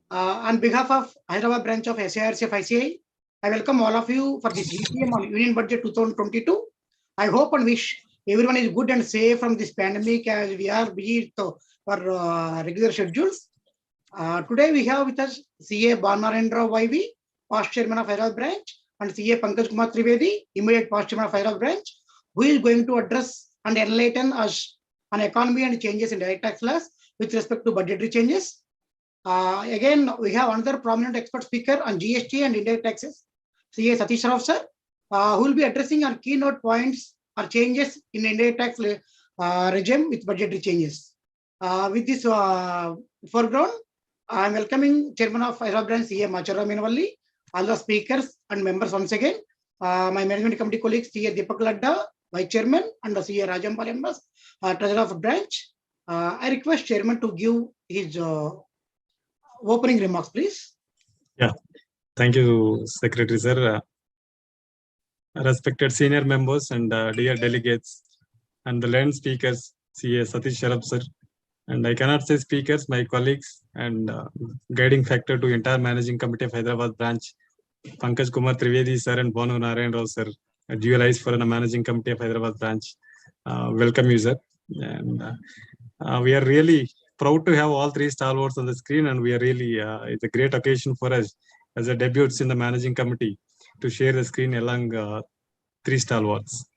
On behalf of Hyderabad branch of SARCF ICI, I welcome all of you for this VCM on Union Budget 2022. I hope and wish everyone is good and safe from this pandemic as we are busy for regular schedules. Today we have with us CA Banarendra YV, past chairman of Hyderabad branch, and CA Pankaj Kumar Trivedi, immediate past chairman of Hyderabad branch, who is going to address and enlighten us on economy and changes in direct tax laws with respect to budgetary changes. Again, we have another prominent expert speaker on GST and indirect taxes, CA Satish Rao sir, who will be addressing on keynote points or changes in indirect tax regime with budgetary changes. With this foreground, I am welcoming Chairman of Hyderabad branch, CA Machara Minavalli, all the speakers and members once again. My management committee colleagues, CA Deepak Ladda, Vice Chairman, and CA Rajampal members, Treasurer of branch. I request Chairman to give his opening remarks, please. Yeah, thank you, Secretary sir. Respected senior members and dear delegates and the learned speakers, CA Satish Sharaf sir, and I cannot say speakers, my colleagues and guiding factor to entire managing committee of Hyderabad branch, Pankaj Kumar Trivedi sir and Bonu Narayan Rao sir, dual eyes for the managing committee of Hyderabad branch. Welcome you, sir. And we are really proud to have all three stalwarts on the screen, and we are really it's a great occasion for us as a debuts in the managing committee to share the screen along three stalwarts.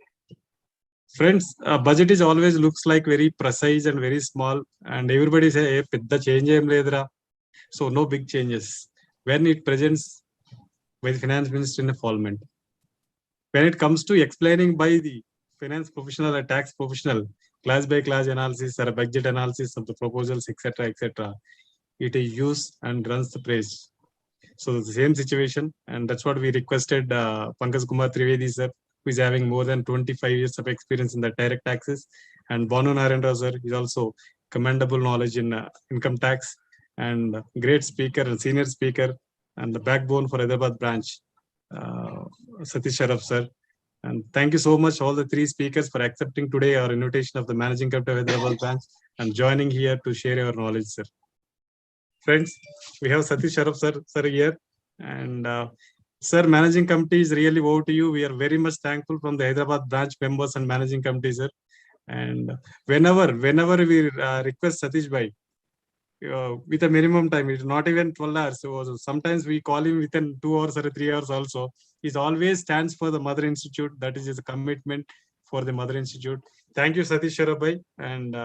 Friends, budget is always looks like very precise and very small, and everybody say, hey, the change ledra. So no big changes when it presents by the finance minister in a parliament. When it comes to explaining by the finance professional or tax professional, class by class analysis or budget analysis of the proposals, etc., it is used and runs the praise. So the same situation, and that's what we requested Pankaj Kumar Trivedi sir, who is having more than 25 years of experience in the direct taxes, and Bonu Narayan Rao sir is also commendable knowledge in income tax and great speaker and senior speaker and the backbone for Hyderabad branch, Satish Sharaf sir. And thank you so much all the three speakers for accepting today our invitation of the managing committee of Hyderabad branch and joining here to share your knowledge, sir. Friends, we have Satish Sharaf sir here, and sir, managing committee is really over to you. We are very much thankful from the Hyderabad branch members and managing committee, sir. And whenever we request Satish bhai, with a minimum time, it's not even 12 hours. So sometimes we call him within 2 hours or 3 hours also. He always stands for the Mother Institute. That is his commitment for the Mother Institute. Thank you, Satish Sharabai. And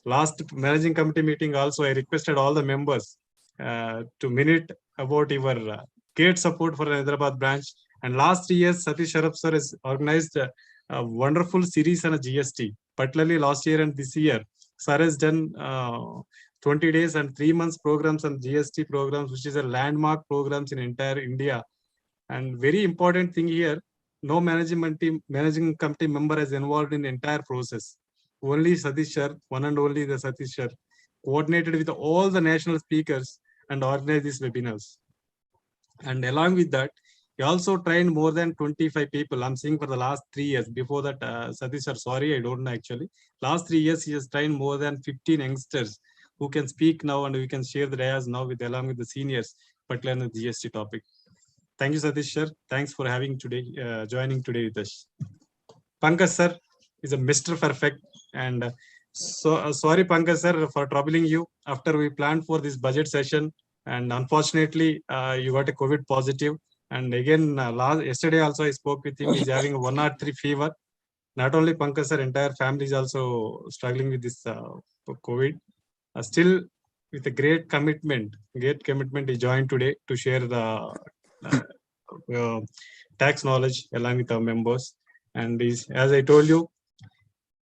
last managing committee meeting also, I requested all the members to minute about your great support for Hyderabad branch. And last 3 years, Satish Sharaf sir has organized a wonderful series on a GST. Particularly last year and this year, sir has done 20 days and 3 months programs on GST programs, which is a landmark programs in entire India. And very important thing here, no managing committee member is involved in the entire process. Only Satish sir, one and only the Satish sir, coordinated with all the national speakers and organized these webinars. And along with that, he also trained more than 25 people. I'm saying for the last 3 years. Before that, Satish sir, sorry, I don't know actually. Last 3 years, he has trained more than 15 youngsters who can speak now and we can share the ideas now with along with the seniors, particularly on the GST topic. Thank you, Satish sir. Thanks for having today, joining today with us. Pankaj sir is a Mr. Perfect, and sorry Pankaj sir for troubling you after we planned for this budget session, and unfortunately you got a COVID positive. And again, yesterday also I spoke with him. He's having a 103 fever. Not only Pankaj sir, entire family is also struggling with this COVID. Still, with a great commitment, he joined today to share the tax knowledge along with our members. And as I told you,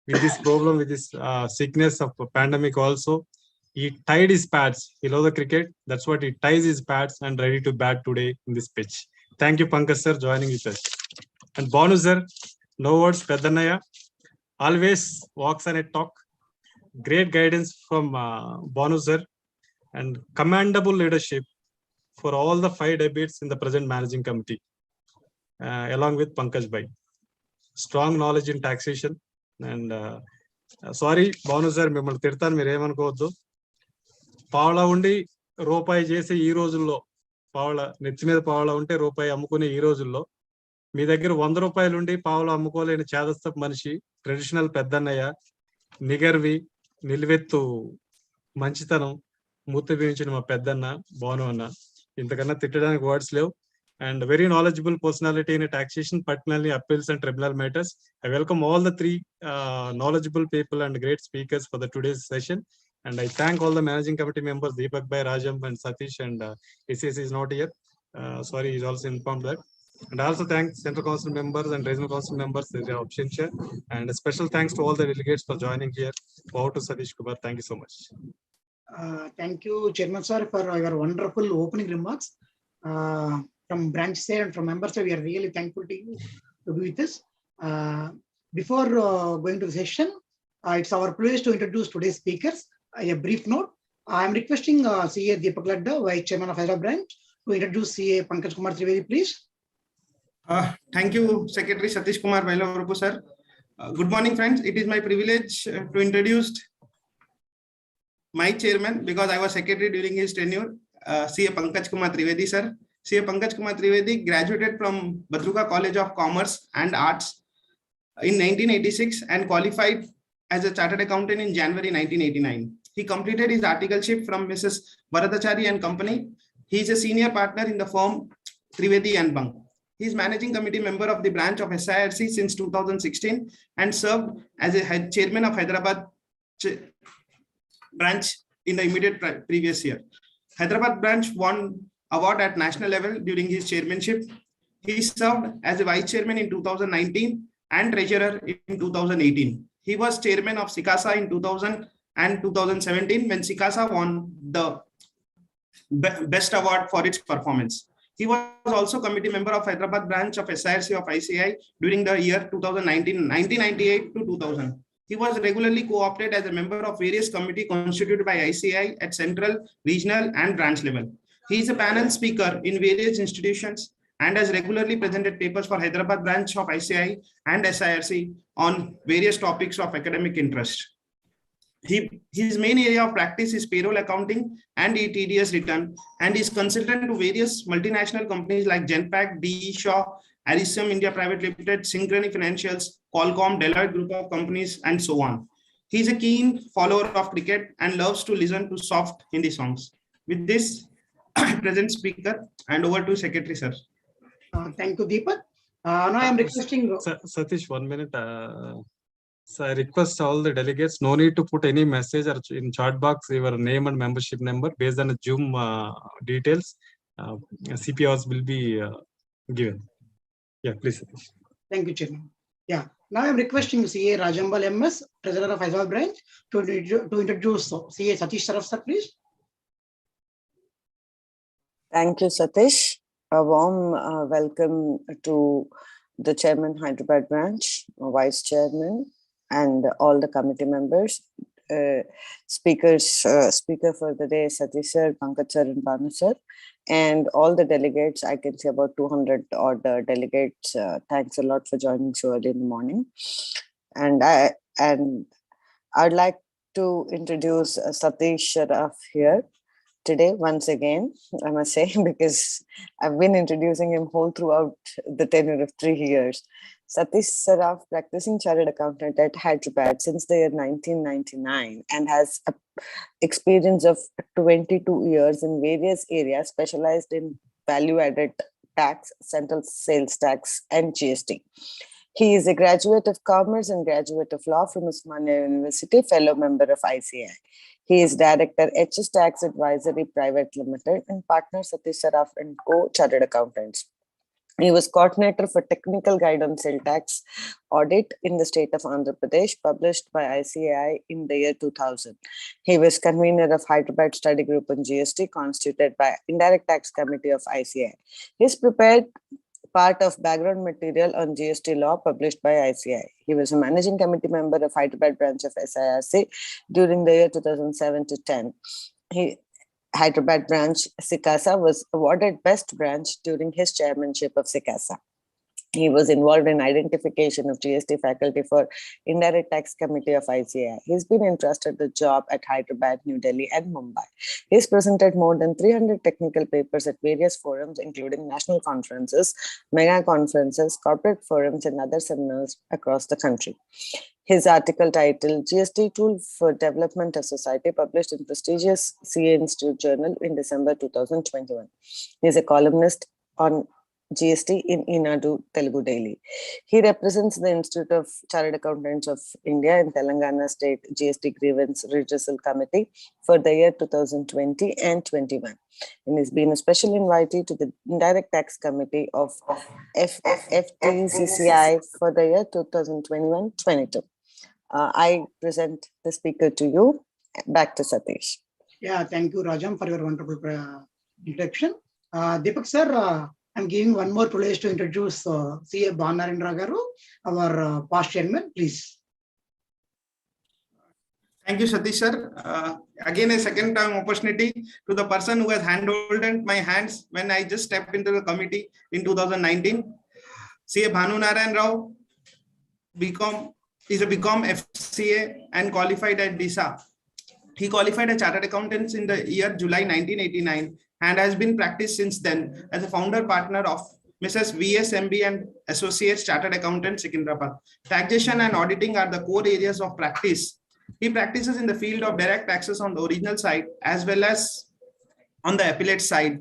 with this problem, with this sickness of pandemic also, he tied his pads. He loves the cricket. That's what he ties his pads and ready to bat today in this pitch. Thank you, Pankaj sir, joining with us. And Bonu sir, no words, Pedanaya, always walks on a talk. Great guidance from Bonu sir and commendable leadership for all the 5 debates in the present managing committee, along with Pankaj bhai. Strong knowledge in taxation. And sorry, Bonu sir, మిమ్మల్ని తిడతాను, మీరు ఏమనుకోవద్దు. పావులా ఉండి రూపాయి చేసే ఈ రోజుల్లో పావల నెత్తి మీద పావల ఉంటే రూపాయి అమ్ముకునే ఈ రోజుల్లో మీ దగ్గర 100 రూపాయలు ఉండి పావల అమ్ముకోలేని చేదస్తపు మనిషి, ట్రెడిషనల్ పెద్దన్నయ్య, నిగర్వి, నిలువెత్తు మంచితనం మూర్తి భవించిన మా పెద్దన్న బాను అన్న. ఇంతకన్నా తిట్టడానికి వర్డ్స్ లేవు. And very knowledgeable personality in taxation, particularly appeals and tribunal matters. I welcome all the three knowledgeable people and great speakers for the today's session. And I thank all the managing committee members, Deepak Bhai, Rajam and Satish, and ACS is not here. Sorry, he's also informed that. And I also thank Central Council members and Regional Council members, their absentia. And a special thanks to all the delegates for joining here. Over to Satish Kumar. Thank you so much. Thank you, Chairman sir, for your wonderful opening remarks. From branch side and from members side, we are really thankful to you to be with us. Before going to the session, it's our privilege to introduce today's speakers. A brief note, I am requesting CA Deepak Ladda, Vice Chairman of Hyderabad branch, to introduce CA Pankaj Kumar Trivedi, please. Thank you, Secretary Satish Kumar Bailavarpu, sir. Good morning, friends. It is my privilege to introduce my chairman, because I was secretary during his tenure, CA Pankaj Kumar Trivedi, sir. CA Pankaj Kumar Trivedi graduated from Badruka College of Commerce and Arts in 1986 and qualified as a chartered accountant in January 1989. He completed his articleship from Mrs. Bharatachari and Company. He is a senior partner in the firm Trivedi and Bang. He is managing committee member of the branch of SIRC since 2016 and served as a chairman of Hyderabad branch in the immediate previous year. Hyderabad branch won award at national level during his chairmanship. He served as a vice chairman in 2019 and treasurer in 2018. He was chairman of SICASA in 2000 and 2017 when SICASA won the best award for its performance. He was also committee member of Hyderabad branch of SIRC of ICI during the year 1998 to 2000. He was regularly co-opted as a member of various committees constituted by ICI at central, regional and branch level. He is a panel speaker in various institutions and has regularly presented papers for Hyderabad branch of ICI and SIRC on various topics of academic interest. His main area of practice is payroll accounting and TDS return, and is consultant to various multinational companies like Genpact, DE Shaw, Arisum India Private Limited, Synchrony Financials, Qualcomm, Deloitte Group of Companies, and so on. He is a keen follower of cricket and loves to listen to soft Hindi songs. With this, present speaker, and over to Secretary, sir. Thank you, Deepak. Now I am requesting. Satish, 1 minute. So I request all the delegates, no need to put any message or in chat box your name and membership number. Based on the Zoom details, CPRs will be given. Yeah, please, Satish. Thank you, Chairman. Yeah. Now I am requesting CA Rajambal MS, Treasurer of Hyderabad branch, to introduce CA Satish Saraf, sir, please. Thank you, Satish. A warm welcome to the Chairman Hyderabad branch, Vice Chairman, and all the committee members. Speaker for the day, Satish sir, Pankaj sir, and Banu sir, and all the delegates. I can see about 200 odd delegates. Thanks a lot for joining so early in the morning. And I'd like to introduce Satish Sharaf here today once again, I must say, because I've been introducing him whole throughout the tenure of 3 years. Satish Saraf, practicing chartered accountant at Hyderabad since the year 1999 and has experience of 22 years in various areas specialized in value-added tax, central sales tax, and GST. He is a graduate of commerce and graduate of law from Osmania University, fellow member of ICI. He is director, HS Tax Advisory Private Limited, and partner Satish Saraf and Co. Chartered Accountants. He was coordinator for technical guidance sales tax audit in the state of Andhra Pradesh, published by ICI in the year 2000. He was convener of Hyderabad Study Group on GST, constituted by Indirect Tax Committee of ICI. He's prepared part of background material on GST law published by ICI. He was a managing committee member of Hyderabad branch of SIRC during the year 2007 to 10. Hyderabad branch SICASA was awarded best branch during his chairmanship of SICASA. He was involved in identification of GST faculty for Indirect Tax Committee of ICAI. He's been entrusted the job at Hyderabad, New Delhi, and Mumbai. He's presented more than 300 technical papers at various forums, including national conferences, mega conferences, corporate forums, and other seminars across the country. His article titled GST Tool for Development of Society, published in prestigious CA Institute Journal in December 2021. He is a columnist on GST in Inadu Telugu Daily. He represents the Institute of Chartered Accountants of India in Telangana State GST Grievance Redressal Committee for the year 2020 and 21. And he's been a special invitee to the Indirect Tax Committee of FTCCI for the year 2021-22. I present the speaker to you. Back to Satish. Yeah, thank you, Rajam, for your wonderful introduction. Deepak sir, I'm giving one more privilege to introduce CA Bhanarendra Garu, our past chairman, please. Thank you, Satish sir. Again, a second time opportunity to the person who has handholded my hands when I just stepped into the committee in 2019. CA Bhanunarayan Rao is a BCom FCA and qualified at DISA. He qualified as Chartered Accountants in the year July 1989 and has been practiced since then as a founder partner of Mrs. VSMB and Associates Chartered Accountants Secunderabad. Taxation and auditing are the core areas of practice. He practices in the field of direct taxes on the original side as well as on the appellate side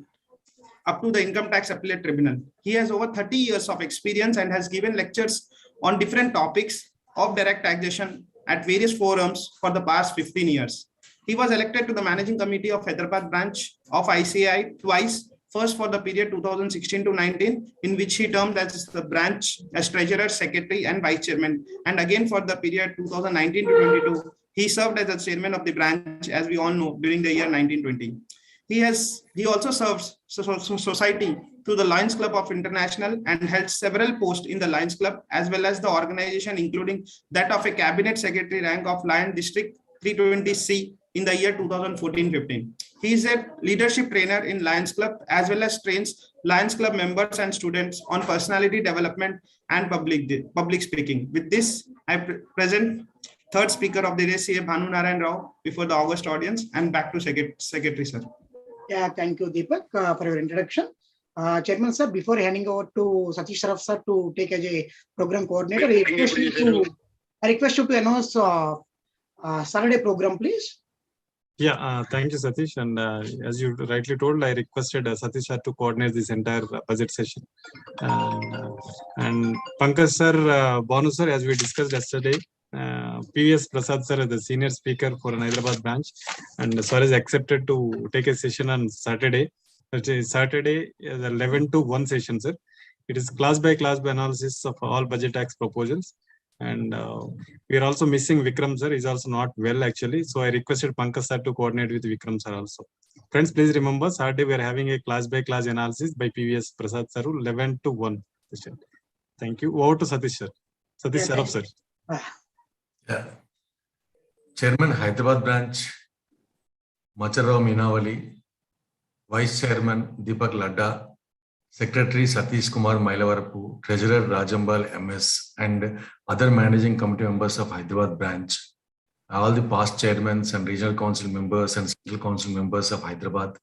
up to the Income Tax Appellate Tribunal. He has over 30 years of experience and has given lectures on different topics of direct taxation at various forums for the past 15 years. He was elected to the Managing Committee of Hyderabad branch of ICAI twice, first for the period 2016 to 19, in which he termed as the branch as Treasurer, Secretary, and Vice Chairman. And again for the period 2019 to 22, he served as the Chairman of the branch, as we all know, during the year 1920. He also serves society through the Lions Club of International and held several posts in the Lions Club, as well as the organization, including that of a Cabinet Secretary rank of Lion District 320C in the year 2014-15. He is a leadership trainer in Lions Club, as well as trains Lions Club members and students on personality development and public speaking. With this, I present third speaker of the day, CA Bhanunarayan Rao, before the August audience, and back to Secretary, sir. Yeah, thank you, Deepak, for your introduction. Chairman sir, before handing over to Satish Sharaf sir to take as a program coordinator, I request you to announce Saturday program, please. Yeah, thank you, Satish. And as you rightly told, I requested Satish sir to coordinate this entire budget session. And Pankaj sir, Bhanu sir, as we discussed yesterday, PVS Prasad sir, the senior speaker for an Hyderabad branch, and sir is accepted to take a session on Saturday. Saturday is 11 to 1 session, sir. It is class by analysis of all budget tax proposals. And we are also missing Vikram sir. He's also not well actually. So I requested Pankaj sir to coordinate with Vikram sir also. Friends, please remember Saturday we are having a class by class analysis by PVS Prasad sir, 11 to 1 session. Thank you. Over to Satish sir. Satish Sharaf sir. Yeah. Chairman Hyderabad branch, Macharrao Meenavali, Vice Chairman Deepak Ladda, Secretary Satish Kumar Mailavapu, Treasurer Rajambal MS, and other managing committee members of Hyderabad branch, all the past chairmen and regional council members and central council members of Hyderabad,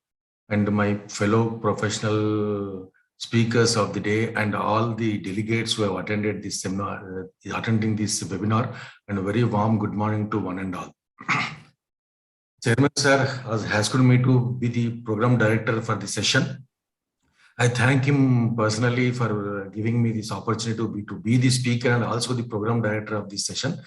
and my fellow professional speakers of the day, and all the delegates who have attended this seminar, attending this webinar, and a very warm good morning to one and all. Chairman sir has asked me to be the program director for the session. I thank him personally for giving me this opportunity to be the speaker and also the program director of this session.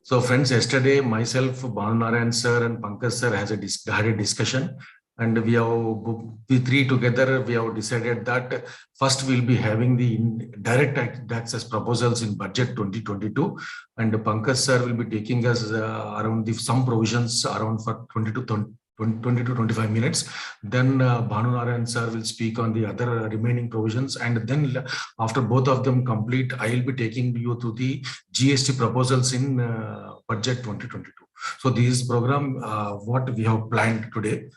So friends, yesterday myself, Bhanunarayan sir and Pankaj sir had a discussion, and we three together, we have decided that first we'll be having the direct taxes proposals in budget 2022, and Pankaj sir will be taking us around some provisions around for 20 to 25 minutes. Then Bhanunarayan sir will speak on the other remaining provisions, and then after both of them complete, I will be taking you to the GST proposals in budget 2022. So this program, what we have planned today.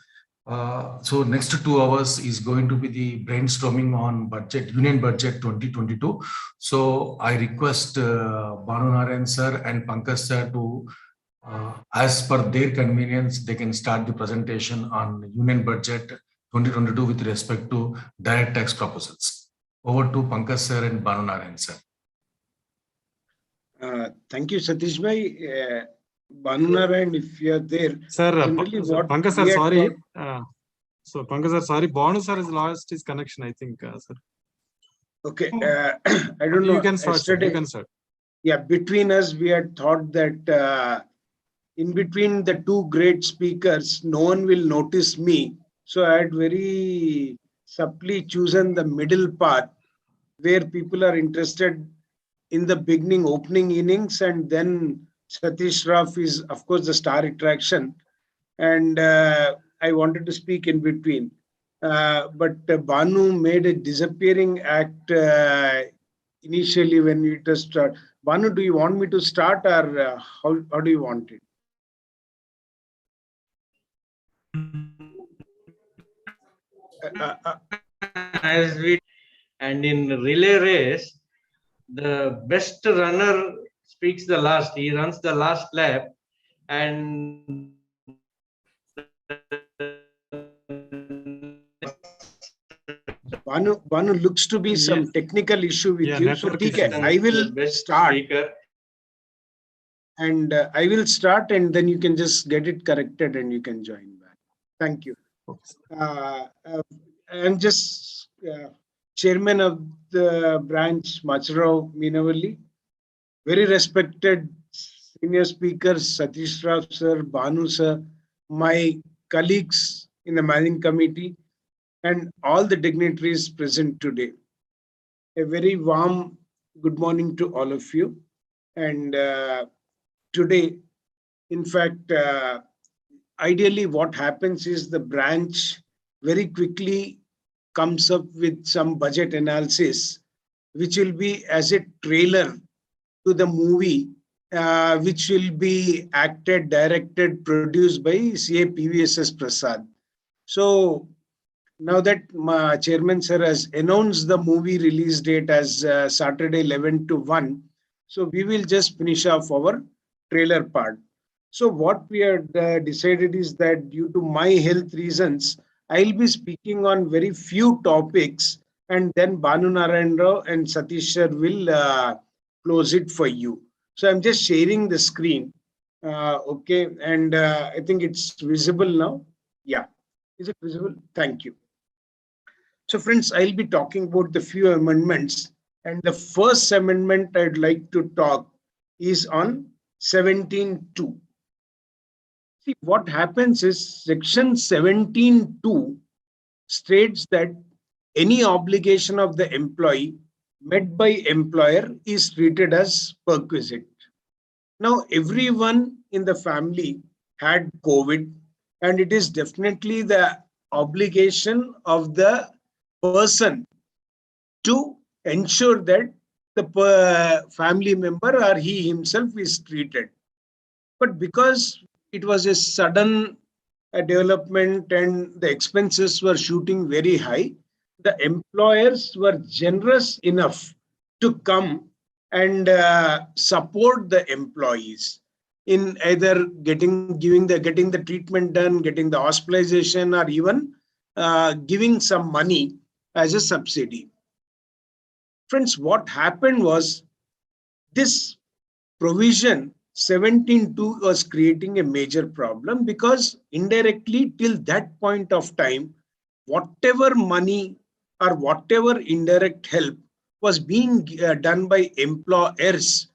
So next 2 hours is going to be the brainstorming on budget, Union Budget 2022. So I request Banu Narayan sir and Pankaj sir to, as per their convenience, they can start the presentation on Union Budget 2022 with respect to direct tax proposals. Over to Pankaj sir and Banu Narayan sir. Thank you, Satish bhai. Banu Narayan, if you are there, Sir, generally what Pankaj sir, we had sorry. thought- So Pankaj sir, sorry, Banu sir has lost his connection, I think, sir. Okay, I don't know. You can start, sir. You Yesterday, can start. yeah, between us, we had thought that in between the two great speakers, no one will notice me. So I had very subtly chosen the middle path where people are interested in the beginning, opening innings, and then Satish Raff is, of course, the star attraction. And I wanted to speak in between. But Banu made a disappearing act initially when we just start. Banu, do you want me to start or how do you want it? As we and in relay race, the best runner speaks the last. He runs the last lap, and Banu looks to be some technical issue with Yeah, you. So network issue. I will best start. speaker. And I will start, and then you can just get it corrected and you can join back. Thank you. I'm just chairman of the branch, Macharao Minavalli. Very respected senior speakers, Satish Rao sir, Banu sir, my colleagues in the managing committee, and all the dignitaries present today. A very warm good morning to all of you. And today, in fact, ideally what happens is the branch very quickly comes up with some budget analysis, which will be as a trailer to the movie, which will be acted, directed, produced by CA PVSS Prasad. So now that Chairman Sir has announced the movie release date as Saturday 11 to 1, so we will just finish off our trailer part. So what we had decided is that due to my health reasons, I'll be speaking on very few topics, and then Banu Narayan Rao and Satish sir will close it for you. So I'm just sharing the screen. Okay, and I think it's visible now. Yeah, is it visible? Thank you. So friends, I'll be talking about the few amendments, and the first amendment I'd like to talk is on 17.2. See, what happens is section 17.2 states that any obligation of the employee met by employer is treated as perquisite. Now, everyone in the family had COVID, and it is definitely the obligation of the person to ensure that the family member or he himself is treated. But because it was a sudden development and the expenses were shooting very high, the employers were generous enough to come and support the employees in either getting the treatment done, getting the hospitalization, or even giving some money as a subsidy. Friends, what happened was this provision 17.2 was creating a major problem because indirectly till that point of time, whatever money or whatever indirect help was being done by employers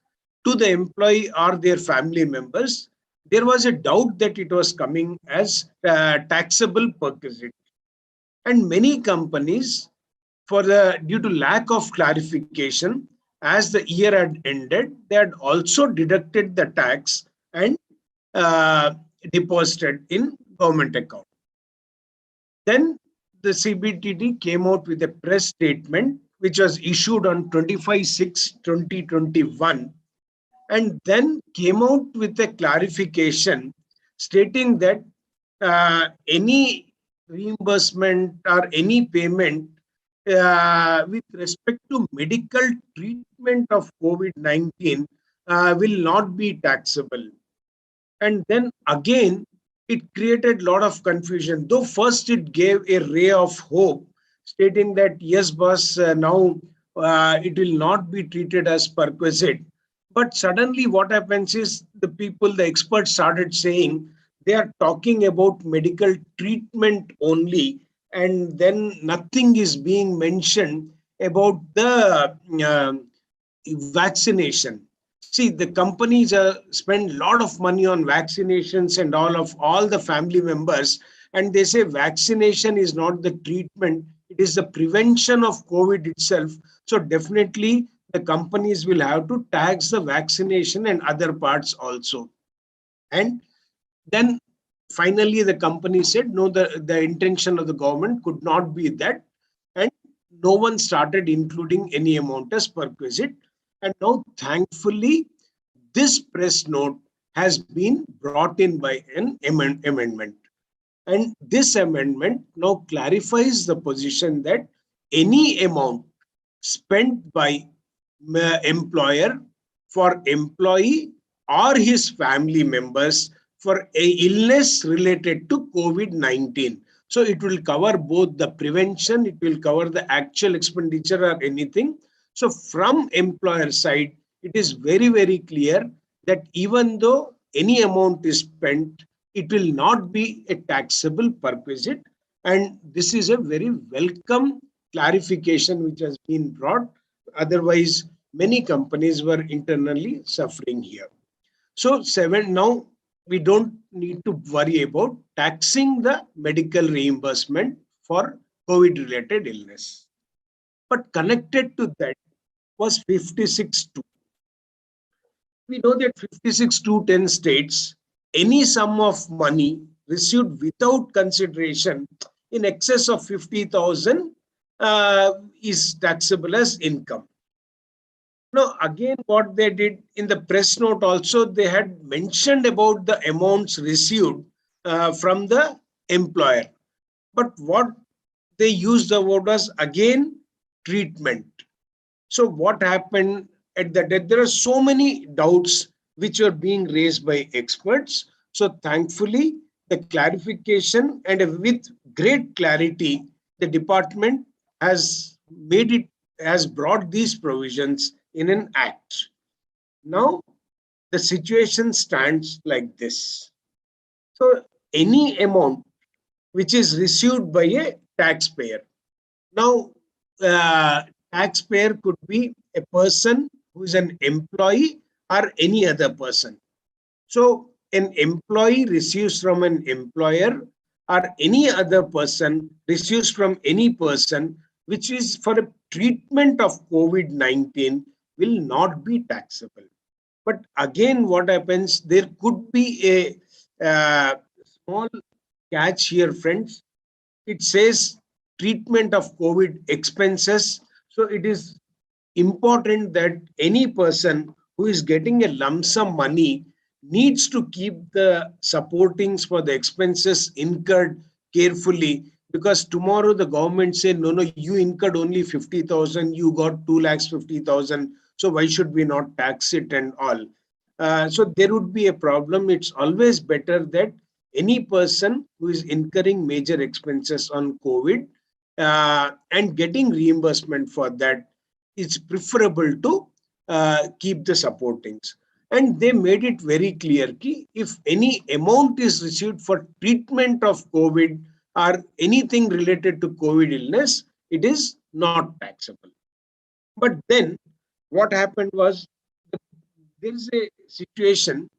to the employee or their family members, there was a doubt that it was coming as taxable perquisite. And many companies, due to lack of clarification, as the year had ended, they had also deducted the tax and deposited in government account. Then the CBTD came out with a press statement, which was issued on 25/6/2021, and then came out with a clarification stating that any reimbursement or any payment with respect to medical treatment of COVID-19 will not be taxable. And then again, it created a lot of confusion. Though first it gave a ray of hope, stating that yes, boss, now it will not be treated as perquisite. But suddenly, what happens is the people, the experts started saying they are talking about medical treatment only, and then nothing is being mentioned about the vaccination. See, the companies spend a lot of money on vaccinations and all the family members, and they say vaccination is not the treatment; it is the prevention of COVID itself. So definitely, the companies will have to tax the vaccination and other parts also. And then finally, the company said no. The intention of the government could not be that, and no one started including any amount as perquisite. And now, thankfully, this press note has been brought in by an amendment. And this amendment now clarifies the position that any amount spent by employer for employee or his family members for a illness related to COVID-19. So it will cover both the prevention, it will cover the actual expenditure or anything. So from employer side, it is very, very clear that even though any amount is spent, it will not be a taxable perquisite. And this is a very welcome clarification which has been brought. Otherwise, many companies were internally suffering here. So now we don't need to worry about taxing the medical reimbursement for COVID-related illness. But connected to that was 56.2. We know that 56.210 states any sum of money received without consideration in excess of 50,000 is taxable as income. Now, again, what they did in the press note also, they had mentioned about the amounts received from the employer. But what they used the word was again treatment. So what happened at the death? There are so many doubts which are being raised by experts. So thankfully, the clarification and with great clarity, the department has brought these provisions in an act. Now, the situation stands like this. So any amount which is received by a taxpayer. Now, taxpayer could be a person who is an employee or any other person. So an employee receives from an employer or any other person receives from any person which is for a treatment of COVID-19 will not be taxable. But again, what happens, there could be a small catch here, friends. It says treatment of COVID expenses. So it is important that any person who is getting a lump sum money needs to keep the supportings for the expenses incurred carefully, because tomorrow the government say, no, you incurred only 50,000, you got 2,50,000. So why should we not tax it and all? So there would be a problem. It's always better that any person who is incurring major expenses on COVID and getting reimbursement for that, it's preferable to keep the supportings. And they made it very clear that if any amount is received for treatment of COVID or anything related to COVID illness, it is not taxable. But then what happened was, there is a situation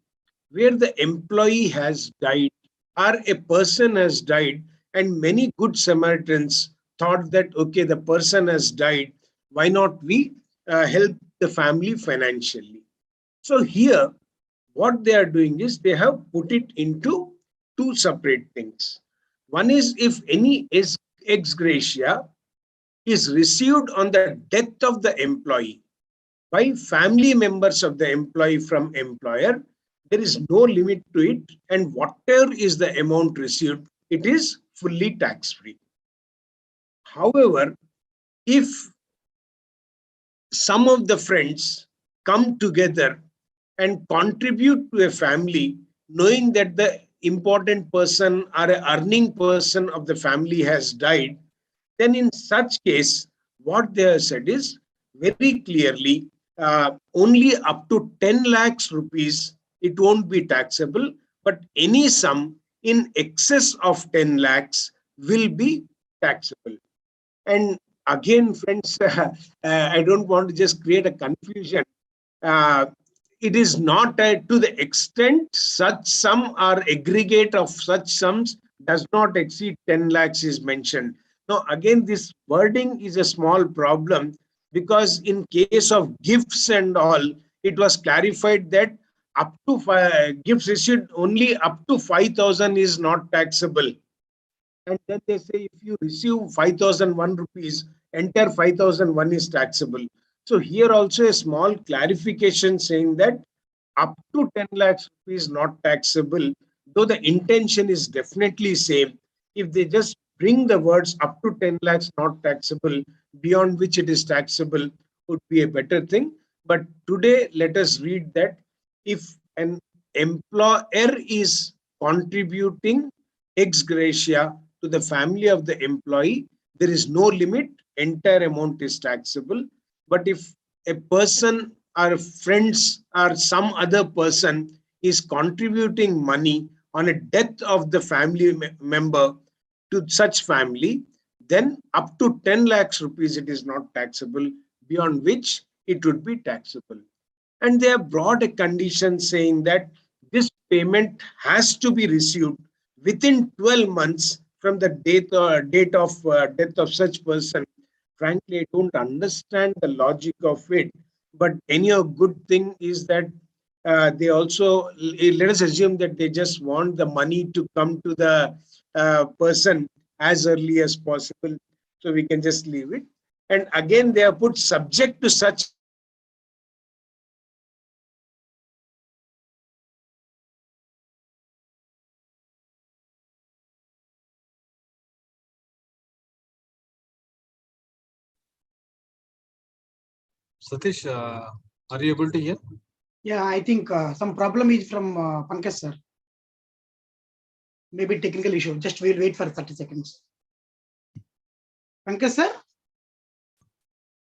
where the employee has died or a person has died, and many good Samaritans thought that, okay, the person has died, why not we help the family financially? So here, what they are doing is they have put it into two separate things. One is if any ex gratia is received on the death of the employee by family members of the employee from employer, there is no limit to it, and whatever is the amount received, it is fully tax-free. However, if some of the friends come together and contribute to a family, knowing that the important person or an earning person of the family has died, then in such case, what they have said is very clearly, only up to 10 lakhs rupees, it won't be taxable, but any sum in excess of 10 lakhs will be taxable. And again, friends, I don't want to just create a confusion. It is not to the extent such sum or aggregate of such sums does not exceed 10 lakhs is mentioned. Now, again, this wording is a small problem because in case of gifts and all, it was clarified that up to gifts issued only up to 5,000 is not taxable. And then they say if you receive 5,001 rupees, entire 5,001 is taxable. So here also a small clarification saying that up to 10 lakhs rupees not taxable, though the intention is definitely same. If they just bring the words up to 10 lakhs not taxable, beyond which it is taxable, would be a better thing. But today, let us read that if an employer is contributing ex gratia to the family of the employee, there is no limit, entire amount is taxable. But if a person or friends or some other person is contributing money on a death of the family member to such family, then up to 10 lakhs rupees it is not taxable, beyond which it would be taxable. And they have brought a condition saying that this payment has to be received within 12 months from the date of death of such person. Frankly, I don't understand the logic of it. But anyhow, good thing is that they also, let us assume that they just want the money to come to the person as early as possible. So we can just leave it. And again, they have put subject to such. Satish, are you able to hear? Yeah, I think some problem is from Pankaj sir. Maybe technical issue. Just we'll wait for 30 seconds. Pankaj sir?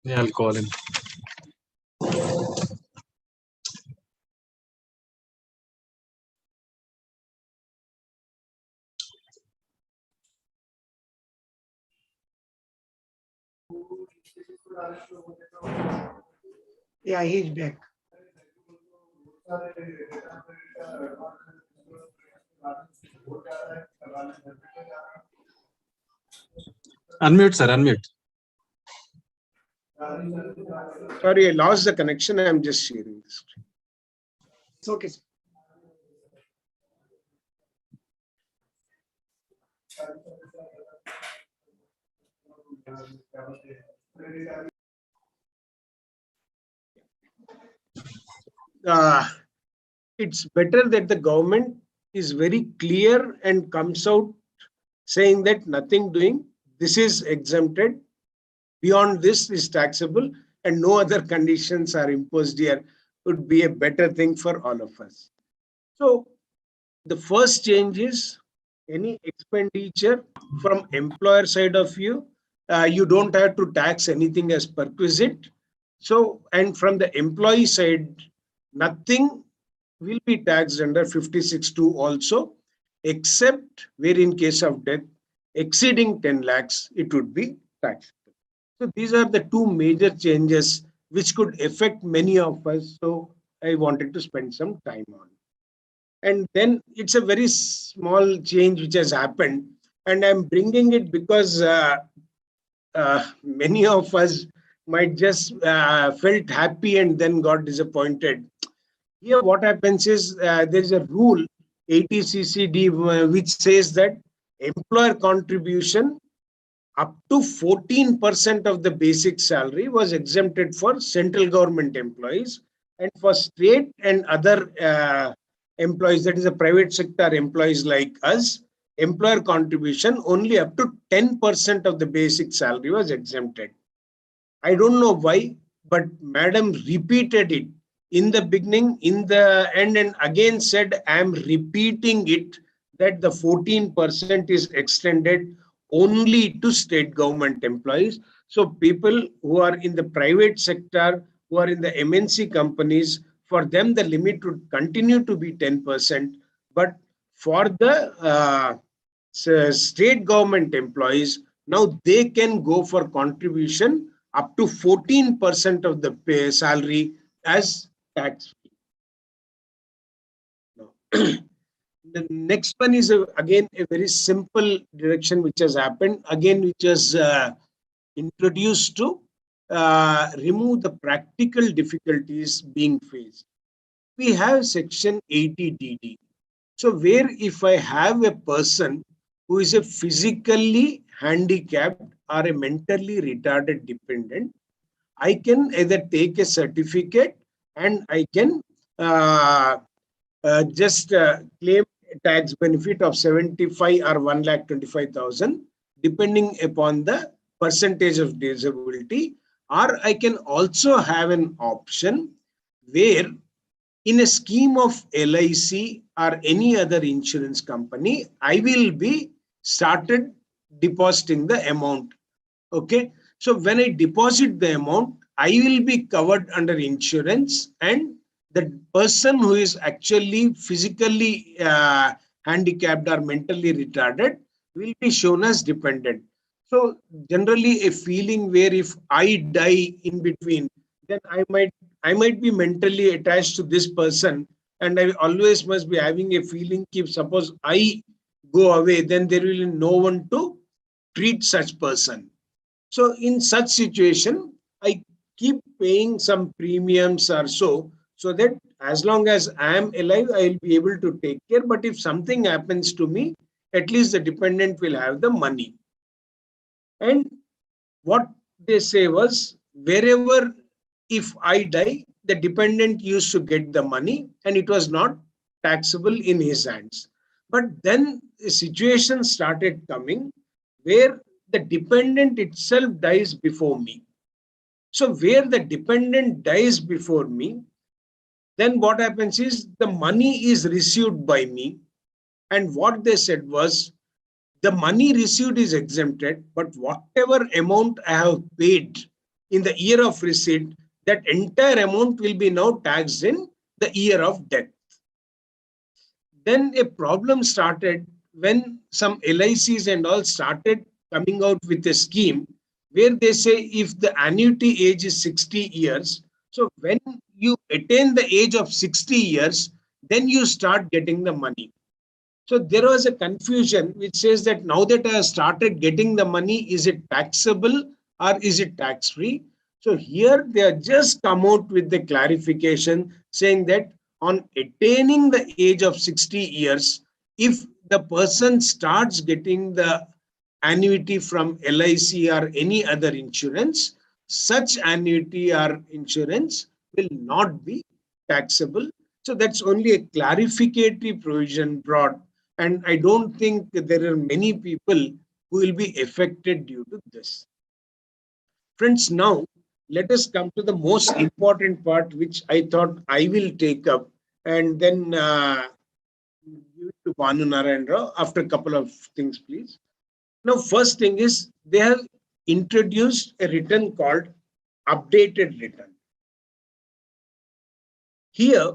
Yeah, I'll call him. Yeah, he's back. Unmute, sir, unmute. Sorry, I lost the connection. I'm just sharing this. It's okay, sir. It's better that the government is very clear and comes out saying that nothing doing, this is exempted, beyond this is taxable, and no other conditions are imposed here, would be a better thing for all of us. So the first change is any expenditure from employer side of you, you don't have to tax anything as perquisite. So, and from the employee side, nothing will be taxed under 56(2) also, except where in case of death exceeding 10 lakhs, it would be taxed. So these are the two major changes which could affect many of us. So I wanted to spend some time on. And then it's a very small change which has happened. And I'm bringing it because many of us might just felt happy and then got disappointed. Here, what happens is there is a rule 80 CCD which says that employer contribution up to 14% of the basic salary was exempted for central government employees, and for state and other employees, that is a private sector employees like us, employer contribution, only up to 10% of the basic salary was exempted. I don't know why, but madam repeated it in the beginning, in the end, and again said, I am repeating it, that the 14% is extended only to state government employees. So people who are in the private sector, who are in the MNC companies, for them the limit would continue to be 10%. But for the state government employees, now they can go for contribution up to 14% of the pay salary as tax free. The next one is again a very simple direction which has happened, again which was introduced to remove the practical difficulties being faced. We have section 80DD. So where if I have a person who is a physically handicapped or a mentally retarded dependent, I can either take a certificate and I can just claim a tax benefit of 75 or 1,25,000 depending upon the percentage of disability, or I can also have an option where in a scheme of LIC or any other insurance company, I will be started depositing the amount. Okay. So when I deposit the amount, I will be covered under insurance, and the person who is actually physically handicapped or mentally retarded will be shown as dependent. So generally a feeling where if I die in between, then I might be mentally attached to this person, and I always must be having a feeling if suppose I go away, then there will be no one to treat such person. So in such situation, I keep paying some premiums or so that as long as I am alive, I will be able to take care. But if something happens to me, at least the dependent will have the money. And what they say was, wherever if I die, the dependent used to get the money and it was not taxable in his hands. But then a situation started coming where the dependent itself dies before me. So where the dependent dies before me, then what happens is the money is received by me. And what they said was, the money received is exempted, but whatever amount I have paid in the year of receipt, that entire amount will be now taxed in the year of death. Then a problem started when some LICs and all started coming out with a scheme where they say if the annuity age is 60 years, so when you attain the age of 60 years, then you start getting the money. So there was a confusion which says that now that I have started getting the money, is it taxable or is it tax free? So here they have just come out with the clarification saying that on attaining the age of 60 years, if the person starts getting the annuity from LIC or any other insurance, such annuity or insurance will not be taxable. So that's only a clarificatory provision brought. And I don't think there are many people who will be affected due to this. Friends, now let us come to the most important part, which I thought I will take up and then give it to Banu Narayan Rao after a couple of things, please. Now, first thing is they have introduced a return called updated return. Here,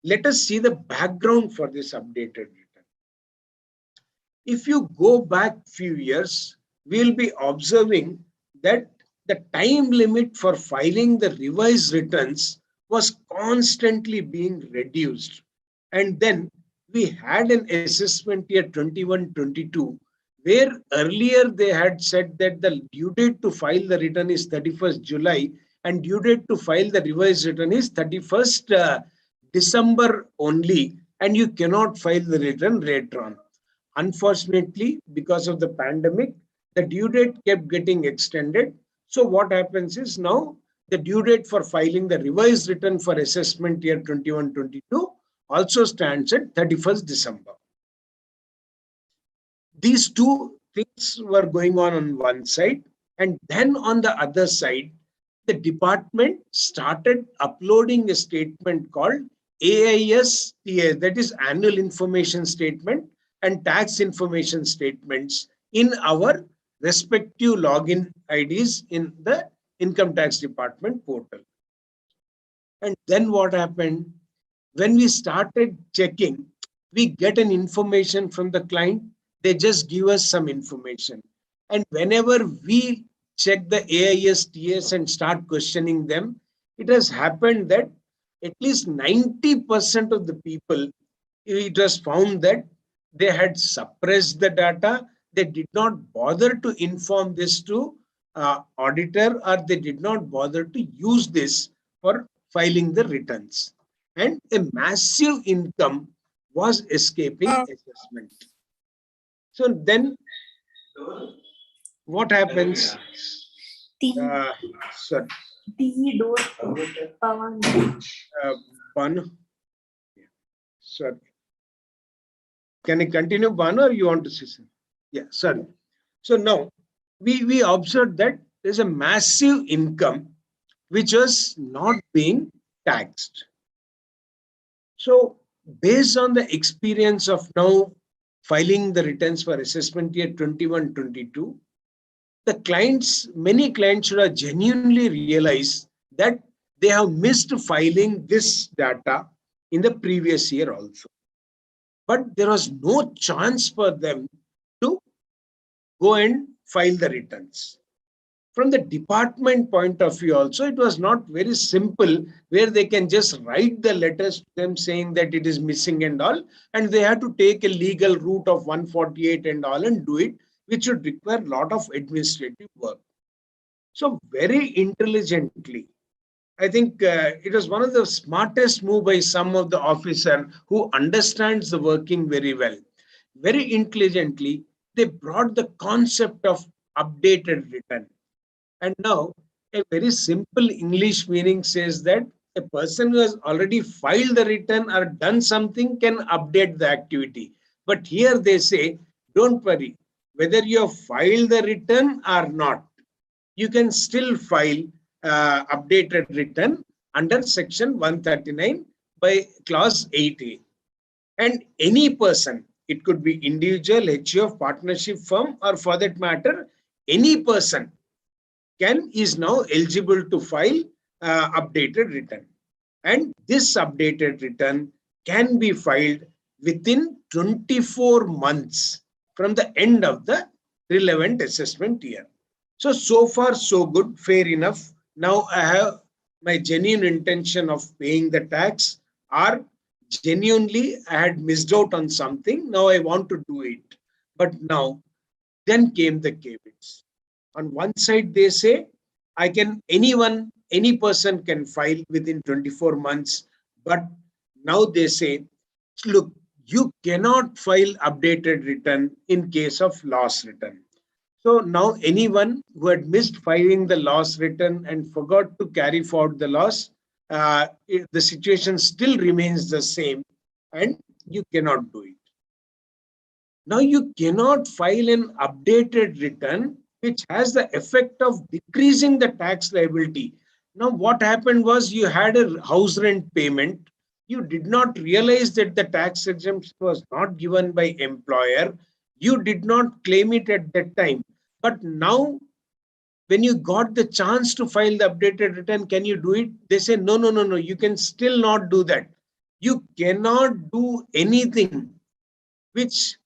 let us see the background for this updated return. If you go back few years, we'll be observing that the time limit for filing the revised returns was constantly being reduced. And then we had an assessment year 21-22, where earlier they had said that the due date to file the return is 31st July and due date to file the revised return is 31st December only, and you cannot file the return later on. Unfortunately, because of the pandemic, the due date kept getting extended. So what happens is now the due date for filing the revised return for assessment year 21-22 also stands at 31st December. these two things were going on one side, and then on the other side, the department started uploading a statement called AIS, that is Annual Information Statement and Tax Information Statements, in our respective login IDs in the Income Tax Department portal. And then what happened? When we started checking, we get an information from the client. They just give us some information. And whenever we check the AISTS and start questioning them, it has happened that at least 90% of the people, it was found that they had suppressed the data. They did not bother to inform this to auditor, or they did not bother to use this for filing the returns. And a massive income was escaping assessment. So then what happens? Sorry. Banu? Sorry. Can I continue, Banu, or you want to say something? Yeah, sorry. So now we observed that there's a massive income which was not being taxed. So based on the experience of now filing the returns for assessment year 21-22, the clients, many clients should have genuinely realized that they have missed filing this data in the previous year also. But there was no chance for them to go and file the returns. From the department point of view also, it was not very simple, where they can just write the letters to them saying that it is missing and all, and they had to take a legal route of 148 and all and do it, which would require a lot of administrative work. So very intelligently, I think it was one of the smartest move by some of the officer who understands the working very well. Very intelligently, they brought the concept of updated return. And now a very simple English meaning says that a person who has already filed the return or done something can update the activity. But here they say, don't worry, whether you have filed the return or not, you can still file updated return under section 139 by clause 8A. And any person, it could be individual, HUF, partnership firm, or for that matter, any person is now eligible to file updated return. And this updated return can be filed within 24 months from the end of the relevant assessment year. So far so good, fair enough. Now I have my genuine intention of paying the tax, or genuinely I had missed out on something. Now I want to do it. But now, then came the caveats. On one side, they say, any person can file within 24 months. But now they say, look, you cannot file updated return in case of loss return. So now anyone who had missed filing the loss return and forgot to carry forward the loss, the situation still remains the same and you cannot do it. Now you cannot file an updated return which has the effect of decreasing the tax liability. Now what happened was, you had a house rent payment. You did not realize that the tax exemption was not given by employer. You did not claim it at that time. But now, when you got the chance to file the updated return, can you do it? They say, no, you can still not do that. You cannot do anything which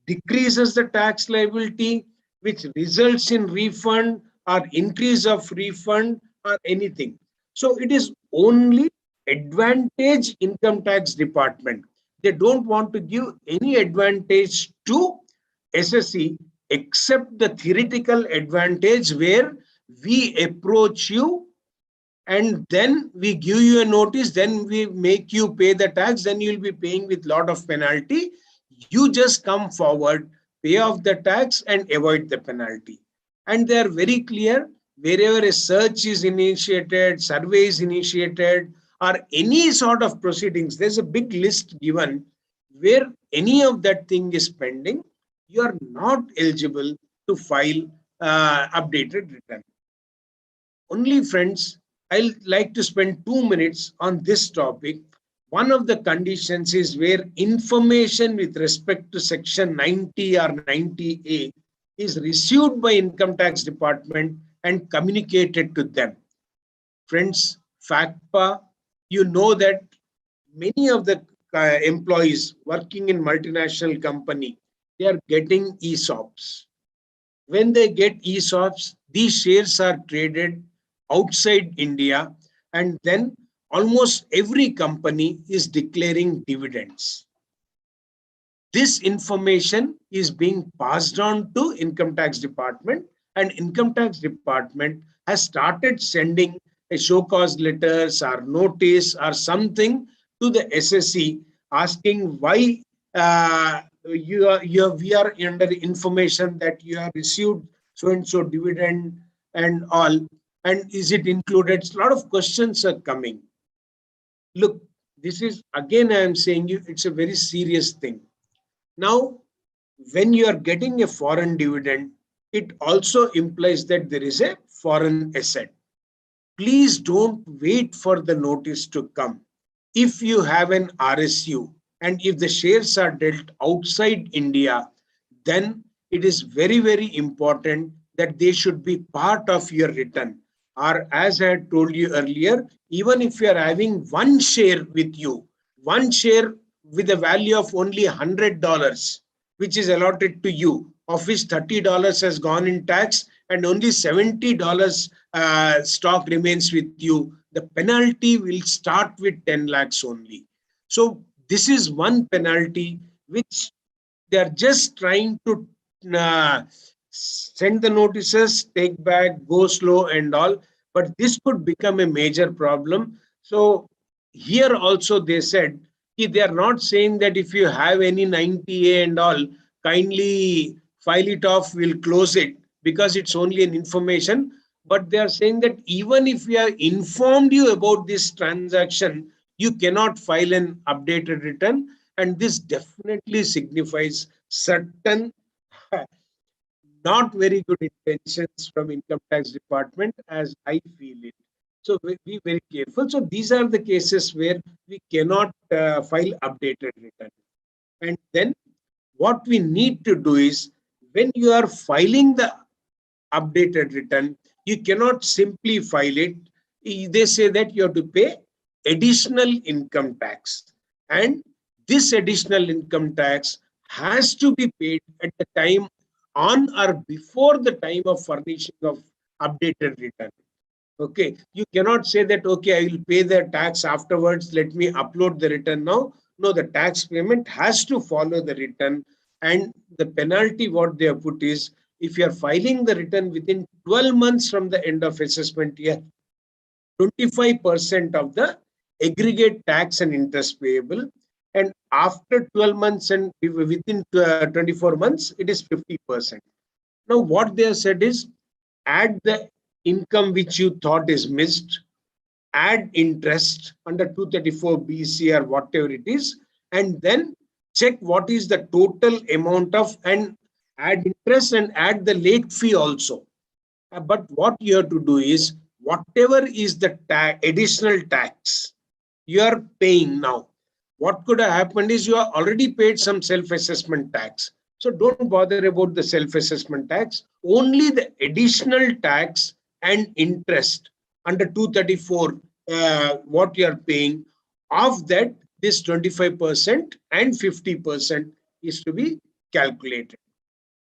decreases the tax liability, which results in refund or increase of refund or anything. So it is only advantage income tax department. They don't want to give any advantage to SSE except the theoretical advantage where we approach you and then we give you a notice, then we make you pay the tax, then you'll be paying with lot of penalty. You just come forward, pay off the tax and avoid the penalty. And they are very clear, wherever a search is initiated, survey is initiated, or any sort of proceedings, there's a big list given where any of that thing is pending. you are not eligible to file updated return. Only friends, I'll like to spend 2 minutes on this topic. One of the conditions is where information with respect to section 90 or 90A is received by income tax department and communicated to them. Friends, FACPA, you know that many of the employees working in multinational company, they are getting ESOPs. When they get ESOPs, these shares are traded outside India, and then almost every company is declaring dividends. This information is being passed on to income tax department, and income tax department has started sending a show cause letters or notice or something to the SSC asking why we are under information that you have received so and so dividend and all, and is it included? A lot of questions are coming. Look, this is again I am saying you it's a very serious thing. Now, when you are getting a foreign dividend, it also implies that there is a foreign asset. Please don't wait for the notice to come. If you have an RSU and if the shares are dealt outside India, then it is very, very important that they should be part of your return. Or as I had told you earlier, even if you are having one share with you, one share with a value of only $100, which is allotted to you, of which $30 has gone in tax and only $70 stock remains with you, the penalty will start with 10 lakhs only. So this is one penalty which they are just trying to send the notices, take back, go slow and all, but this could become a major problem. So here also they said they are not saying that if you have any 90A and all, kindly file it off, we'll close it because it's only an information. But they are saying that even if we have informed you about this transaction, you cannot file an updated return. And this definitely signifies certain not very good intentions from income tax department as I feel it. So be very careful. So these are the cases where we cannot file updated return. And then what we need to do is when you are filing the updated return, you cannot simply file it. They say that you have to pay additional income tax. And this additional income tax has to be paid at the time on or before the time of furnishing of updated return. Okay, you cannot say that, okay, I will pay the tax afterwards, let me upload the return now. No, the tax payment has to follow the return. And the penalty what they have put is, if you are filing the return within 12 months from the end of assessment year, 25% of the aggregate tax and interest payable. And after 12 months and within 24 months, it is 50%. Now, what they have said is, add the income which you thought is missed, add interest under 234 BC or whatever it is, and then check what is the total amount of, and add interest and add the late fee also. But what you have to do is, whatever is the additional tax you are paying now, what could have happened is you have already paid some self-assessment tax. So don't bother about the self-assessment tax, only the additional tax and interest under 234, what you are paying, of that, this 25% and 50% is to be calculated.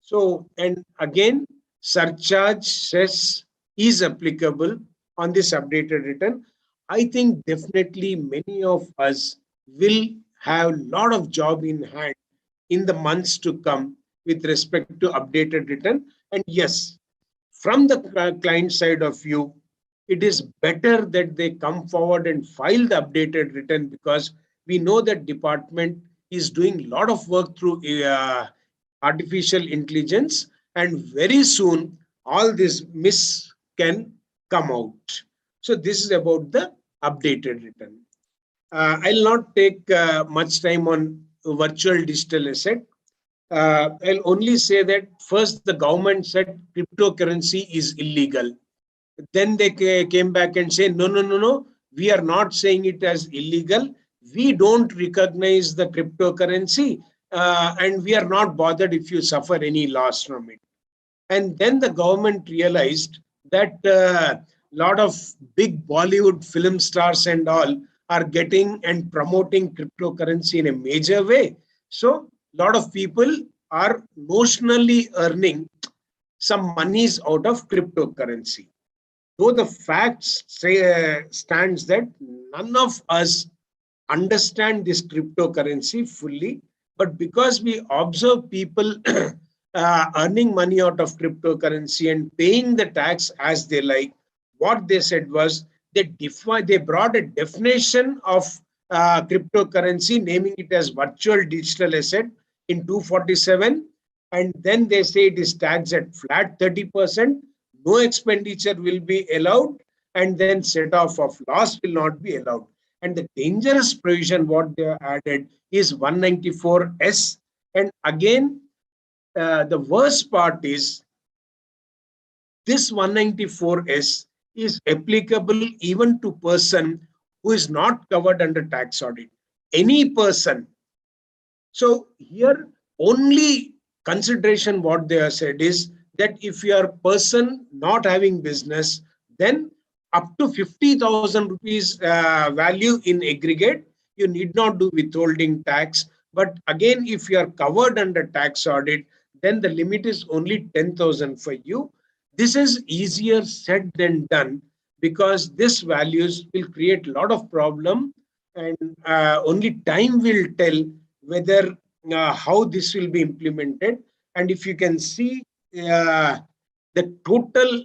So, and again, surcharge cess is applicable on this updated return. I think definitely many of us will have a lot of job in hand in the months to come with respect to updated return. And yes, from the client side of view, it is better that they come forward and file the updated return, because we know that department is doing a lot of work through artificial intelligence, and very soon all this miss can come out. So this is about the updated return. I'll not take much time on virtual digital asset. I'll only say that first the government said cryptocurrency is illegal. Then they came back and say, no, no, no, no, we are not saying it as illegal. We don't recognize the cryptocurrency and we are not bothered if you suffer any loss from it. And then the government realized that a lot of big Bollywood film stars and all are getting and promoting cryptocurrency in a major way. So a lot of people are notionally earning some monies out of cryptocurrency. Though the facts stands that none of us understand this cryptocurrency fully, but because we observe people earning money out of cryptocurrency and paying the tax as they like, what they said was they brought a definition of cryptocurrency, naming it as virtual digital asset in 247, and then they say it is taxed at flat 30%, no expenditure will be allowed, and then set off of loss will not be allowed. And the dangerous provision what they added is 194S. And again, the worst part is this 194S is applicable even to person who is not covered under tax audit. Any person. So here only consideration what they have said is that if you are a person not having business, then up to 50,000 rupees value in aggregate, you need not do withholding tax. But again, if you are covered under tax audit, then the limit is only 10,000 for you. This is easier said than done because this values will create a lot of problem, and only time will tell whether how this will be implemented. And if you can see the total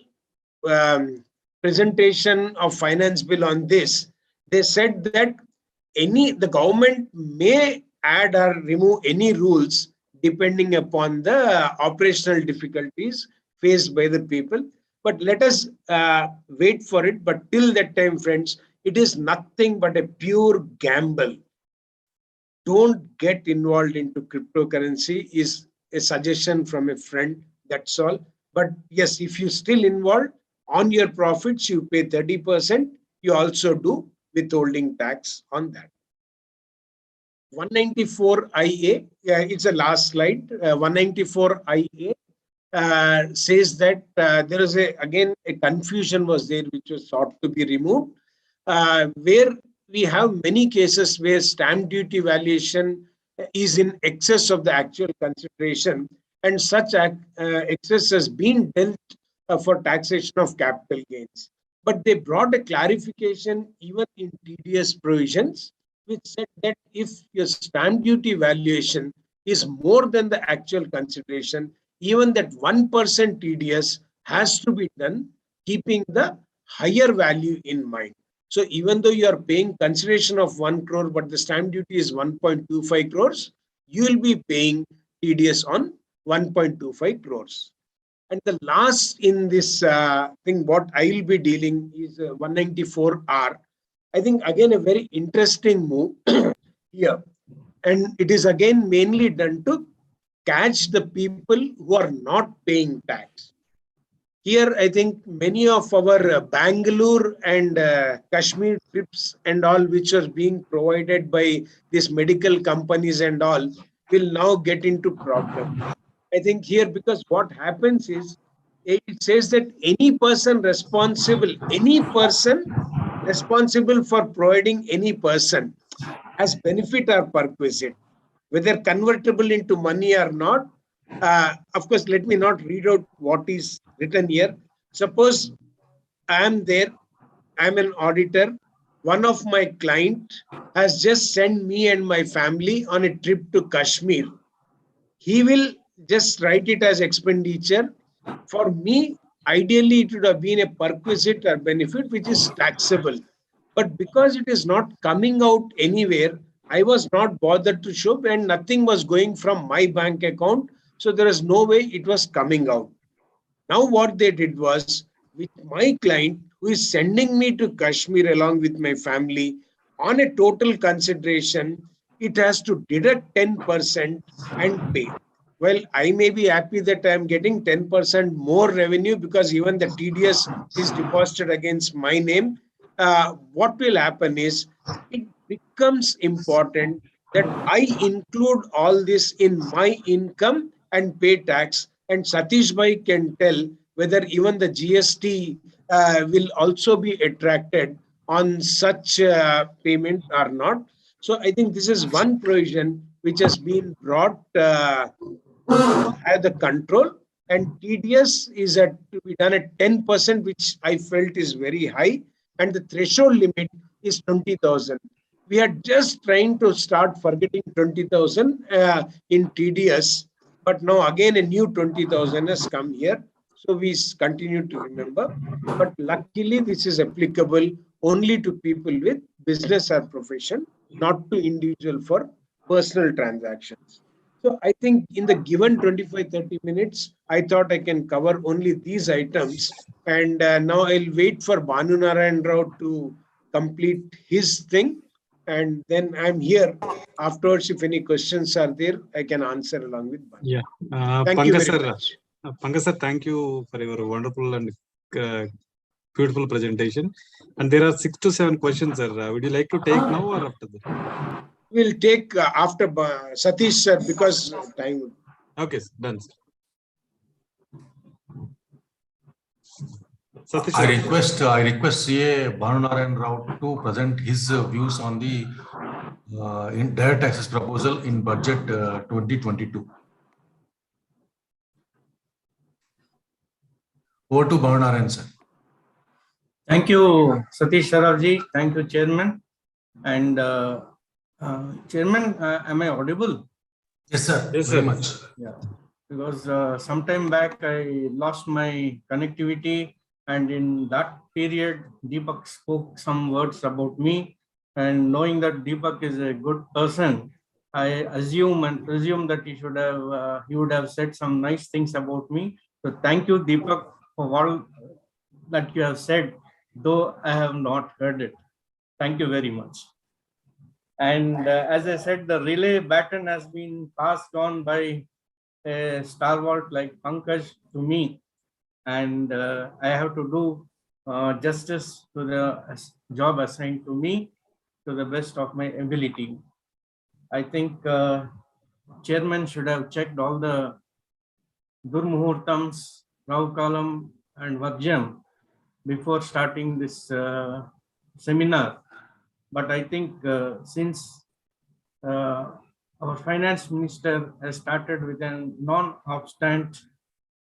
presentation of finance bill on this, they said that the government may add or remove any rules depending upon the operational difficulties faced by the people. But let us wait for it. But till that time, friends, it is nothing but a pure gamble. Don't get involved into cryptocurrency is a suggestion from a friend. That's all. But yes, if you still involved on your profits, you pay 30%. You also do withholding tax on that. 194IA, it's a last slide. 194IA says that there is again a confusion was there which was sought to be removed, where we have many cases where stamp duty valuation is in excess of the actual consideration, and such excess has been dealt for taxation of capital gains. But they brought a clarification even in TDS provisions, which said that if your stamp duty valuation is more than the actual consideration, even that 1% TDS has to be done, keeping the higher value in mind. So even though you are paying consideration of 1 crore, but the stamp duty is 1.25 crores, you will be paying TDS on 1.25 crores. And the last in this thing, what I will be dealing is 194R. I think again a very interesting move here. And it is again mainly done to catch the people who are not paying tax. Here, I think many of our Bangalore and Kashmir trips and all, which are being provided by these medical companies and all, will now get into problem. I think here, because what happens is, it says that any person responsible for providing any person as benefit or perquisite, whether convertible into money or not. Of course, let me not read out what is written here. Suppose I am there, I'm an auditor. One of my client has just sent me and my family on a trip to Kashmir. He will just write it as expenditure. For me, ideally, it would have been a perquisite or benefit, which is taxable. But because it is not coming out anywhere, I was not bothered to show, and nothing was going from my bank account. So there is no way it was coming out. Now what they did was, with my client who is sending me to Kashmir along with my family, on a total consideration, it has to deduct 10% and pay. well, I may be happy that I'm getting 10% more revenue because even the TDS is deposited against my name. What will happen is it becomes important that I include all this in my income and pay tax. And Satish Bhai can tell whether even the GST will also be attracted on such payment or not. So I think this is one provision which has been brought to have the control. And TDS is at to be done at 10%, which I felt is very high. And the threshold limit is 20,000. We are just trying to start forgetting 20,000 in TDS, but now again a new 20,000 has come here. So we continue to remember. But luckily, this is applicable only to people with business or profession, not to individual for personal transactions. So I think in the given 25-30 minutes, I thought I can cover only these items. And now I'll wait for Banu Narayan Rao to complete his thing. And then I'm here. Afterwards, if any questions are there, I can answer along with Banu. Yeah. Thank you Pankaj very sir, much. Pankaj sir, thank you for your wonderful and beautiful presentation. And there are 6 to 7 questions, sir. Would you like to take now or after that? We'll take after Satish sir because time would. Okay, done. Sir. Satish, I request CA Banu Narayan Rao to present his views on the indirect taxes proposal in budget 2022. Over to Banu Narayan, sir. Thank you, Satish Sharafji. Thank you, Chairman. And Chairman, am I audible? Yes, sir. Yes, Very sir. much. Yeah, because some time back I lost my connectivity, and in that period, Deepak spoke some words about me. And knowing that Deepak is a good person, I assume and presume that he would have said some nice things about me. So thank you, Deepak, for all that you have said, though I have not heard it. Thank you very much. And as I said, the relay baton has been passed on by a stalwart like Pankaj to me, and I have to do justice to the job assigned to me to the best of my ability. I think Chairman should have checked all the Durmuhurtams, Raukalam and Vajjam before starting this seminar. But I think since our finance minister has started with a non-obstant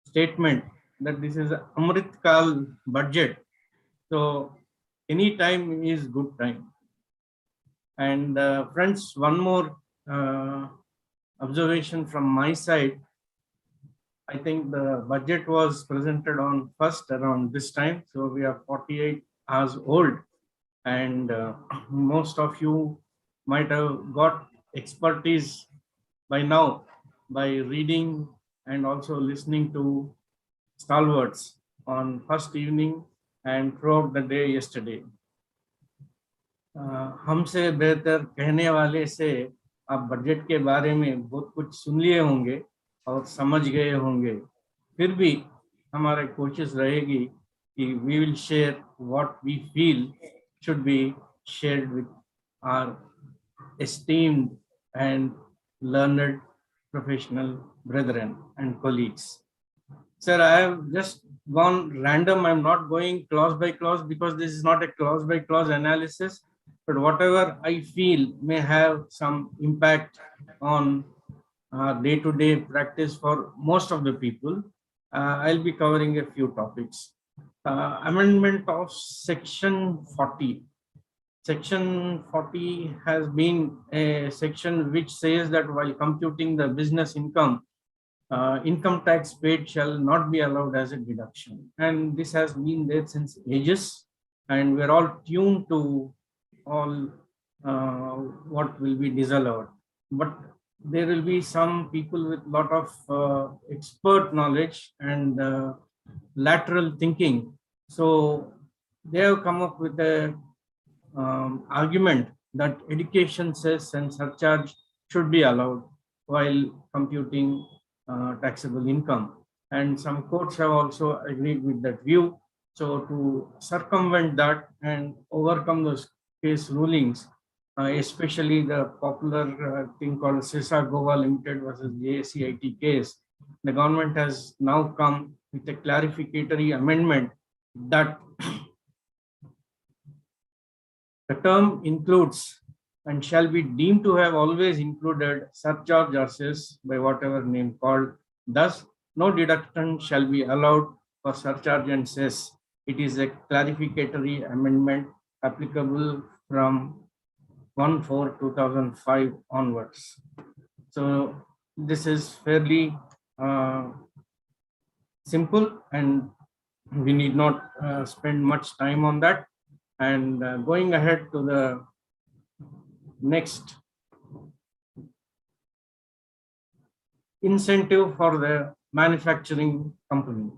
statement that this is an Amrit Kal budget, so any time is good time. And friends, one more observation from my side. I think the budget was presented on first around this time, so we are 48 hours old, and most of you might have got expertise by now by reading and also listening to stalwarts on first evening and throughout the day yesterday. हमसे बेहतर कहने वाले से आप budget के बारे में बहुत कुछ सुन लिए होंगे और समझ गए होंगे, फिर भी हमारी कोशिश रहेगी कि we will share what we feel should be shared with our esteemed and learned professional brethren and colleagues. Sir, I have just gone random. I'm not going clause by clause because this is not a clause by clause analysis, but whatever I feel may have some impact on day-to-day practice for most of the people. I'll be covering a few topics. Amendment of Section 40. Section 40 has been a section which says that while computing the business income, income tax paid shall not be allowed as a deduction. And this has been there since ages, and we're all tuned to all what will be disallowed. But there will be some people with a lot of expert knowledge and lateral thinking. So they have come up with a argument that education cess and surcharge should be allowed while computing taxable income. And some courts have also agreed with that view. So to circumvent that and overcome those case rulings, especially the popular thing called Sesa Goa Limited versus JACIT case, the government has now come with a clarificatory amendment that the term includes and shall be deemed to have always included surcharge or cess by whatever name called. Thus, no deduction shall be allowed for surcharge and cess. It is a clarificatory amendment applicable from 1/4/2005 onwards. So this is fairly simple, and we need not spend much time on that. And going ahead to the next, incentive for the manufacturing company.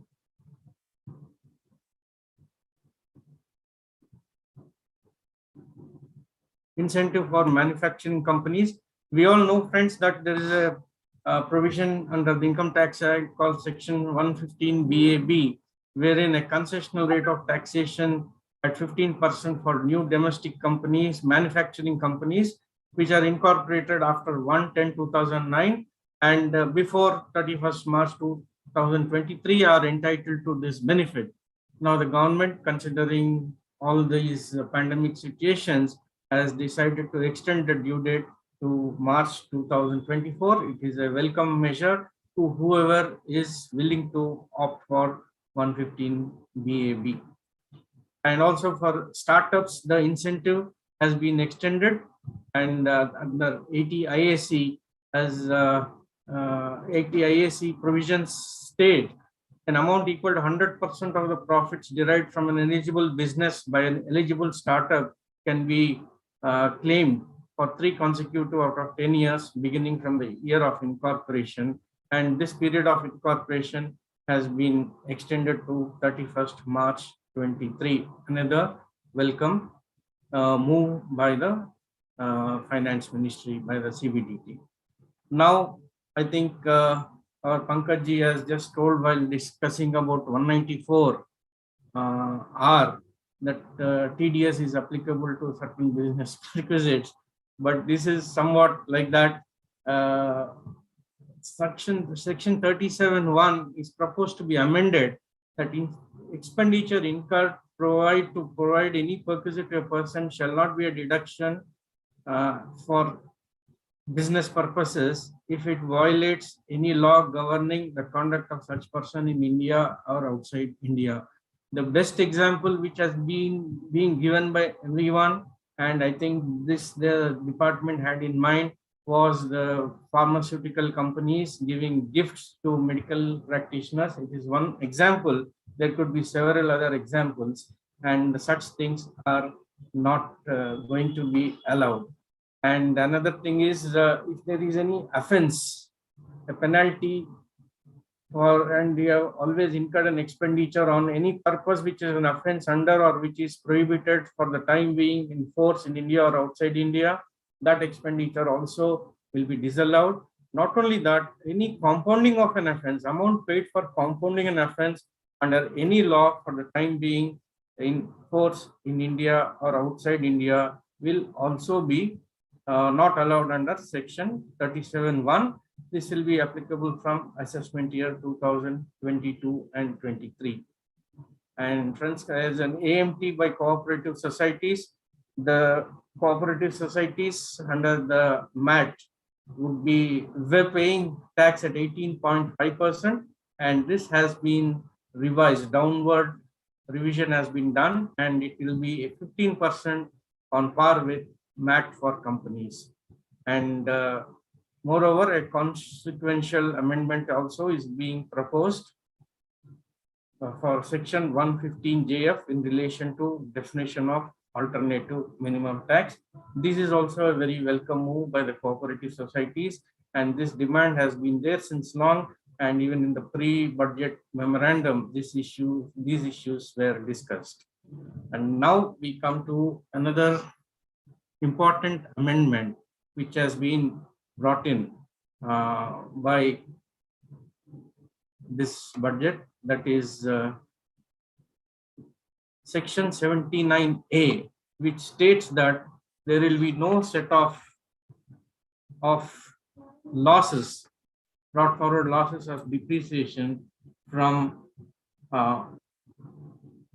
Incentive for manufacturing companies. We all know, friends, that there is a provision under the Income Tax Act called Section 115 BAB, wherein a concessional rate of taxation at 15% for new domestic companies, manufacturing companies, which are incorporated after 1/10/2009 and before 31st March 2023 are entitled to this benefit. Now the government, considering all these pandemic situations, has decided to extend the due date to March 2024. It is a welcome measure to whoever is willing to opt for 115 BAB. And also for startups, the incentive has been extended, and under 80 IAC, as 80 IAC provisions state, an amount equal to 100% of the profits derived from an eligible business by an eligible startup can be claimed for 3 consecutive out of 10 years, beginning from the year of incorporation. And this period of incorporation has been extended to 31st March 23. Another welcome move by the Finance Ministry, by the CBDT. Now, I think our Pankaj ji has just told while discussing about 194 R that TDS is applicable to certain business requisites, but this is somewhat like that. Section 37(1) is proposed to be amended that in expenditure incurred to provide any perquisite to a person shall not be a deduction for business purposes if it violates any law governing the conduct of such person in India or outside India. The best example which has been being given by everyone, and I think this the department had in mind, was the pharmaceutical companies giving gifts to medical practitioners. It is one example. There could be several other examples, and such things are not going to be allowed. And another thing is, if there is any offense, a penalty, and you have always incurred an expenditure on any purpose which is an offense under or which is prohibited for the time being in force in India or outside India, that expenditure also will be disallowed. Not only that, any compounding of an offense, amount paid for compounding an offense under any law for the time being in force in India or outside India will also be not allowed under Section 37(1). This will be applicable from assessment year 2022 and 23. And friends, as an AMT by cooperative societies, the cooperative societies under the MAT would be paying tax at 18.5%, and this has been revised downward. Revision has been done, and it will be 15% on par with MAT for companies. And moreover, a consequential amendment also is being proposed for Section 115 JF in relation to definition of alternative minimum tax. This is also a very welcome move by the cooperative societies, and this demand has been there since long, and even in the pre-budget memorandum, these issues were discussed. And now we come to another important amendment which has been brought in by this budget, that is section 79A, which states that there will be no set of losses, brought forward losses of depreciation from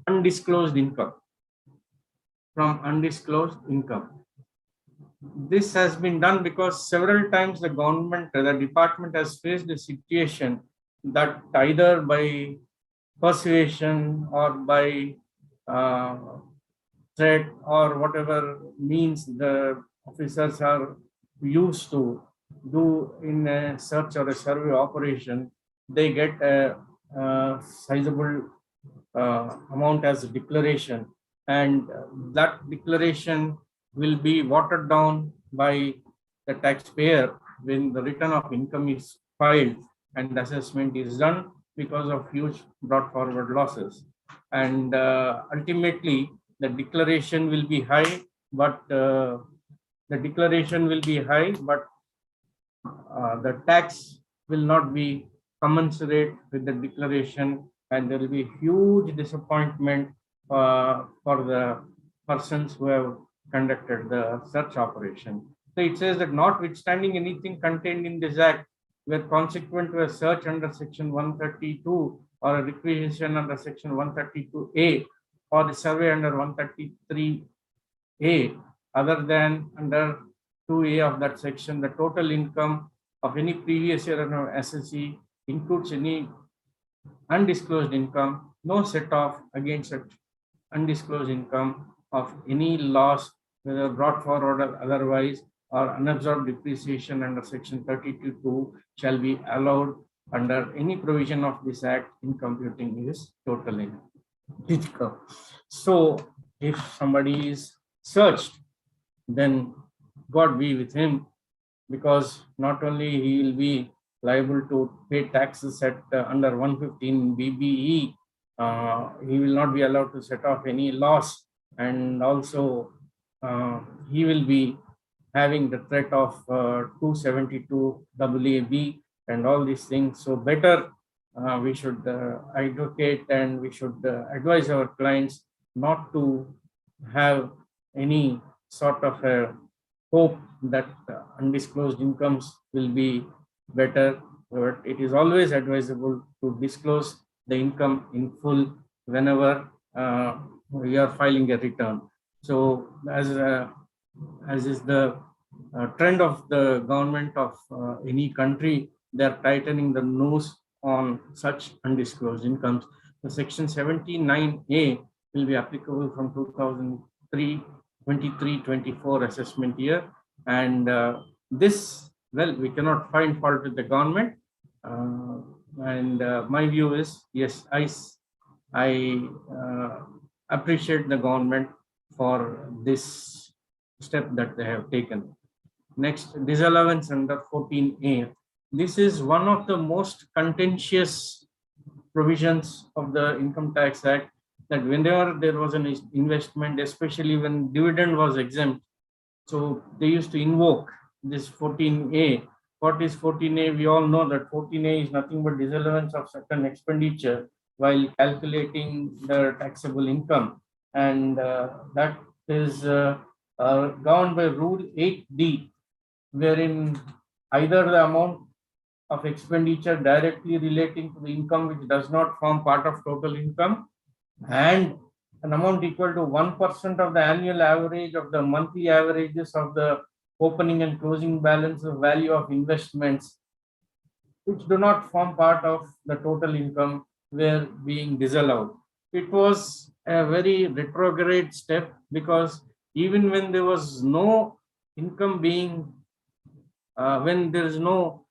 undisclosed income. This has been done because several times the department has faced a situation that either by persuasion or by threat or whatever means the officers are used to do in a search or a survey operation, they get a sizable amount as a declaration, and that declaration will be watered down by the taxpayer when the return of income is filed and assessment is done because of huge brought forward losses. And ultimately, the declaration will be high, but the tax will not be commensurate with the declaration, and there will be huge disappointment for the persons who have conducted the search operation. So it says that notwithstanding anything contained in this act, where consequent to a search under section 132 or a requisition under section 132A or the survey under 133A, other than under 2A of that section, the total income of any previous year of SSC includes any undisclosed income, no set off against such undisclosed income of any loss, whether brought forward or otherwise, or unabsorbed depreciation under section 32(2) shall be allowed under any provision of this act in computing his total income. So if somebody is searched, then God be with him, because not only he will be liable to pay taxes at under 115 BBE, he will not be allowed to set off any loss, and also he will be having the threat of 272 AAB and all these things. So better we should advocate and we should advise our clients not to have any sort of a hope that undisclosed incomes will be better, but it is always advisable to disclose the income in full whenever we are filing a return. So as is the trend of the government of any country, they are tightening the nose on such undisclosed incomes. The section 79A will be applicable from 2023-24 assessment year, and this, well, we cannot find fault with the government, and my view is, yes, I appreciate the government for this step that they have taken. Next, disallowance under 14A. This is one of the most contentious provisions of the Income Tax Act, that whenever there was an investment, especially when dividend was exempt, so they used to invoke this 14A. What is 14A? We all know that 14A is nothing but disallowance of certain expenditure while calculating the taxable income, and that is governed by Rule 8D, wherein either the amount of expenditure directly relating to the income which does not form part of total income, and an amount equal to 1% of the annual average of the monthly averages of the opening and closing balance of value of investments which do not form part of the total income were being disallowed. It was a very retrograde step, because even when there was no income being, when there is no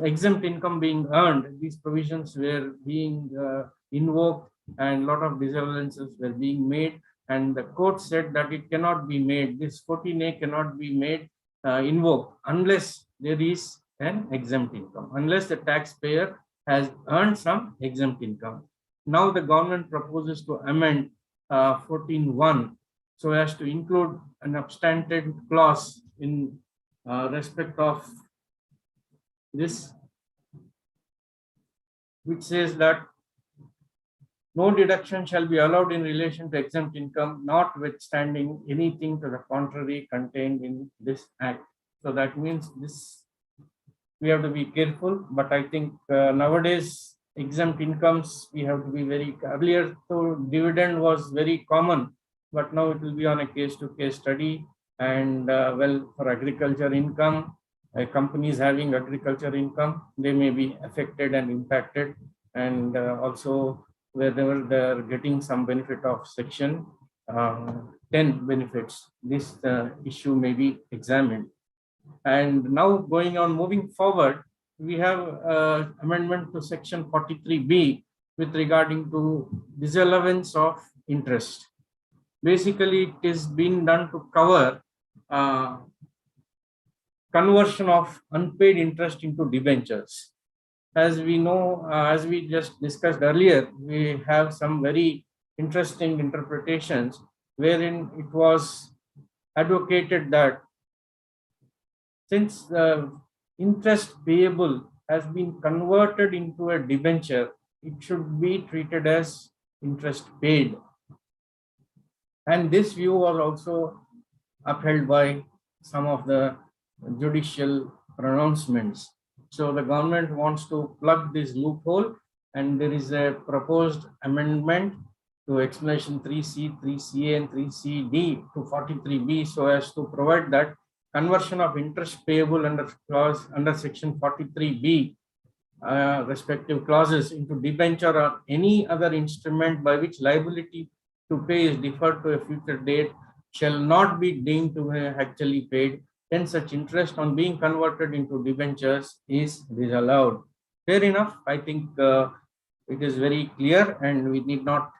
exempt income being earned, these provisions were being invoked and a lot of disallowances were being made, and the court said that it cannot be made, this 14A cannot be made invoked unless there is an exempt income, unless the taxpayer has earned some exempt income. Now the government proposes to amend 14(1) so as to include an abstented clause in respect of this which says that no deduction shall be allowed in relation to exempt income, notwithstanding anything to the contrary contained in this act. So that means this we have to be careful. But I think nowadays exempt incomes we have to be very earlier. So dividend was very common, but now it will be on a case-to-case study. And well, for agriculture income, companies having agriculture income, they may be affected and impacted, and also wherever they are getting some benefit of section 10 benefits, this issue may be examined. And now going on, moving forward, we have amendment to section 43B with regarding to disallowance of interest. Basically, it is being done to cover conversion of unpaid interest into debentures. As we know, as we just discussed earlier, we have some very interesting interpretations wherein it was advocated that since the interest payable has been converted into a debenture, it should be treated as interest paid. And this view was also upheld by some of the judicial pronouncements. So the government wants to plug this loophole, and there is a proposed amendment to explanation 3C, 3CA, and 3CD to 43B, so as to provide that conversion of interest payable under section 43B, respective clauses, into debenture or any other instrument by which liability to pay is deferred to a future date shall not be deemed to have actually paid. Then such interest on being converted into debentures is disallowed. Fair enough. I think it is very clear, and we need not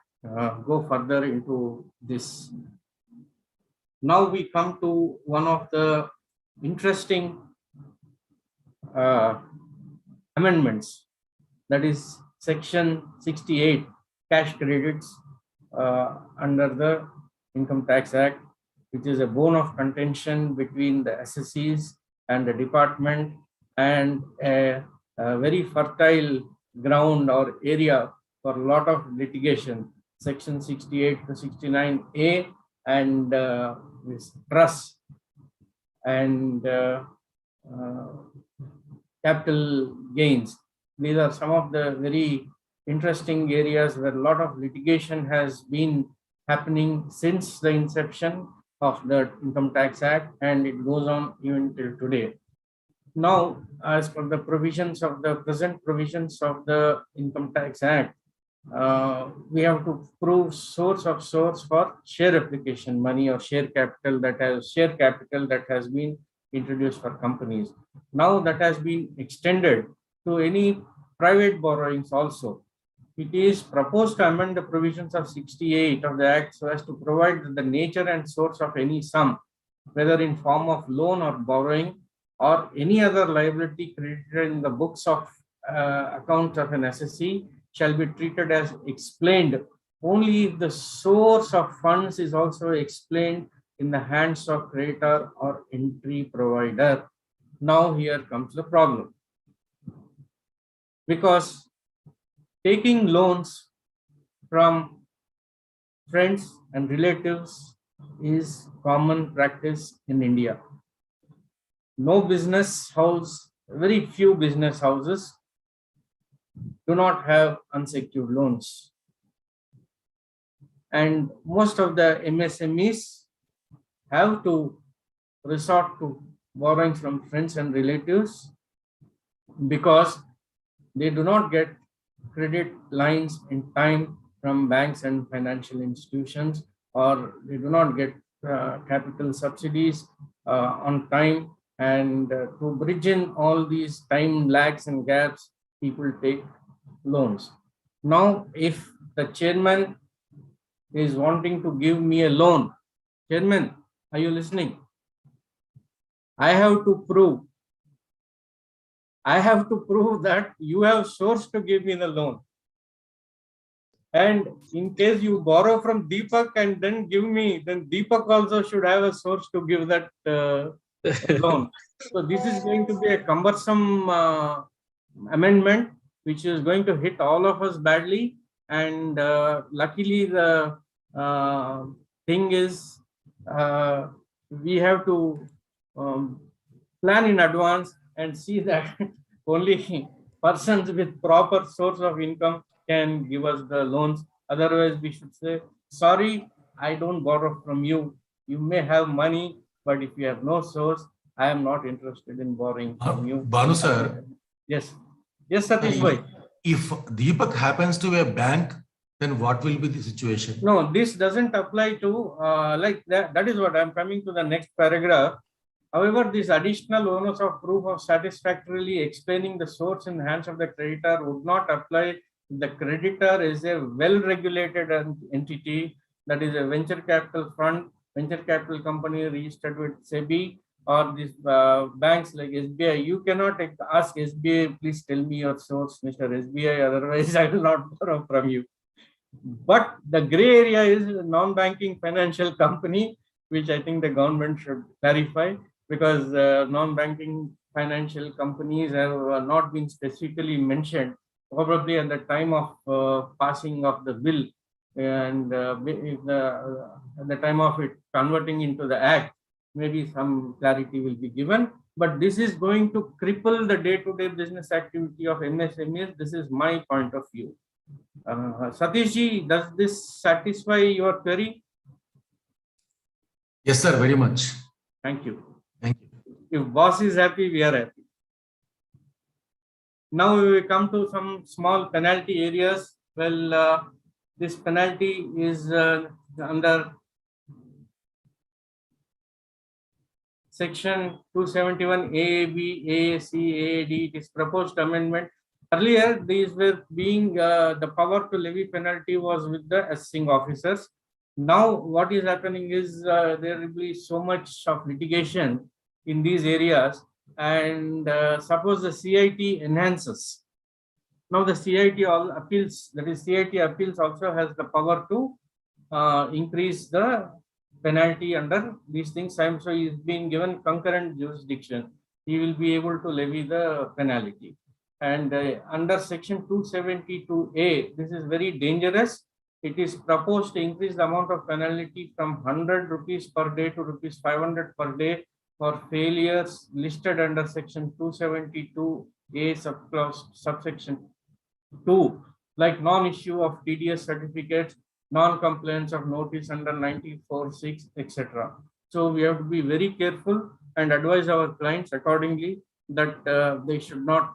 go further into this. Now we come to one of the interesting amendments, that is section 68, cash credits under the Income Tax Act, which is a bone of contention between the assessees and the department, and a very fertile ground or area for a lot of litigation. Section 68 to 69A and this trust and capital gains. These are some of the very interesting areas where a lot of litigation has been happening since the inception of the Income Tax Act, and it goes on even till today. Now, as per the provisions of the present provisions of the Income Tax Act, we have to prove source for share application money or share capital that has been introduced for companies. Now that has been extended to any private borrowings also. It is proposed to amend the provisions of 68 of the Act so as to provide the nature and source of any sum, whether in form of loan or borrowing or any other liability credited in the books of accounts of an assessee, shall be treated as explained only if the source of funds is also explained in the hands of creditor or entry provider. Now here comes the problem, because taking loans from friends and relatives is common practice in India. No business house, very few business houses do not have unsecured loans. And most of the MSMEs have to resort to borrowing from friends and relatives because they do not get credit lines in time from banks and financial institutions, or they do not get capital subsidies on time. And to bridge in all these time lags and gaps, people take loans. Now, if the chairman is wanting to give me a loan, chairman, are you listening? I have to prove that you have source to give me the loan. And in case you borrow from Deepak and then give me, then Deepak also should have a source to give that loan. So this is going to be a cumbersome amendment, which is going to hit all of us badly. And luckily, the thing is, we have to plan in advance and see that only persons with proper source of income can give us the loans. Otherwise, we should say, sorry, I don't borrow from you. You may have money, but if you have no source, I am not interested in borrowing from you. Banu sir. Yes. Yes, Satish bhai. If Deepak happens to a bank, then what will be the situation? No, this doesn't apply to like that. That is what I'm coming to the next paragraph. However, this additional onus of proof of satisfactorily explaining the source in the hands of the creditor would not apply if the creditor is a well-regulated entity, that is a venture capital fund, venture capital company registered with SEBI, or these banks like SBI. You cannot ask SBI, please tell me your source, Mr. SBI, otherwise I will not borrow from you. But the gray area is non-banking financial company, which I think the government should clarify, because non-banking financial companies have not been specifically mentioned, probably at the time of passing of the bill, and at the time of it converting into the act, maybe some clarity will be given. But this is going to cripple the day-to-day business activity of MSMEs. This is my point of view. Satish ji, does this satisfy your query? Yes, sir, very much. Thank you. Thank you. If boss is happy, we are happy. Now we will come to some small penalty areas. Well, this penalty is under section 271 A, B, A, C, A, D. It is proposed amendment. Earlier, these were being the power to levy penalty was with the assessing officers. Now, what is happening is there will be so much of litigation in these areas, and suppose the CIT enhances. Now, the CIT all appeals, that is, CIT appeals also has the power to increase the penalty under these things. So he is being given concurrent jurisdiction. He will be able to levy the penalty. And under section 272A, this is very dangerous. It is proposed to increase the amount of penalty from 100 rupees per day to rupees 500 per day for failures listed under section 272A subsection 2, like non-issue of TDS certificates, non-compliance of notice under 94(6), etc. So we have to be very careful and advise our clients accordingly that they should not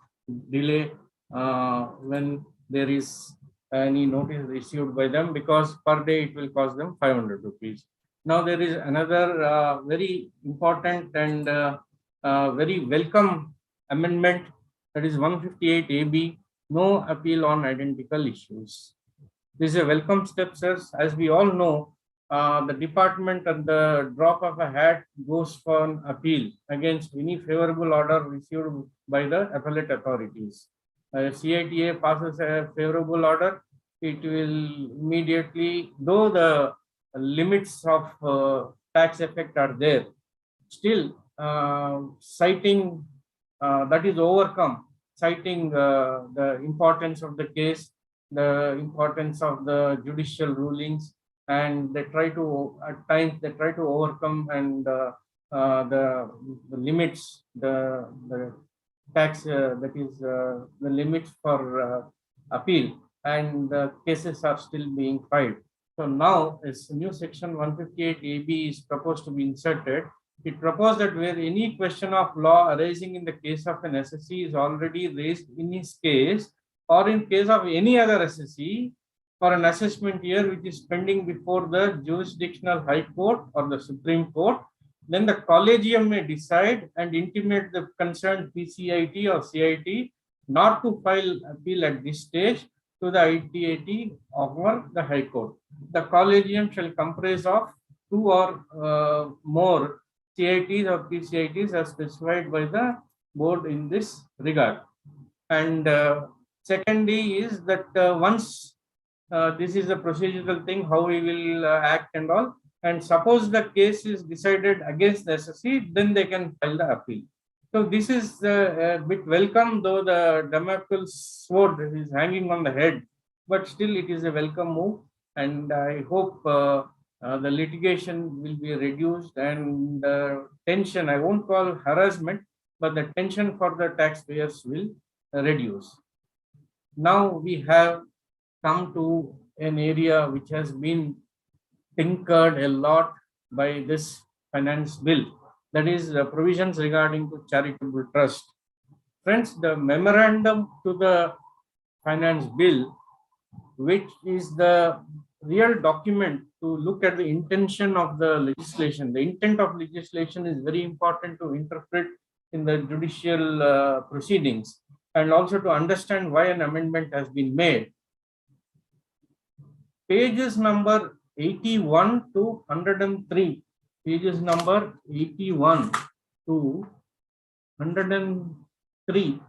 delay when there is any notice issued by them, because per day it will cost them 500 rupees. Now there is another very important and very welcome amendment, that is 158 AB, no appeal on identical issues. This is a welcome step, sirs. As we all know, the department at the drop of a hat goes for an appeal against any favorable order received by the appellate authorities. CITA passes a favorable order, it will immediately, though the limits of tax effect are there, still citing that is overcome, citing the importance of the case, the importance of the judicial rulings, and they try to, at times, they try to overcome and the limits, the tax, that is the limits for appeal, and the cases are still being filed. So now, this new section 158 AB is proposed to be inserted. It proposed that where any question of law arising in the case of an SSE is already raised in his case, or in case of any other SSE for an assessment year which is pending before the jurisdictional High Court or the Supreme Court, then the collegium may decide and intimate the concerned PCIT or CIT not to file appeal at this stage to the ITAT or the High Court. The collegium shall comprise of 2 or more CITs or PCITs as specified by the board in this regard. And secondly is that once this is a procedural thing, how we will act and all, and suppose the case is decided against the SSE, then they can file the appeal. So this is a bit welcome, though the Damocles sword is hanging on the head, but still it is a welcome move, and I hope the litigation will be reduced and the tension, I won't call harassment, but the tension for the taxpayers will reduce. Now we have come to an area which has been tinkered a lot by this finance bill, that is the provisions regarding to charitable trust. Friends, the memorandum to the finance bill, which is the real document to look at the intention of the legislation. The intent of legislation is very important to interpret in the judicial proceedings, and also to understand why an amendment has been made. Pages number 81 to 103, pages number 81 to 103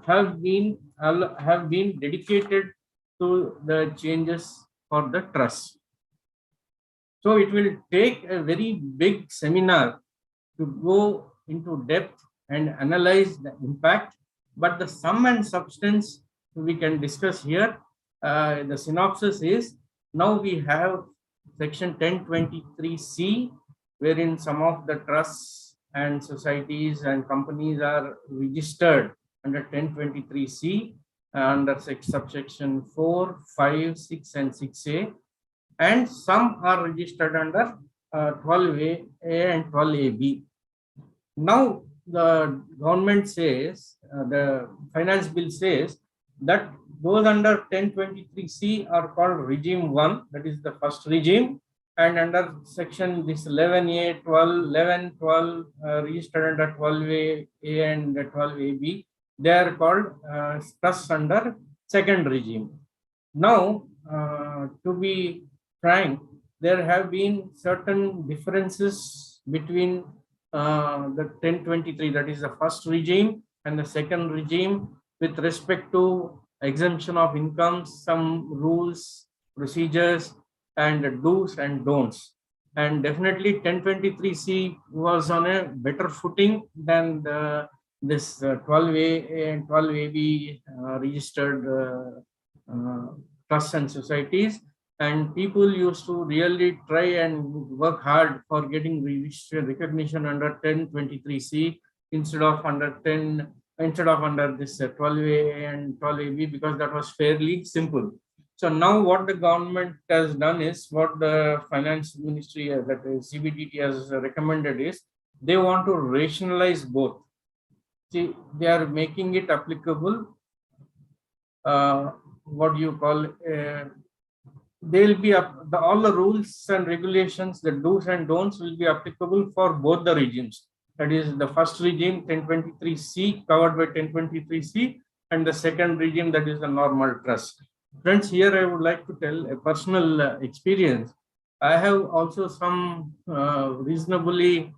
have been dedicated to the changes for the trust. So it will take a very big seminar to go into depth and analyze the impact, but the sum and substance we can discuss here. The synopsis is, now we have section 1023C, wherein some of the trusts and societies and companies are registered under 1023C under subsection 4, 5, 6 and 6A, and some are registered under 12A and 12AB. Now the government says, the finance bill says that those under 1023C are called regime 1, that is the first regime, and under section this 11A, 12, 11, 12 registered under 12A and 12AB, they are called trusts under second regime. Now, to be frank, there have been certain differences between the 1023, that is the first regime, and the second regime with respect to exemption of incomes, some rules, procedures, and do's and don'ts. And definitely 1023C was on a better footing than this 12A and 12AB registered trusts and societies. And people used to really try and work hard for getting recognition under 1023C instead of under this 12A and 12AB, because that was fairly simple. So now what the government has done is, what the finance ministry, that is CBDT, has recommended is, they want to rationalize both. See, they are making it applicable, what do you call, they'll be all the rules and regulations, the do's and don'ts will be applicable for both the regimes. That is the first regime 1023C covered by 1023C, and the second regime, that is the normal trust. Friends, here I would like to tell a personal experience. I have also some reasonably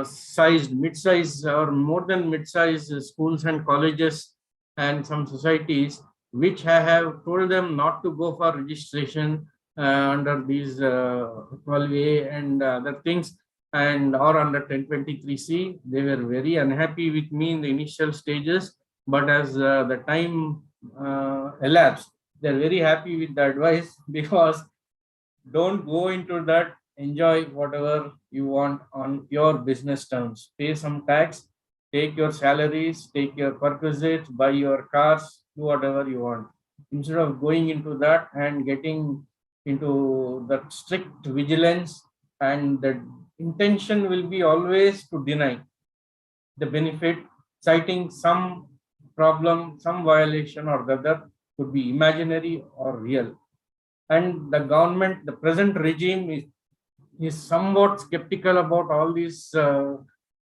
sized, mid-sized or more than mid-sized schools and colleges and some societies, which I have told them not to go for registration under these 12A and other things, and or under 1023C. They were very unhappy with me in the initial stages, but as the time elapsed, they're very happy with the advice, because don't go into that, enjoy whatever you want on pure business terms, pay some tax, take your salaries, take your perquisites, buy your cars, do whatever you want. Instead of going into that and getting into that strict vigilance, and the intention will be always to deny the benefit, citing some problem, some violation or the other, could be imaginary or real. And the government, the present regime is somewhat skeptical about all these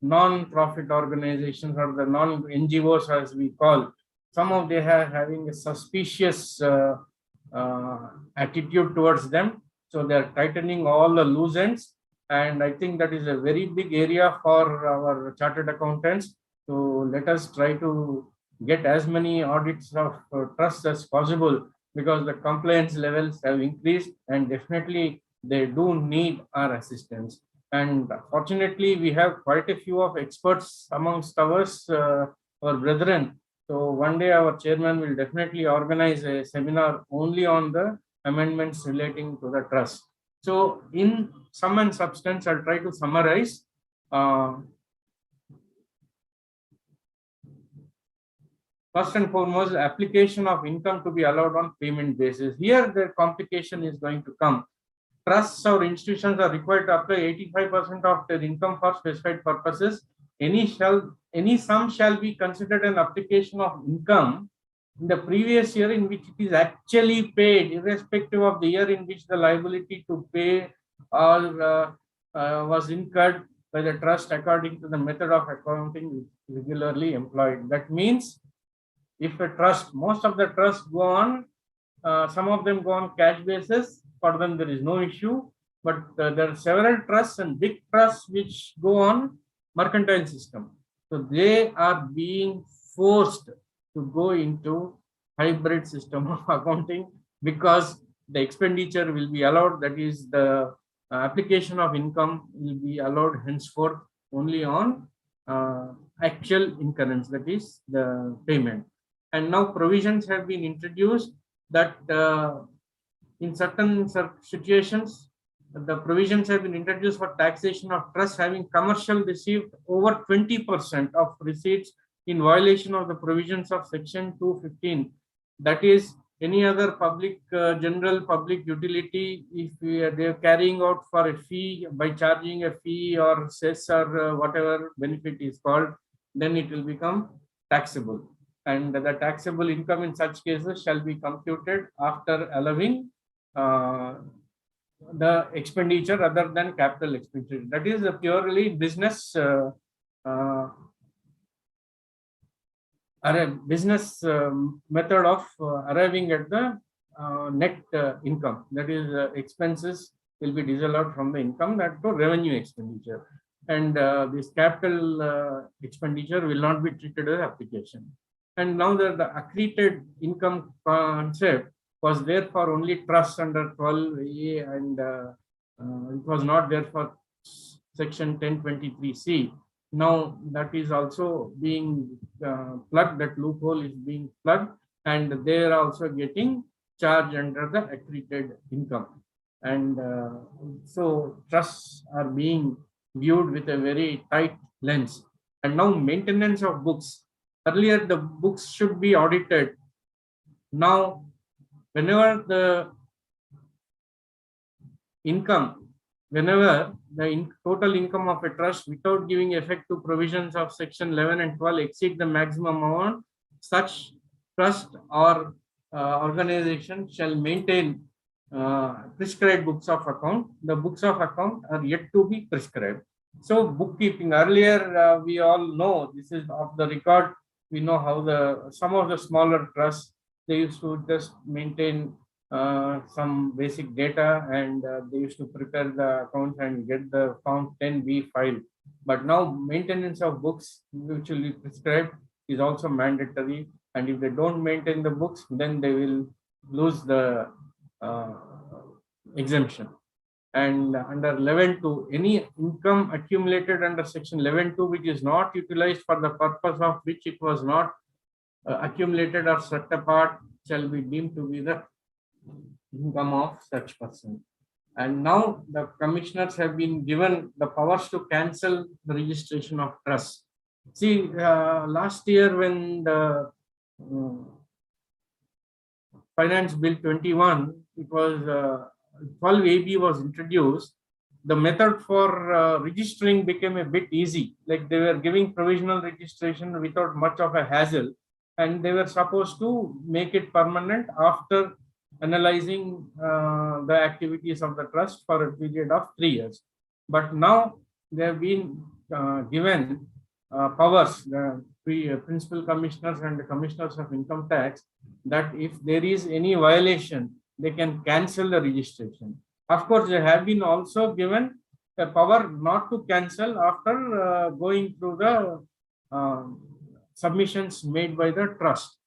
non-profit organizations, or the non-NGOs as we call. Some of them are having a suspicious attitude towards them. So they are tightening all the loose ends. And I think that is a very big area for our chartered accountants. So let us try to get as many audits of trusts as possible, because the compliance levels have increased and definitely they do need our assistance. And fortunately, we have quite a few of experts amongst our brethren. So one day our chairman will definitely organize a seminar only on the amendments relating to the trust. So in sum and substance, I'll try to summarize. First and foremost, application of income to be allowed on payment basis. Here, the complication is going to come. Trusts or institutions are required to apply 85% of their income for specified purposes. Any sum shall be considered an application of income in the previous year in which it is actually paid, irrespective of the year in which the liability to pay or was incurred by the trust according to the method of accounting regularly employed. That means if a trust, most of the trusts go on, some of them go on cash basis, for them there is no issue, but there are several trusts and big trusts which go on mercantile system. So they are being forced to go into hybrid system of accounting because the expenditure will be allowed, that is the application of income will be allowed henceforth only on actual incurrence, that is the payment. And now provisions have been introduced that in certain situations, the provisions have been introduced for taxation of trusts having commercial received over 20% of receipts in violation of the provisions of section 215. That is, any other public, general public utility, if they are carrying out for a fee by charging a fee or cess or whatever benefit is called, then it will become taxable. And the taxable income in such cases shall be computed after allowing the expenditure other than capital expenditure. That is a purely business method of arriving at the net income. That is, expenses will be disallowed from the income, that to revenue expenditure. And this capital expenditure will not be treated as application. And now that the accreted income concept was there for only trusts under 12A and it was not there for section 1023C. Now that is also being plugged, that loophole is being plugged, and they are also getting charged under the accreted income. And so trusts are being viewed with a very tight lens. And now maintenance of books. Earlier, the books should be audited. Now, whenever the total income of a trust without giving effect to provisions of section 11 and 12 exceed the maximum amount, such trust or organization shall maintain prescribed books of account. The books of account are yet to be prescribed. So bookkeeping, earlier we all know, this is off the record, we know how some of the smaller trusts, they used to just maintain some basic data and they used to prepare the accounts and get the Form 10B file. But now maintenance of books mutually prescribed is also mandatory, and if they don't maintain the books, then they will lose the exemption. And under 11.2, any income accumulated under section 11.2 which is not utilized for the purpose of which it was not accumulated or set apart shall be deemed to be the income of such person. And now the commissioners have been given the powers to cancel the registration of trust. See, last year when the Finance Bill 21, it was 12AB was introduced, the method for registering became a bit easy. Like they were giving provisional registration without much of a hassle, and they were supposed to make it permanent after analyzing the activities of the trust for a period of 3 years. But now they have been given powers, the principal commissioners and the commissioners of income tax, that if there is any violation, they can cancel the registration. Of course, they have been also given a power not to cancel after going through the submissions made by the trust.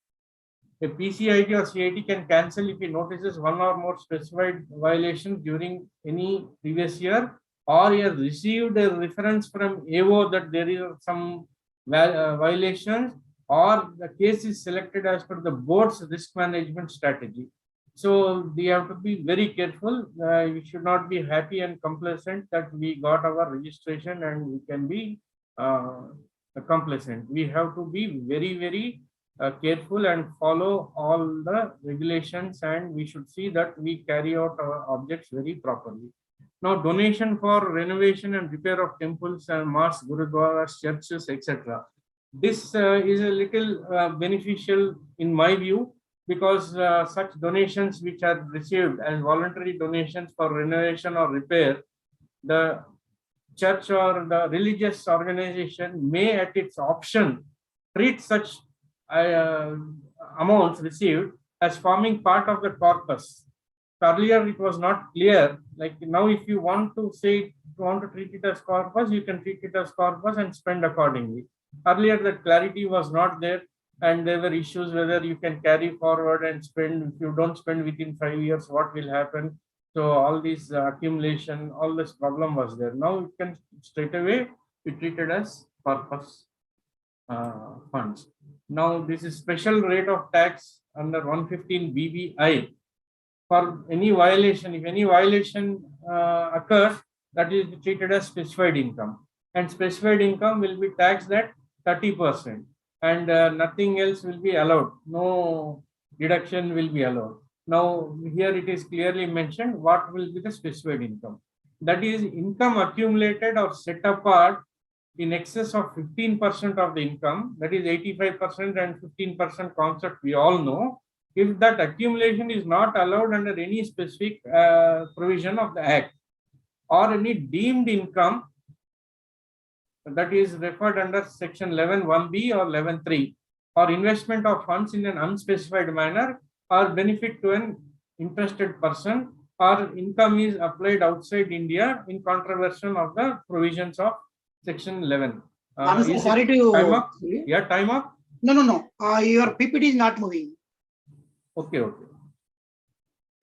A PCID or CID can cancel if he notices one or more specified violations during any previous year, or he has received a reference from AO that there is some violations, or the case is selected as per the board's risk management strategy. So we have to be very careful. We should not be happy and complacent that we got our registration and we can be complacent. We have to be very, very careful and follow all the regulations, and we should see that we carry out our objects very properly. Now, donation for renovation and repair of temples and mosques, gurudwaras, churches, etc. This is a little beneficial in my view, because such donations which are received as voluntary donations for renovation or repair, the church or the religious organization may at its option treat such amounts received as forming part of the corpus. Earlier it was not clear, like now if you want to say, you want to treat it as corpus, you can treat it as corpus and spend accordingly. Earlier that clarity was not there, and there were issues whether you can carry forward and spend. If you don't spend within 5 years, what will happen? So all this accumulation, all this problem was there. Now it can straight away be treated as corpus funds. Now this is special rate of tax under 115 BBI for any violation. If any violation occurs, that is treated as specified income, and specified income will be taxed at 30%, and nothing else will be allowed. No deduction will be allowed. Now here it is clearly mentioned what will be the specified income. That is income accumulated or set apart in excess of 15% of the income. That is 85% and 15% concept we all know. If that accumulation is not allowed under any specific provision of the Act, or any deemed income that is referred under section 11(1)(b) or 11(3), or investment of funds in an unspecified manner, or benefit to an interested person, or income is applied outside India in contravention of the provisions of section 11. Sorry to time up? Yeah, time up? No. Your PPT is not moving. Okay.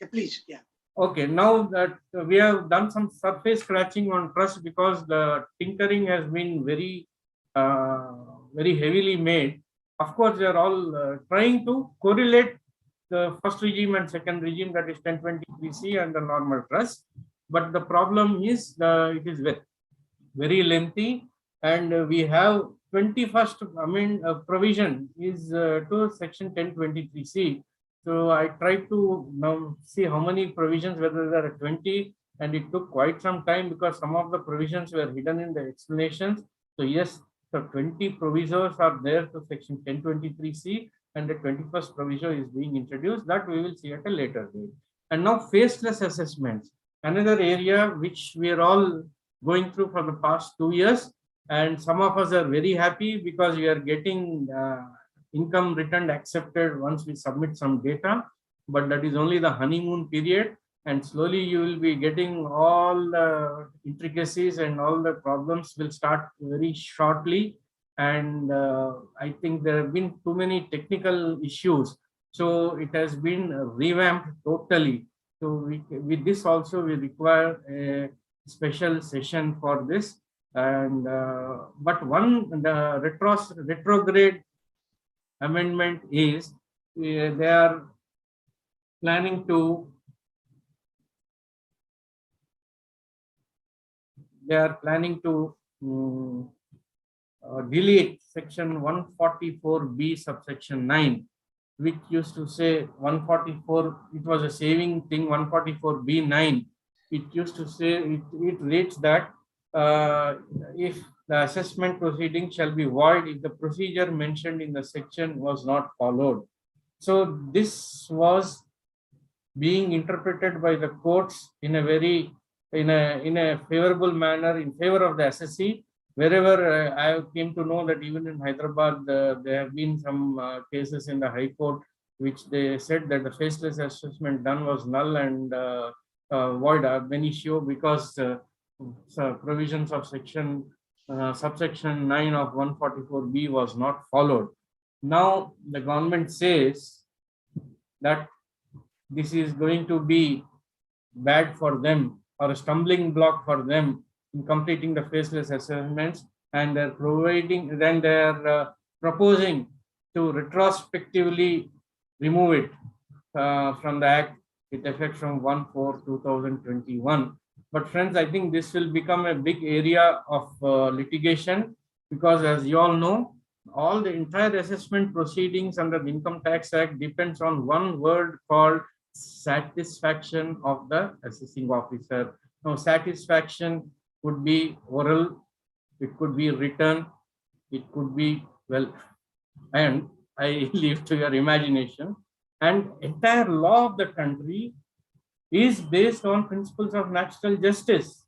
Yeah, please, yeah. Okay, now that we have done some surface scratching on trust, because the tinkering has been very heavily made. Of course, they are all trying to correlate the first regime and second regime, that is 1023C and the normal trust. But the problem is it is very lengthy, and we have 21st provision is to section 1023C. So I tried to now see how many provisions, whether there are 20, and it took quite some time because some of the provisions were hidden in the explanations. So yes, so 20 provisos are there to section 1023C, and the 21st proviso is being introduced. That we will see at a later date. And now faceless assessments, another area which we are all going through for the past 2 years, and some of us are very happy because we are getting income return accepted once we submit some data, but that is only the honeymoon period, and slowly you will be getting all the intricacies, and all the problems will start very shortly. And I think there have been too many technical issues, so it has been revamped totally. So with this also we require a special session for this. And but the retrograde amendment is they are planning to delete section 144B subsection 9, which used to say 144, it was a saving thing, 144B9. It used to say, it reads that if the assessment proceeding shall be void if the procedure mentioned in the section was not followed. So this was being interpreted by the courts in a very in a favorable manner in favor of the assessee. Wherever I came to know that even in Hyderabad there have been some cases in the High Court which they said that the faceless assessment done was null and void ab initio, because provisions of subsection 9 of 144B was not followed. Now the government says that this is going to be bad for them, or a stumbling block for them, in completing the faceless assessments, and they're proposing to retrospectively remove it from the Act with effect from 1/4/2021. But friends, I think this will become a big area of litigation, because as you all know, all the entire assessment proceedings under the Income Tax Act depends on one word called satisfaction of the assessing officer. Now, satisfaction could be oral, it could be written, it could be, well, and I leave to your imagination. And entire law of the country is based on principles of natural justice.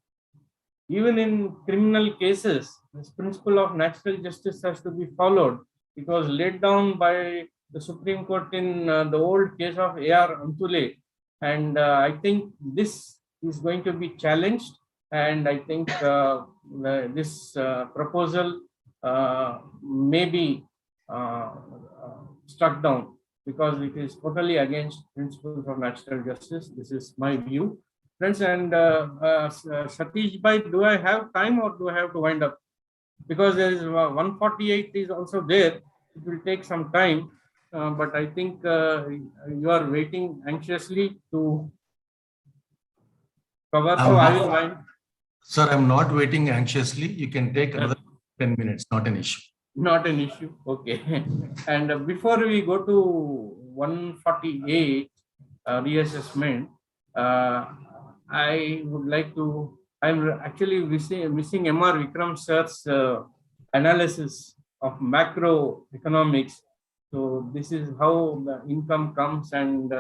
Even in criminal cases, this principle of natural justice has to be followed. It was laid down by the Supreme Court in the old case of A.R. Antule. And I think this is going to be challenged. And I think this proposal may be struck down, because it is totally against principles of natural justice. This is my view. Friends, and Satish bhai, do I have time or do I have to wind up? Because there is 148 is also there. It will take some time, but I think you are waiting anxiously to cover. So I will wind. Sir, I'm not waiting anxiously. You can take another 10 minutes, not an issue. Not an issue. Okay. And before we go to 148 reassessment, I would like to, I'm actually missing M.R. Vikram sir's analysis of macroeconomics. So this is how the income comes, and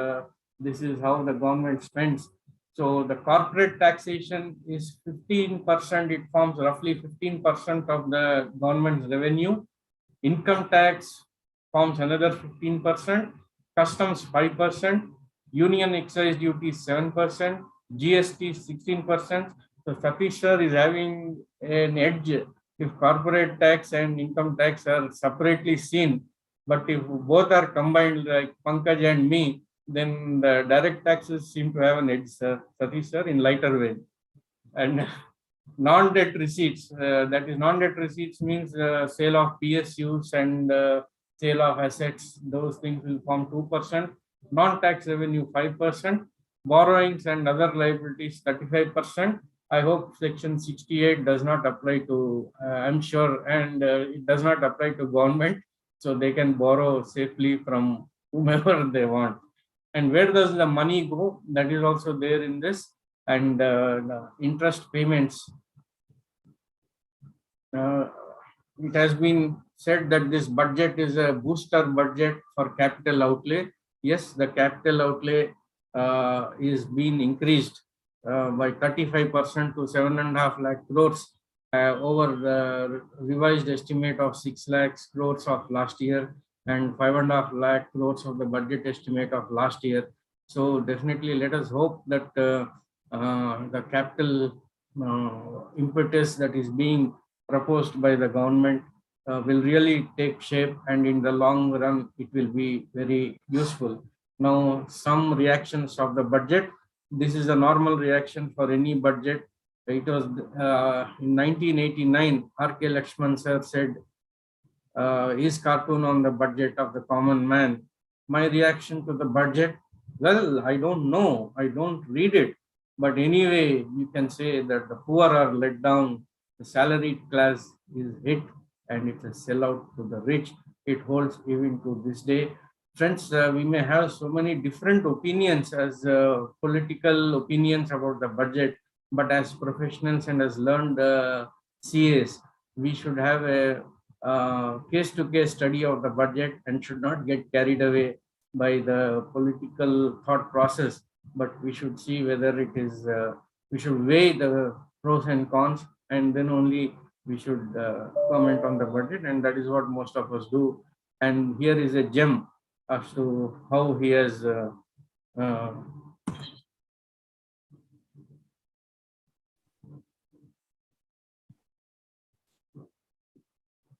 this is how the government spends. So the corporate taxation is 15%. It forms roughly 15% of the government's revenue. Income tax forms another 15%. Customs 5%. Union excise duty 7%. GST 16%. So Satish sir is having an edge if corporate tax and income tax are separately seen. But if both are combined, like Pankaj and me, then the direct taxes seem to have an edge, sir. Satish sir, in lighter way. And non-debt receipts, that is non-debt receipts means sale of PSUs and sale of assets. Those things will form 2%. Non-tax revenue 5%. Borrowings and other liabilities 35%. I hope section 68 does not apply to, I'm sure, and it does not apply to government, so they can borrow safely from whomever they want. And where does the money go? That is also there in this. And the interest payments. It has been said that this budget is a booster budget for capital outlay. Yes, the capital outlay is being increased by 35% to 7.5 lakh crores over the revised estimate of 6 lakh crores of last year and 5.5 lakh crores of the budget estimate of last year. So definitely let us hope that the capital impetus that is being proposed by the government will really take shape, and in the long run it will be very useful. Now, some reactions of the budget. This is a normal reaction for any budget. It was in 1989, R.K. Lakshman sir said, his cartoon on the budget of the common man. My reaction to the budget, well, I don't know, I don't read it. But anyway, you can say that the poor are let down, the salaried class is hit, and it's a sellout to the rich. It holds even to this day. Friends, we may have so many different opinions as political opinions about the budget, but as professionals and as learned CAs, we should have a case-to-case study of the budget and should not get carried away by the political thought process, but we should see whether it is, we should weigh the pros and cons, and then only we should comment on the budget, and that is what most of us do. And here is a gem as to how he has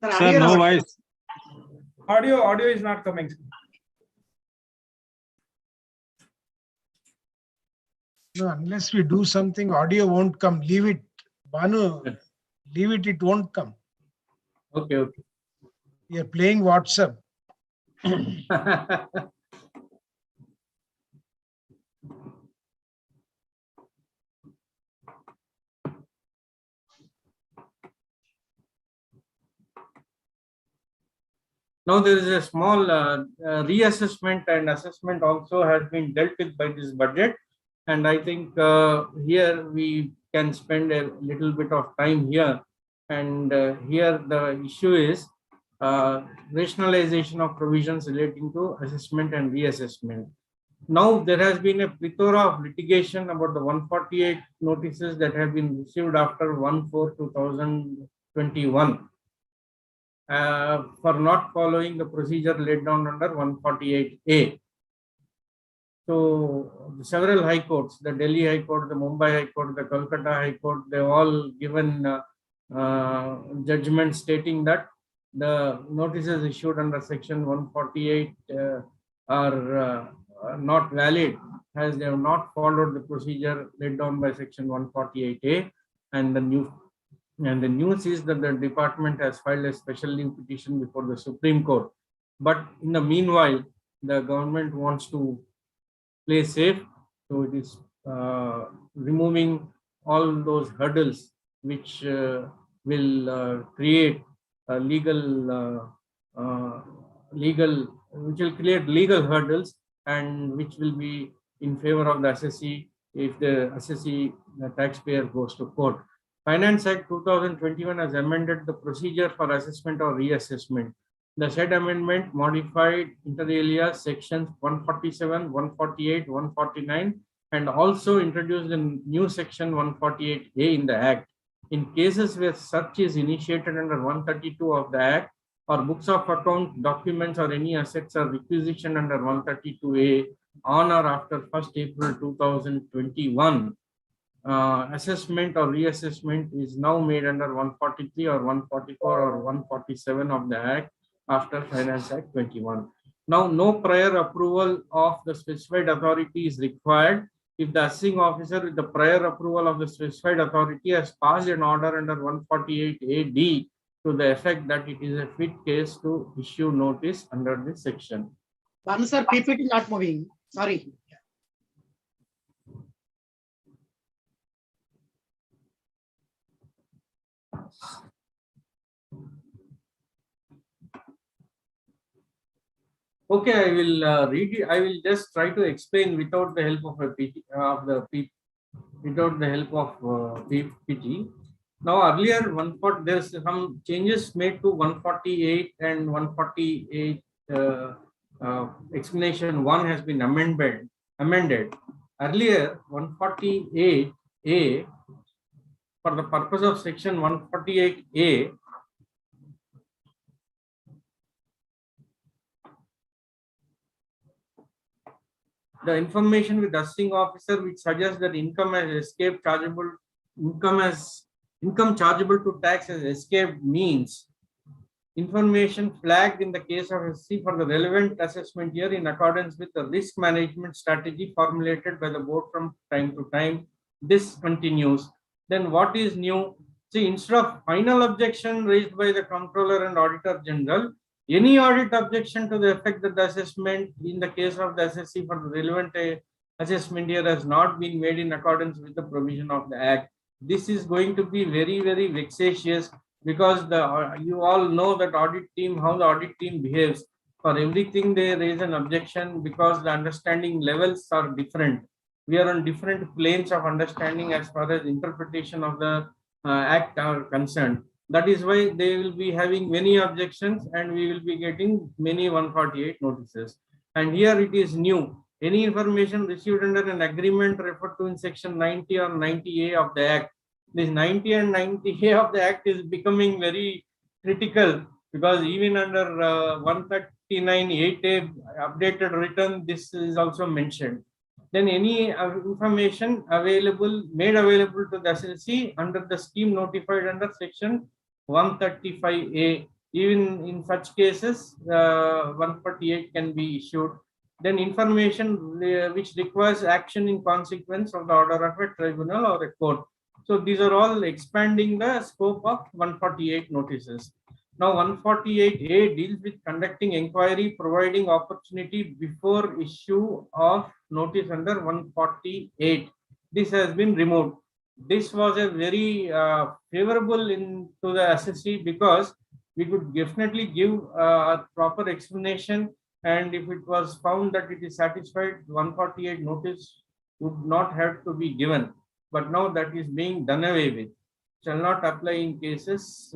Sir, no voice. Audio is not coming. No, unless we do something, audio won't come. Leave it. Banu, leave it, it won't come. Okay, okay. We are playing WhatsApp. Now there is a small reassessment and assessment also has been dealt with by this budget. And I think here we can spend a little bit of time here. And here the issue is rationalization of provisions relating to assessment and reassessment. Now there has been a plethora of litigation about the 148 notices that have been received after 1/4/2021 for not following the procedure laid down under 148A. So several high courts, the Delhi High Court, the Mumbai High Court, the Kolkata High Court, they've all given judgment stating that the notices issued under section 148 are not valid, as they have not followed the procedure laid down by section 148A. And the news is that the department has filed a special leave petition before the Supreme Court. But in the meanwhile, the government wants to play safe, so it is removing all those hurdles which will create legal hurdles, and which will be in favor of the assessee if the assessee, the taxpayer, goes to court. Finance Act 2021 has amended the procedure for assessment or reassessment. The said amendment modified inter alia sections 147, 148, 149, and also introduced a new section 148A in the Act. In cases where search is initiated under 132 of the Act, or books of account, documents, or any assets are requisitioned under 132A on or after 1st April 2021, assessment or reassessment is now made under 143 or 144 or 147 of the Act after Finance Act 21. Now, no prior approval of the specified authority is required if the assessing officer with the prior approval of the specified authority has passed an order under 148AD to the effect that it is a fit case to issue notice under this section. Banu sir, PPT not moving. Sorry. Okay, I will read it. I will just try to explain without the help of a without the help of PPT. Now, earlier there's some changes made to 148 and 148 explanation 1 has been amended. Earlier 148A, for the purpose of section 148A, the information with assessing officer which suggests that income has escaped chargeable, income chargeable to tax has escaped means information flagged in the case of SC for the relevant assessment year in accordance with the risk management strategy formulated by the board from time to time. This continues. Then what is new? See, instead of final objection raised by the Comptroller and Auditor General, any audit objection to the effect that the assessment in the case of the SSC for the relevant assessment year has not been made in accordance with the provision of the Act. This is going to be very, very vexatious, because you all know that audit team, how the audit team behaves. For everything they raise an objection because the understanding levels are different. We are on different planes of understanding as far as interpretation of the Act are concerned. That is why they will be having many objections and we will be getting many 148 notices. And here it is new. Any information received under an agreement referred to in section 90 or 90A of the Act. This 90 and 90A of the Act is becoming very critical, because even under 139.8A updated written, this is also mentioned. Then any information made available to the SLC under the scheme notified under section 135A, even in such cases 148 can be issued. Then information which requires action in consequence of the order of a tribunal or a court. So these are all expanding the scope of 148 notices. Now 148A deals with conducting inquiry, providing opportunity before issue of notice under 148. This has been removed. This was a very favorable to the SSC, because we could definitely give a proper explanation, and if it was found that it is satisfied, 148 notice would not have to be given. But now that is being done away with. Shall not apply in cases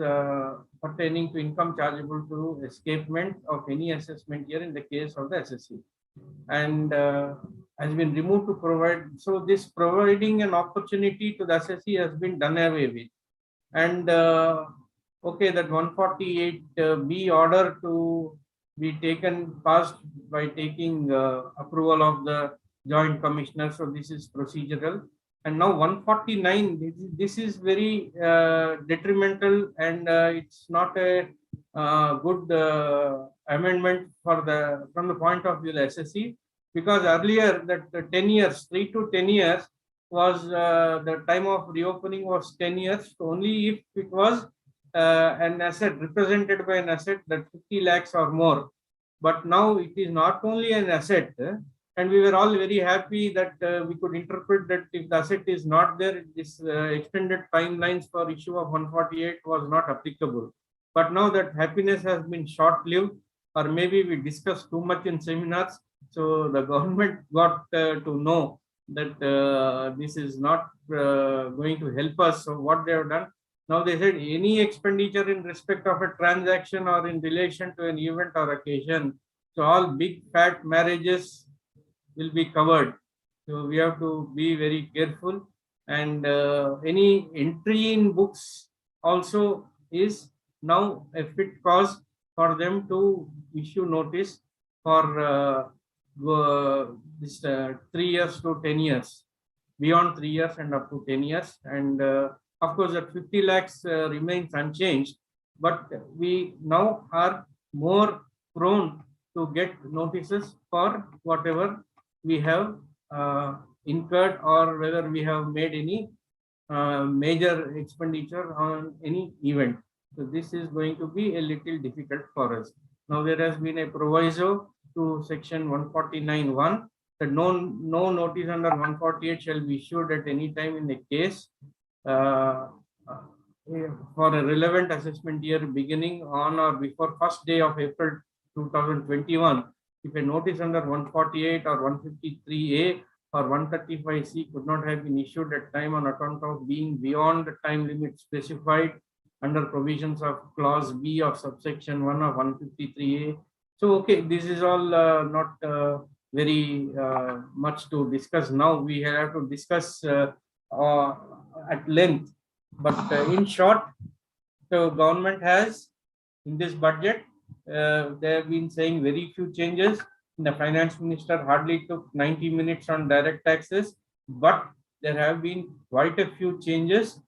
pertaining to income chargeable to escapement of any assessment year in the case of the SSC, and has been removed to provide. So this providing an opportunity to the SSC has been done away with. And okay, that 148B order to be passed by taking approval of the Joint Commissioner. So this is procedural. And now 149, this is very detrimental, and it's not a good amendment from the point of view of the SSC, because earlier that 10 years, 3 to 10 years was the time of reopening was 10 years only if it was an asset represented by an asset that 50 lakhs or more. But now it is not only an asset, and we were all very happy that we could interpret that if the asset is not there, this extended timelines for issue of 148 was not applicable. But now that happiness has been short-lived, or maybe we discussed too much in seminars, so the government got to know that this is not going to help us. So what they have done, now they said any expenditure in respect of a transaction or in relation to an event or occasion, so all big fat marriages will be covered. So we have to be very careful, and any entry in books also is now a fit cause for them to issue notice for this 3 years to 10 years, beyond 3 years and up to 10 years. And of course, that 50 lakhs remains unchanged, but we now are more prone to get notices for whatever we have incurred, or whether we have made any major expenditure on any event. So this is going to be a little difficult for us. Now there has been a proviso to section 149(1) that no notice under 148 shall be issued at any time in a case for a relevant assessment year beginning on or before 1st day of April 2021. If a notice under 148 or 153A or 135C could not have been issued at time on account of being beyond the time limit specified under provisions of clause B of subsection 1 of 153A. So, okay, this is all not very much to discuss now. We have to discuss at length. But in short, the government has, in this budget, they have been saying very few changes. The finance minister hardly took 90 minutes on direct taxes, but there have been quite a few changes.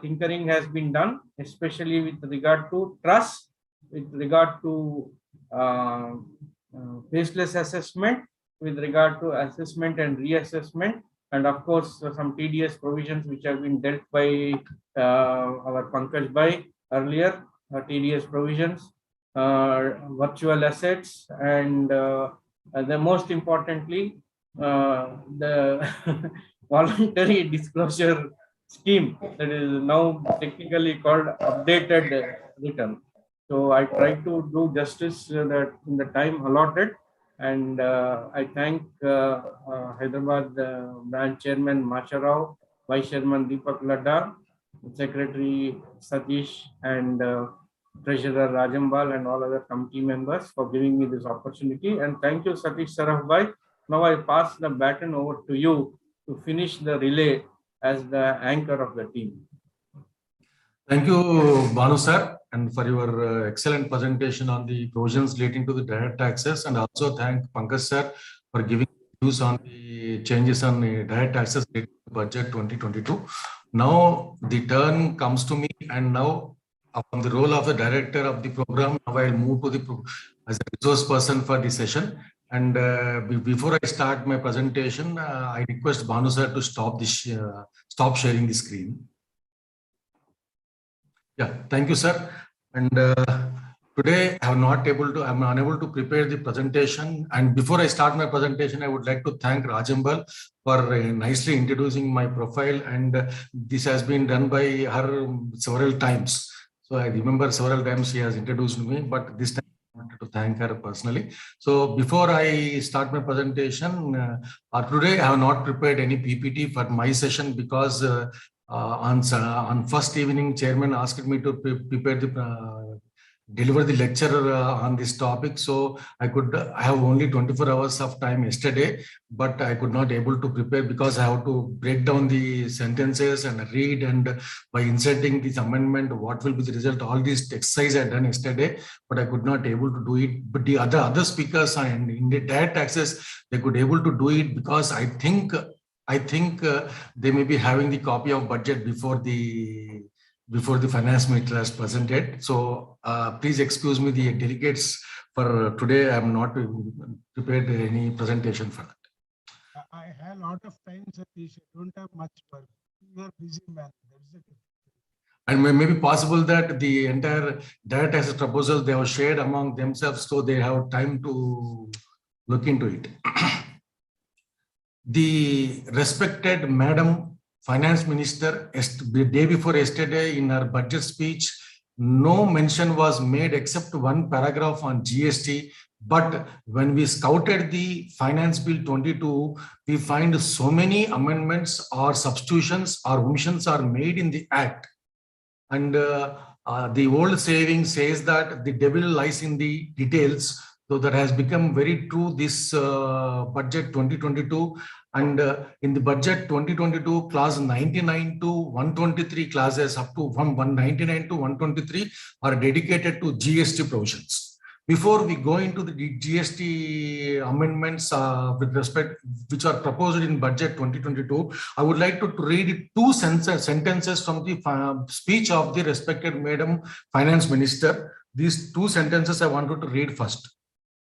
Tinkering has been done, especially with regard to trust, with regard to faceless assessment, with regard to assessment and reassessment, and of course some TDS provisions which have been dealt by our Pankaj Bhai earlier, TDS provisions, virtual assets, and the most importantly, the voluntary disclosure scheme that is now technically called updated return. So I try to do justice that in the time allotted, and I thank Hyderabad branch chairman Macha Rao, vice chairman Deepak Ladda, secretary Satish, and treasurer Rajambal, and all other committee members for giving me this opportunity. And thank you, Satish Saraf Bhai. Now I pass the baton over to you to finish the relay as the anchor of the team. Thank you, Banu sir, and for your excellent presentation on the provisions relating to the direct taxes, and also thank Pankaj sir for giving views on the changes on the direct taxes related to budget 2022. Now the turn comes to me, and now from the role of the director of the program, now I'll move to the as a resource person for the session. And before I start my presentation, I request Bhanu sir to stop sharing the screen. Yeah, thank you, sir. And today I'm unable to prepare the presentation. And before I start my presentation, I would like to thank Rajambal for nicely introducing my profile. And this has been done by her several times. So I remember several times she has introduced me, but this time I wanted to thank her personally. So before I start my presentation, today I have not prepared any PPT for my session because on first evening, chairman asked me to deliver the lecture on this topic. So I have only 24 hours of time yesterday, but I could not able to prepare because I have to break down the sentences and read, and by inserting this amendment, what will be the result. All these exercise I done yesterday, but I could not able to do it. But the other speakers and in the direct access, they could able to do it because I think they may be having the copy of budget before the finance minister has presented. So please excuse me, the delegates, for today. I am not prepared any presentation for that. I have a lot of time, Satish. I don't have much work. You are busy man. That's it. And may be possible that the entire direct access proposal they have shared among themselves, so they have time to look into it. The respected Madam Finance Minister, the day before yesterday in her budget speech, no mention was made except one paragraph on GST. But when we scouted the Finance Bill 22, we find so many amendments or substitutions or omissions are made in the Act. And the old saying says that the devil lies in the details. So that has become very true this budget 2022. And in the budget 2022, clause 99 to 123 clauses up to 199 to 123 are dedicated to GST provisions. Before we go into the GST amendments with respect, which are proposed in budget 2022, I would like to read two sentences from the speech of the respected Madam Finance Minister. These two sentences I wanted to read first.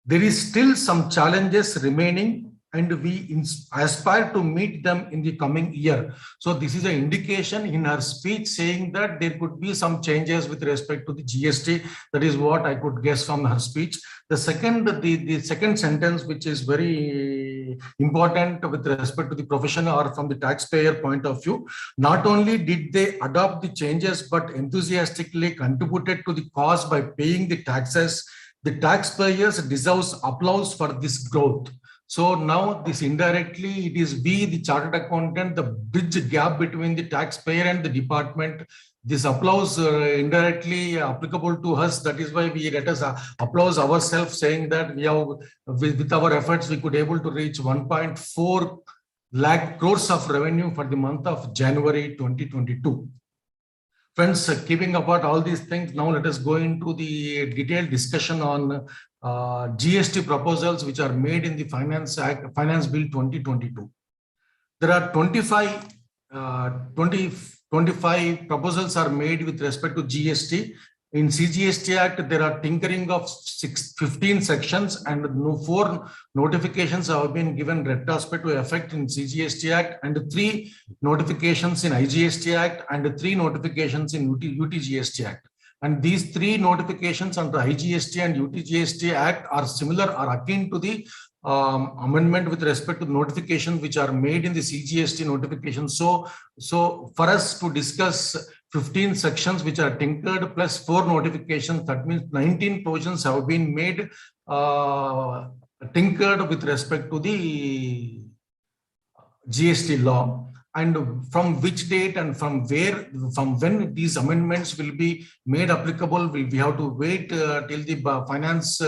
There is still some challenges remaining, and we aspire to meet them in the coming year. So this is an indication in her speech saying that there could be some changes with respect to the GST. That is what I could guess from her speech. The second sentence, which is very important with respect to the profession or from the taxpayer point of view, not only did they adopt the changes, but enthusiastically contributed to the cause by paying the taxes. The taxpayers deserves applause for this growth. So now this indirectly, it is we, the chartered accountant, the bridge gap between the taxpayer and the department. This applause indirectly applicable to us. That is why we let us applause ourselves, saying that we have, with our efforts, we could able to reach 1.4 lakh crores of revenue for the month of January 2022. Friends, keeping apart all these things, now let us go into the detailed discussion on GST proposals which are made in the Finance Bill 2022. There are 25 proposals are made with respect to GST. In CGST Act, there are tinkering of 15 sections, and 4 notifications have been given retrospective effect in CGST Act, and 3 notifications in IGST Act, and 3 notifications in UTGST Act. And these 3 notifications under IGST and UTGST Act are similar or akin to the amendment with respect to notifications which are made in the CGST notification. So for us to discuss 15 sections which are tinkered plus 4 notifications, that means 19 provisions have been made tinkered with respect to the GST law. And from which date and from when these amendments will be made applicable, we have to wait till the Finance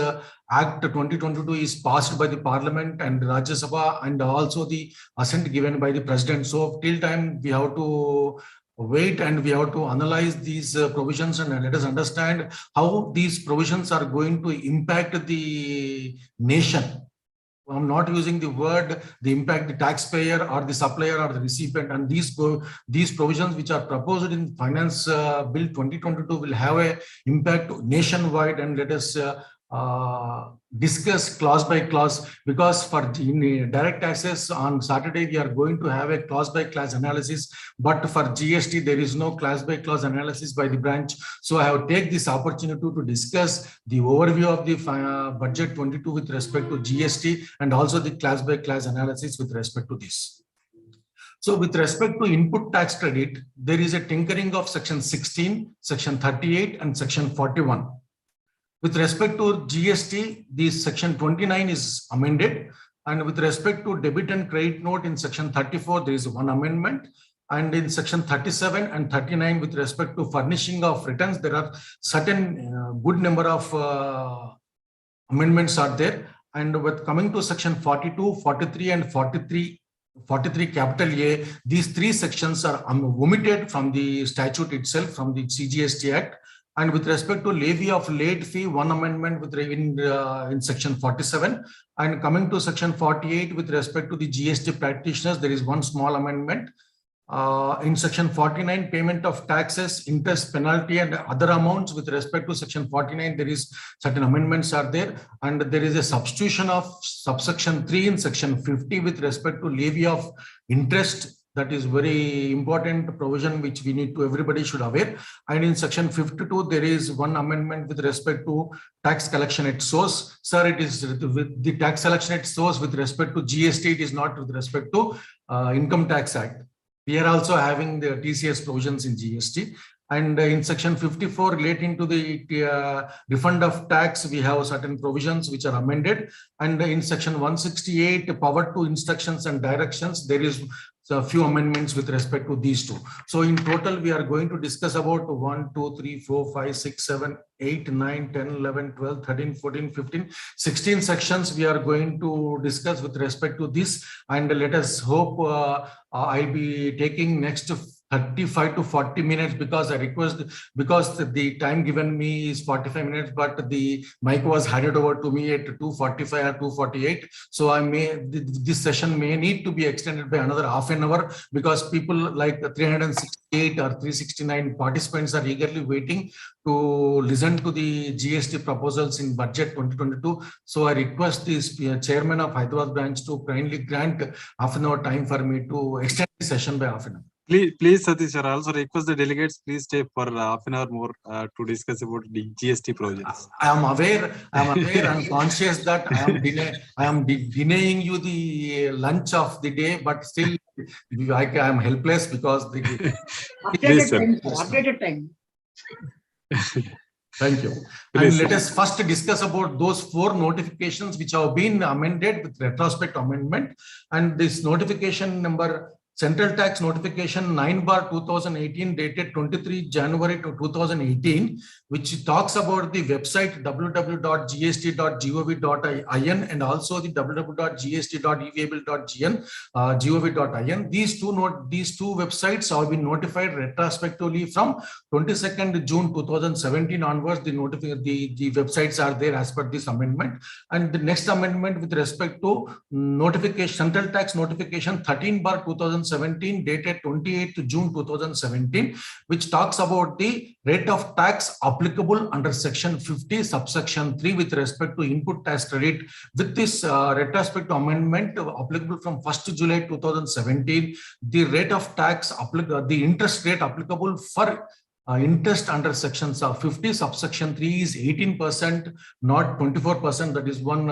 Act 2022 is passed by the Parliament and Rajya Sabha, and also the assent given by the President. So till time we have to wait and we have to analyze these provisions and let us understand how these provisions are going to impact the nation. I'm not using the word the impact the taxpayer or the supplier or the recipient, and these provisions which are proposed in Finance Bill 2022 will have a impact nationwide, and let us discuss clause by clause, because for direct taxes on Saturday we are going to have a clause by clause analysis, but for GST there is no clause by clause analysis by the branch. So I have take this opportunity to discuss the overview of the budget 22 with respect to GST and also the clause by clause analysis with respect to this. So with respect to input tax credit, there is a tinkering of section 16, section 38 and section 41. With respect to GST, the section 29 is amended, and with respect to debit and credit note in section 34, there is one amendment, and in section 37 and 39 with respect to furnishing of returns, there are certain good number of amendments are there. And with coming to section 42, 43 and 43 capital A, these three sections are omitted from the statute itself, from the CGST Act. And with respect to levy of late fee, one amendment with in section 47. And coming to section 48 with respect to the GST practitioners, there is one small amendment. In section 49, payment of taxes, interest, penalty and other amounts. With respect to section 49, there is certain amendments are there, and there is a substitution of subsection 3 in section 50 with respect to levy of interest. That is very important provision which we need to, everybody should aware. And in section 52, there is one amendment with respect to tax collection at source. Sir, it is with the tax collection at source with respect to GST, it is not with respect to Income Tax Act. We are also having the TCS provisions in GST. And in section 54 relating to the refund of tax, we have certain provisions which are amended. And in section 168, power to instructions and directions, there is a few amendments with respect to these two. So in total, we are going to discuss about 1, 2, 3, 4, 5, 6, 7, 8, 9, 10, 11, 12, 13, 14, 15, 16 sections we are going to discuss with respect to this. And let us hope I'll be taking next 35 to 40 minutes because I request, because the time given me is 45 minutes, but the mic was handed over to me at 2:45 or 2:48. So this session may need to be extended by another half an hour because people like 368 or 369 participants are eagerly waiting to listen to the GST proposals in budget 2022. So I request this chairman of Hyderabad branch to kindly grant half an hour time for me to extend the session by half an hour. Please, Satish, sir, also request the delegates, please stay for half an hour more to discuss about the GST provisions. I am aware and conscious that I am denying you the lunch of the day, but still I am helpless because the updated time. Thank you. And let us first discuss about those 4 notifications which have been amended with retrospect amendment. And this notification number, Central Tax Notification 9/2018 dated 23 January to 2018, which talks about the website www.gst.gov.in and also the www.gst.evable.gov.in. These two websites have been notified retrospectively from 22nd June 2017 onwards. The websites are there as per this amendment. And the next amendment with respect to notification, Central Tax Notification 13/2017 dated 28th June 2017, which talks about the rate of tax applicable under section 50 subsection 3 with respect to input tax credit. With this retrospective amendment applicable from 1st July 2017, the rate of tax the interest rate applicable for interest under sections of 50 subsection 3 is 18%, not 24%. That is one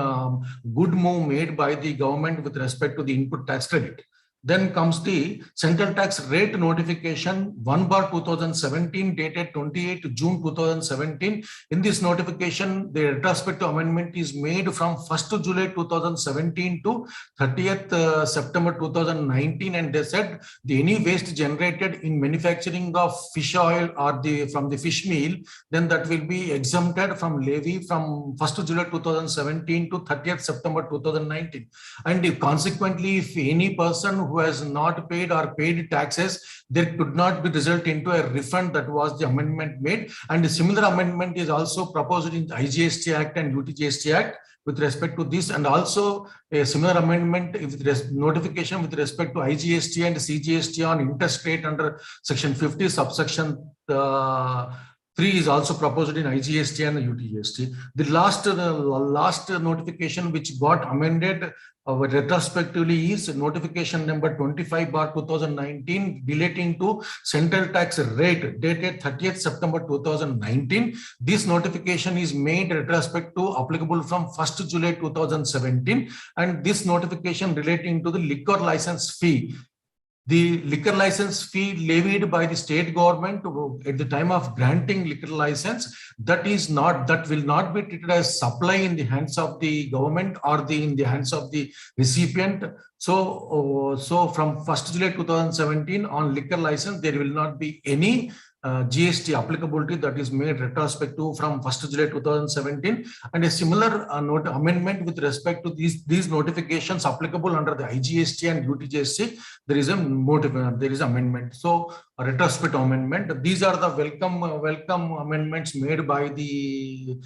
good move made by the government with respect to the input tax credit. Then comes the Central Tax Rate Notification 1/2017 dated 28 June 2017. In this notification, the retrospective amendment is made from 1st July 2017 to 30th September 2019, and they said any waste generated in manufacturing of fish oil or from the fish meal, then that will be exempted from levy from 1st July 2017 to 30th September 2019. And consequently, if any person who has not paid or paid taxes, there could not be result into a refund. That was the amendment made. And a similar amendment is also proposed in the IGST Act and UTGST Act with respect to this, and also a similar amendment with notification with respect to IGST and CGST on interest rate under section 50 subsection 3 is also proposed in IGST and UTGST. The last notification which got amended retrospectively is notification number 25/2019 relating to central tax rate dated 30th September 2019. This notification is made retrospect to applicable from 1st July 2017, and this notification relating to the liquor license fee. The liquor license fee levied by the state government at the time of granting liquor license, that will not be treated as supply in the hands of the government or in the hands of the recipient. So from 1st July 2017 on liquor license, there will not be any GST applicability that is made retrospective from 1st July 2017, and a similar amendment with respect to these notifications applicable under the IGST and UTGST. There is amendment. So a retrospective amendment. These are the welcome amendments made by the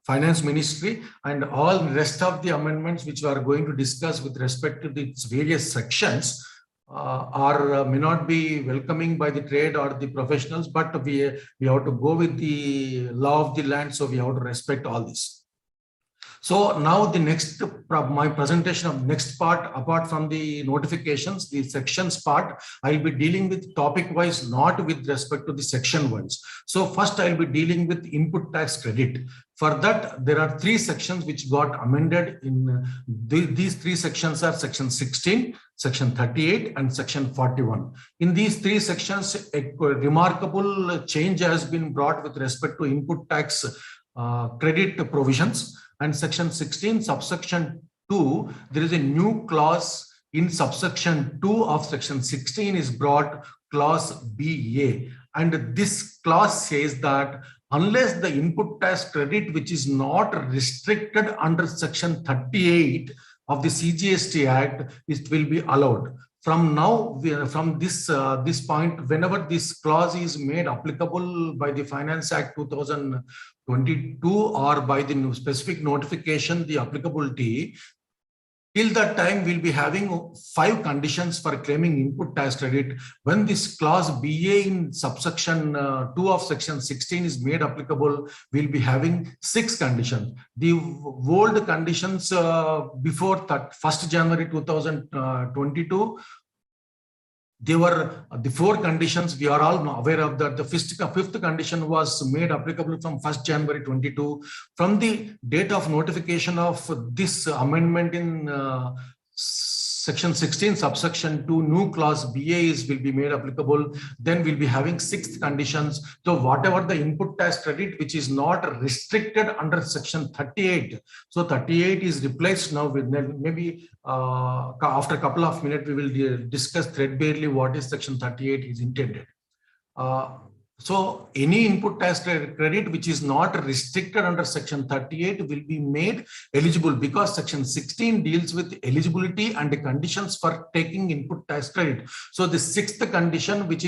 Finance Ministry, and all rest of the amendments which we are going to discuss with respect to its various sections may not be welcoming by the trade or the professionals, but we have to go with the law of the land, so we have to respect all this. So now the next, my presentation of next part, apart from the notifications, the sections part, I'll be dealing with topic wise, not with respect to the section wise. So first I'll be dealing with input tax credit. For that, there are 3 sections which got amended in these 3 sections are section 16, section 38 and section 41. In these 3 sections, a remarkable change has been brought with respect to input tax credit provisions. And section 16 subsection 2, there is a new clause in subsection 2 of section 16 is brought, clause BA, and this clause says that unless the input tax credit which is not restricted under section 38 of the CGST Act, it will be allowed. From now, from this point, whenever this clause is made applicable by the Finance Act 2022 or by the specific notification, the applicability, till that time we'll be having 5 conditions for claiming input tax credit. When this clause BA in subsection 2 of section 16 is made applicable, we'll be having 6 conditions. The old conditions before 1st January 2022, they were the 4 conditions. We are all aware of that. The 5th condition was made applicable from 1st January 22. From the date of notification of this amendment in section 16 subsection 2, new clause BA will be made applicable. Then we'll be having 6th conditions. So whatever the input tax credit which is not restricted under section 38. So 38 is replaced now with, maybe after a couple of minutes we will discuss threadbarely what is section 38 is intended. So any input tax credit which is not restricted under section 38 will be made eligible, because section 16 deals with eligibility and the conditions for taking input tax credit. So the 6th condition which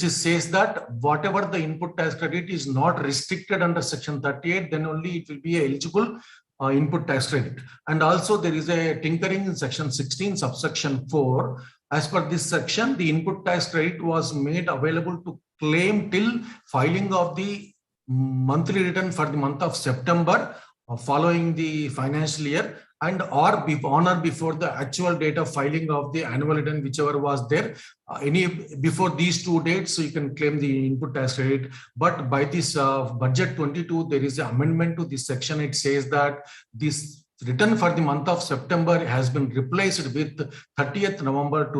says that whatever the input tax credit is not restricted under section 38, then only it will be eligible input tax credit. And also there is a tinkering in section 16 subsection 4. As per this section, the input tax credit was made available to claim till filing of the monthly return for the month of September following the financial year, and or on or before the actual date of filing of the annual return, whichever was there. Before these 2 dates, so you can claim the input tax credit. But by this budget 22, there is an amendment to this section. It says that this return for the month of September has been replaced with 30th November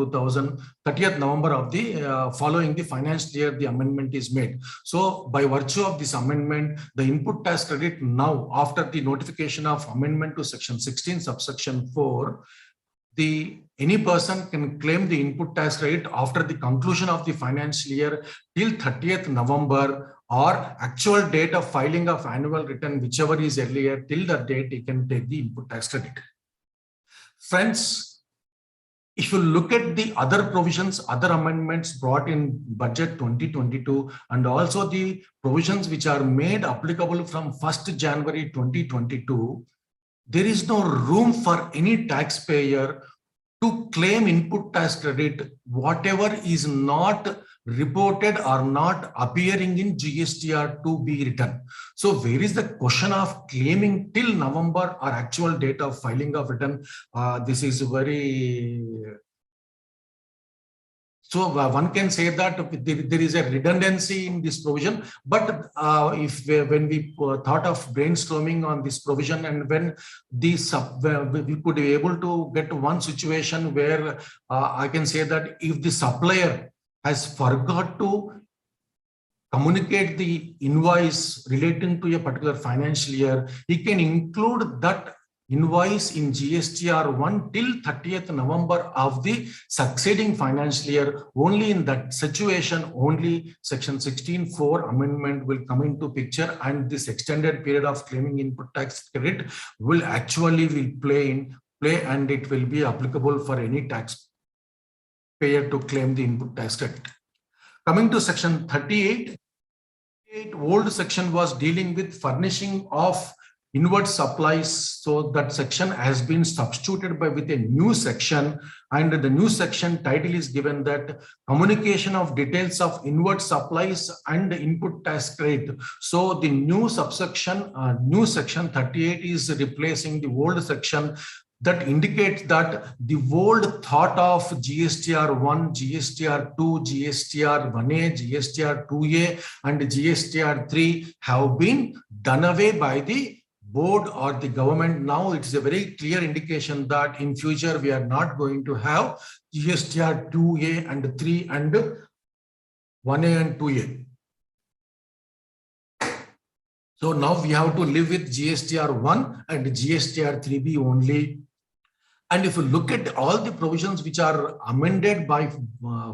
of the following the financial year, the amendment is made. So by virtue of this amendment, the input tax credit now, after the notification of amendment to section 16 subsection 4, any person can claim the input tax credit after the conclusion of the financial year till 30th November or actual date of filing of annual return, whichever is earlier, till that date he can take the input tax credit. Friends, if you look at the other provisions, other amendments brought in budget 2022, and also the provisions which are made applicable from 1st January 2022, there is no room for any taxpayer to claim input tax credit, whatever is not reported or not appearing in GSTR to be return. So where is the question of claiming till November or actual date of filing of return? This is very... So one can say that there is a redundancy in this provision, but when we thought of brainstorming on this provision, and when we could be able to get one situation where I can say that if the supplier has forgot to communicate the invoice relating to a particular financial year, he can include that invoice in GSTR1 till 30th November of the succeeding financial year. Only in that situation, only section 16(4) amendment will come into picture, and this extended period of claiming input tax credit will play, and it will be applicable for any taxpayer to claim the input tax credit. Coming to section 38, old section was dealing with furnishing of inward supplies, so that section has been substituted with a new section, and the new section title is given that communication of details of inward supplies and input tax credit. So the new subsection, new section 38 is replacing the old section that indicates that the old thought of GSTR1, GSTR2, GSTR1A, GSTR2A, and GSTR3 have been done away by the board or the government. Now it's a very clear indication that in future we are not going to have GSTR 2A and 3 and 1A and 2A. So now we have to live with GSTR 1 and GSTR 3B only. And if you look at all the provisions which are amended by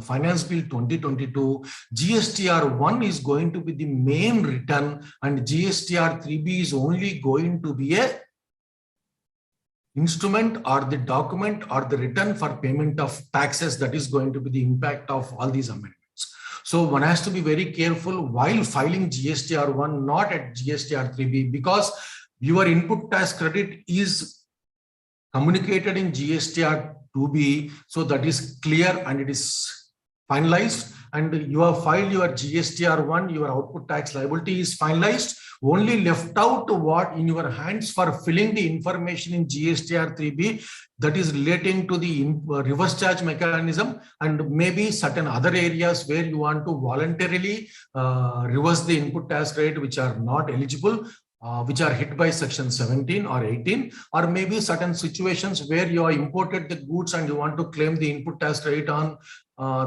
Finance Bill 2022, GSTR 1 is going to be the main return, and GSTR 3B is only going to be a instrument or the document or the return for payment of taxes. That is going to be the impact of all these amendments. So one has to be very careful while filing GSTR 1, not at GSTR 3B, because your input tax credit is communicated in GSTR 2B, so that is clear and it is finalized, and you have filed your GSTR 1, your output tax liability is finalized. Only left out what in your hands for filling the information in GSTR 3B, that is relating to the reverse charge mechanism, and maybe certain other areas where you want to voluntarily reverse the input tax rate which are not eligible, which are hit by section 17 or 18, or maybe certain situations where you have imported the goods and you want to claim the input tax rate on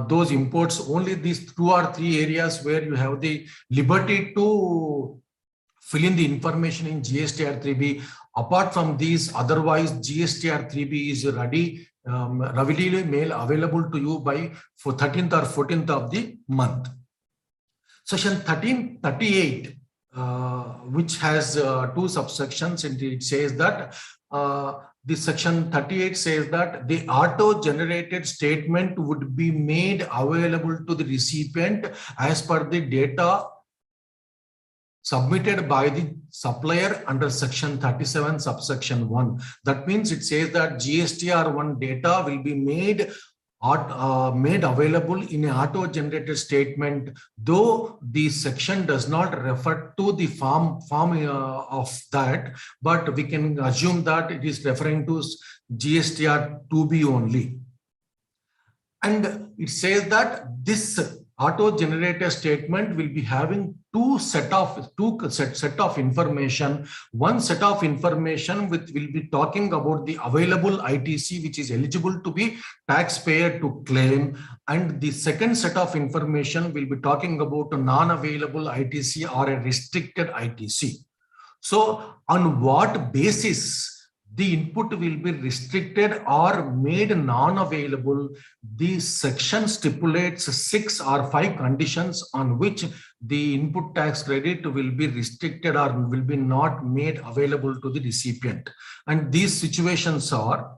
those imports. Only these 2 or 3 areas where you have the liberty to fill in the information in GSTR 3B. Apart from these, otherwise GSTR 3B is readily mail available to you by 13th or 14th of the month. Section 1338, which has 2 subsections, and it says that this section 38 says that the auto-generated statement would be made available to the recipient as per the data submitted by the supplier under section 37 subsection 1. That means it says that GSTR1 data will be made available in an auto-generated statement, though the section does not refer to the form of that, but we can assume that it is referring to GSTR 2B only. And it says that this auto-generated statement will be having two set of information. One set of information will be talking about the available ITC, which is eligible to be taxpayer to claim, and the second set of information will be talking about a non-available ITC or a restricted ITC. So on what basis the input will be restricted or made non-available, the section stipulates 6 or 5 conditions on which the input tax credit will be restricted or will be not made available to the recipient. And these situations are,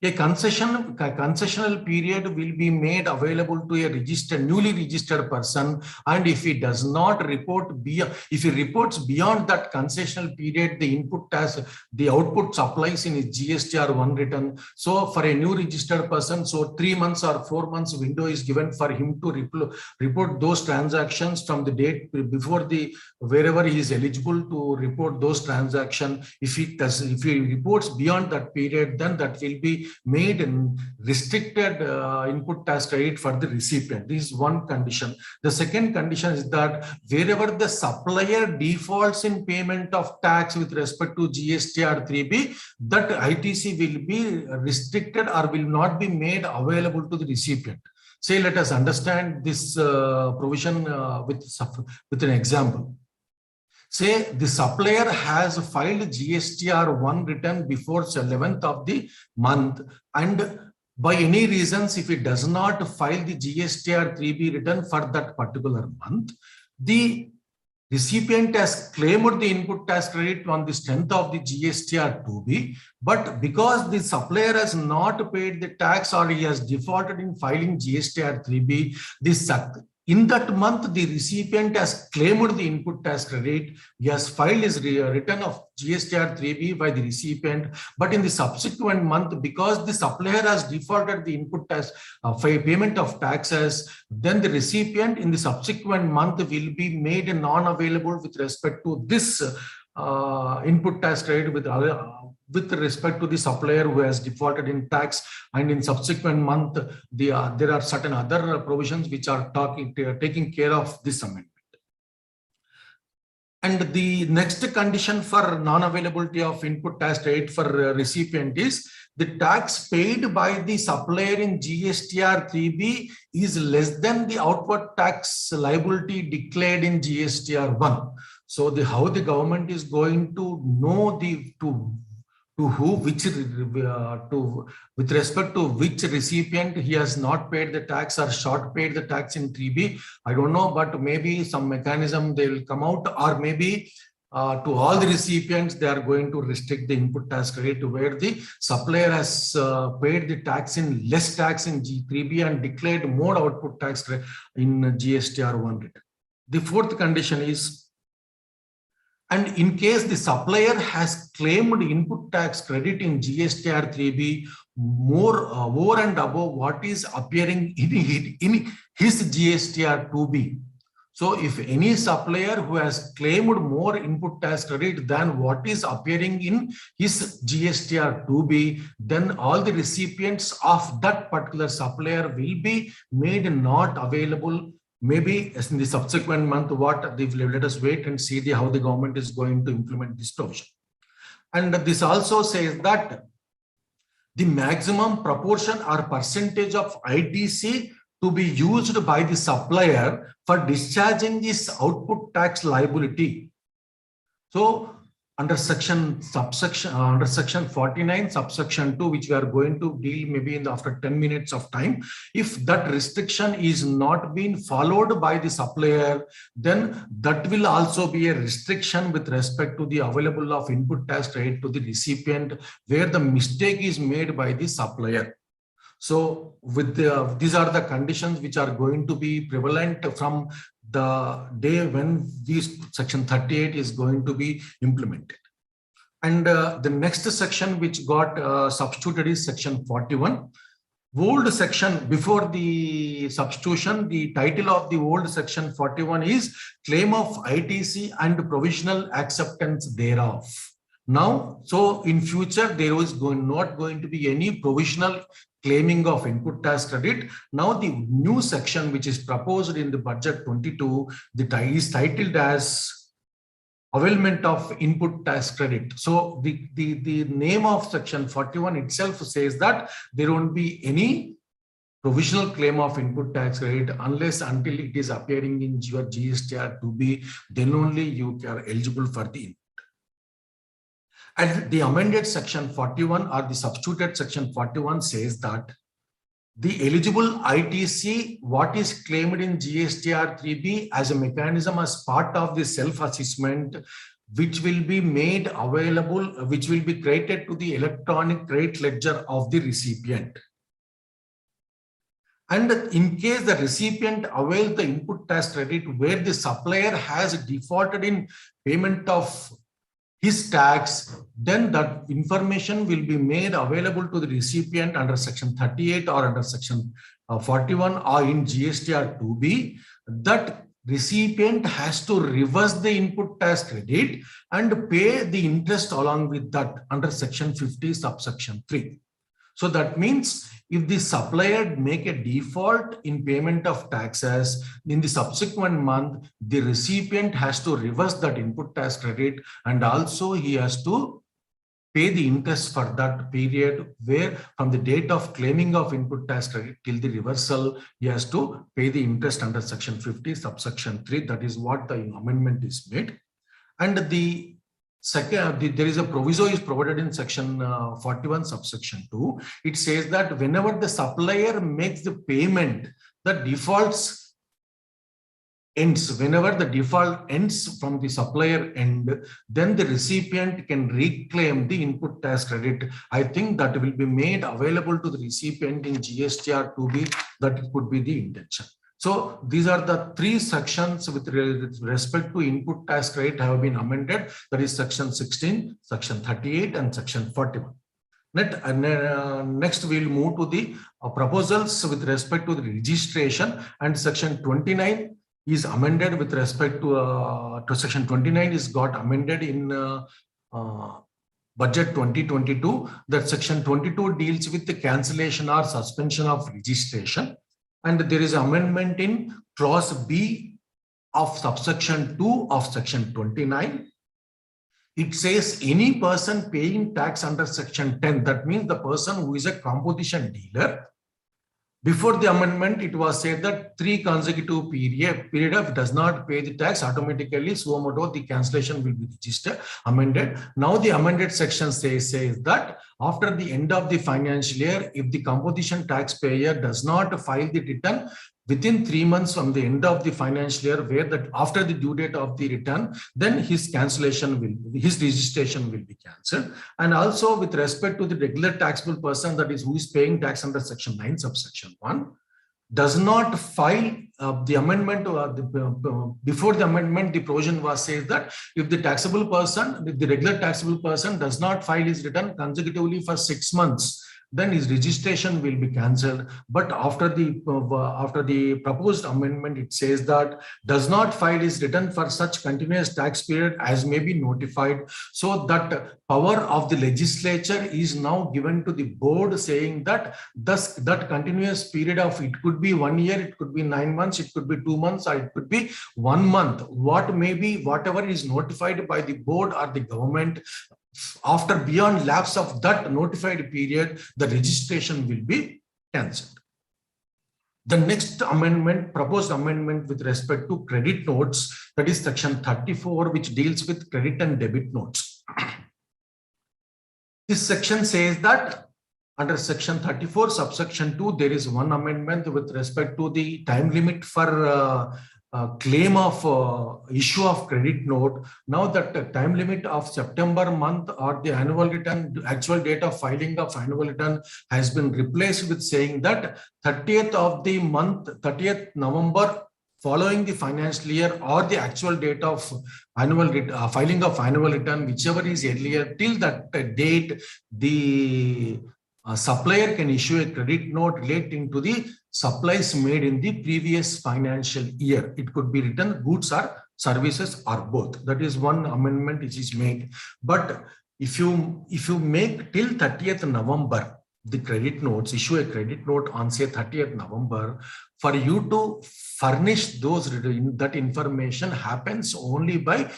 A concessional period will be made available to a newly registered person, and if he does not report if he reports beyond that concessional period, the output supplies in his GSTR1 return. So for a new registered person, so 3 months or 4 months window is given for him to report those transactions from the date before wherever he is eligible to report those transactions. If he reports beyond that period, then that will be made and restricted input tax credit for the recipient. This is one condition. The second condition is that wherever the supplier defaults in payment of tax with respect to GSTR 3B, that ITC will be restricted or will not be made available to the recipient. Say, let us understand this provision with an example. Say the supplier has filed GSTR1 return before 11th of the month, and by any reasons, if it does not file the GSTR 3B return for that particular month, the recipient has claimed the input tax credit on the strength of the GSTR 2B, but because the supplier has not paid the tax or he has defaulted in filing GSTR 3B, in that month, the recipient has claimed the input tax credit. He has filed his return of GSTR 3B by the recipient. But in the subsequent month, because the supplier has defaulted the input tax payment of taxes, then the recipient in the subsequent month will be made non-available with respect to this input tax credit with respect to the supplier who has defaulted in tax, and in subsequent month there are certain other provisions which are taking care of this amendment. And the next condition for non-availability of input tax credit for recipient is the tax paid by the supplier in GSTR 3B is less than the outward tax liability declared in GSTR 1. So how the government is going to know with respect to which recipient he has not paid the tax or short paid the tax in 3B, I don't know, but maybe some mechanism they will come out, or maybe to all the recipients they are going to restrict the input tax credit to where the supplier has paid the tax in less tax in G3B and declared more output tax in GSTR1 return. The fourth condition is, and in case the supplier has claimed input tax credit in GSTR 3B more over and above what is appearing in his GSTR 2B. So if any supplier who has claimed more input tax credit than what is appearing in his GSTR 2B, then all the recipients of that particular supplier will be made not available. Maybe in the subsequent month, let us wait and see how the government is going to implement this provision. And this also says that the maximum proportion or percentage of ITC to be used by the supplier for discharging this output tax liability. So under section 49 subsection 2, which we are going to deal maybe after 10 minutes of time, if that restriction is not being followed by the supplier, then that will also be a restriction with respect to the available of input tax credit to the recipient where the mistake is made by the supplier. So these are the conditions which are going to be prevalent from the day when this section 38 is going to be implemented. And the next section which got substituted is section 41. Old section, before the substitution, the title of the old section 41 is Claim of ITC and Provisional Acceptance thereof. Now, so in future, there is not going to be any provisional claiming of input tax credit. Now the new section which is proposed in the budget 22, is titled as availment of input tax credit. So the name of section 41 itself says that there won't be any provisional claim of input tax credit until it is appearing in your GSTR 2B, then only you are eligible for the input. And the amended section 41 or the substituted section 41 says that the eligible ITC, what is claimed in GSTR 3B as a mechanism as part of the self-assessment, which will be made available, which will be created to the electronic credit ledger of the recipient. And in case the recipient avails the input tax credit where the supplier has defaulted in payment of his tax, then that information will be made available to the recipient under section 38 or under section 41 or in GSTR 2B. That recipient has to reverse the input tax credit and pay the interest along with that under section 50 subsection 3. So that means if the supplier make a default in payment of taxes in the subsequent month, the recipient has to reverse that input tax credit, and also he has to pay the interest for that period where from the date of claiming of input tax credit till the reversal, he has to pay the interest under section 50 subsection 3. That is what the amendment is made. And the second, there is a proviso is provided in section 41 subsection 2. It says that whenever the supplier makes the payment, the defaults ends. Whenever the default ends from the supplier end, then the recipient can reclaim the input tax credit. I think that will be made available to the recipient in GSTR 2B. That could be the intention. So these are the three sections with respect to input tax credit have been amended. That is section 16, section 38, and section 41. Next, we'll move to the proposals with respect to the registration, and section 29 is amended with respect to section 29 is got amended in budget 2022. That section 22 deals with the cancellation or suspension of registration. And there is amendment in clause B of subsection 2 of section 29. It says any person paying tax under section 10, that means the person who is a composition dealer. Before the amendment, it was said that 3 consecutive period of does not pay the tax, automatically suo motu the cancellation will be registered, amended. Now the amended section says that after the end of the financial year, if the composition taxpayer does not file the return within 3 months from the end of the financial year, where that after the due date of the return, then his registration will be cancelled. And also with respect to the regular taxable person, that is who is paying tax under section 9 subsection 1, does not file the amendment before the amendment, the provision was says that if the taxable person, the regular taxable person does not file his return consecutively for 6 months, then his registration will be cancelled. But after the proposed amendment, it says that does not file his return for such continuous tax period as may be notified. So that power of the legislature is now given to the board, saying that thus that continuous period of, it could be 1 year, it could be 9 months, it could be 2 months, or it could be 1 month. Whatever is notified by the board or the government, after beyond lapse of that notified period, the registration will be cancelled. The next amendment, proposed amendment with respect to credit notes, that is section 34, which deals with credit and debit notes. This section says that under section 34 subsection 2, there is one amendment with respect to the time limit for claim of issue of credit note. Now that the time limit of September month or the annual return, actual date of filing of annual return has been replaced with saying that 30th of the month, 30th November following the financial year, or the actual date of annual filing of annual return, whichever is earlier, till that date, the supplier can issue a credit note relating to the supplies made in the previous financial year. It could be written goods or services or both. That is one amendment which is made. But if you make till 30th November the credit notes, issue a credit note on say 30th November, for you to furnish those, that information happens only by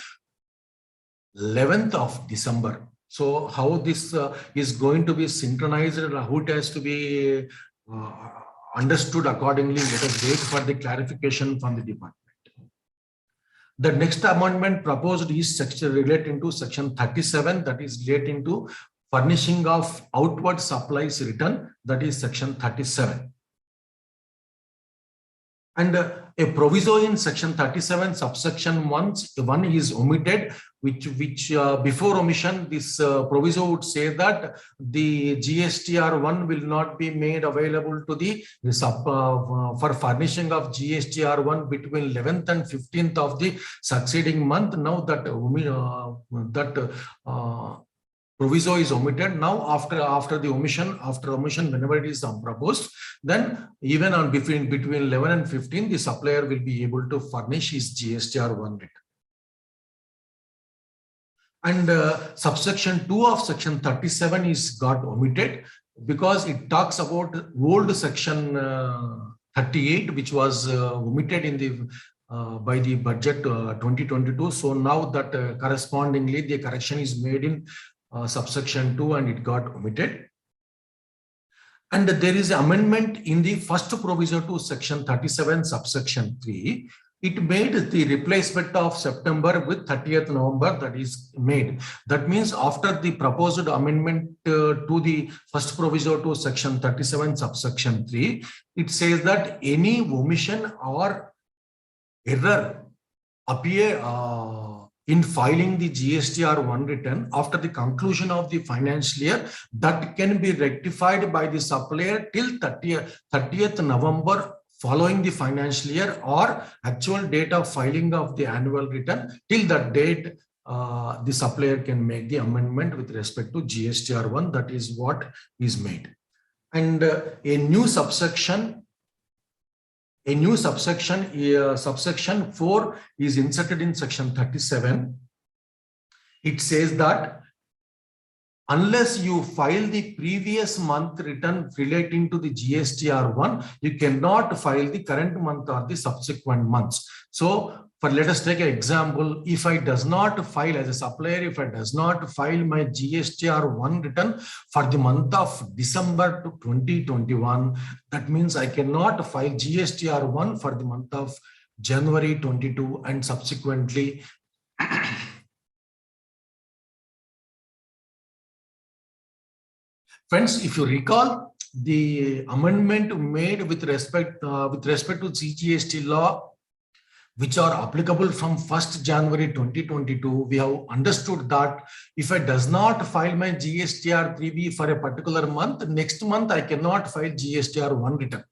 11th of December. So how this is going to be synchronized, how it has to be understood accordingly, let us wait for the clarification from the department. The next amendment proposed is section relating to section 37, that is relating to furnishing of outward supplies return, that is section 37. And a proviso in section 37 subsection 1 is omitted, which before omission, this proviso would say that the GSTR1 will not be made available to the for furnishing of GSTR1 between 11th and 15th of the succeeding month. Now that proviso is omitted. Now after the omission, whenever it is proposed, then even on between 11 and 15, the supplier will be able to furnish his GSTR1 return. And subsection 2 of section 37 is got omitted because it talks about old section 38, which was omitted in the by the budget 2022. So now that correspondingly the correction is made in subsection 2 and it got omitted. And there is an amendment in the first proviso to section 37 subsection 3. It made the replacement of September with 30th November, that is made. That means after the proposed amendment to the first proviso to section 37 subsection 3, it says that any omission or error appear in filing the GSTR1 return after the conclusion of the financial year, that can be rectified by the supplier till 30th November following the financial year, or actual date of filing of the annual return. Till that date, the supplier can make the amendment with respect to GSTR1. That is what is made. And a new subsection, subsection 4 is inserted in section 37. It says that unless you file the previous month return relating to the GSTR1, you cannot file the current month or the subsequent months. So let us take an example. If I does not file as a supplier, if I does not file my GSTR1 return for the month of December to 2021, that means I cannot file GSTR1 for the month of January 22 and subsequently friends, if you recall the amendment made with respect to CGST law, which are applicable from 1st January 2022, we have understood that if I does not file my GSTR 3B for a particular month, next month I cannot file GSTR1 return.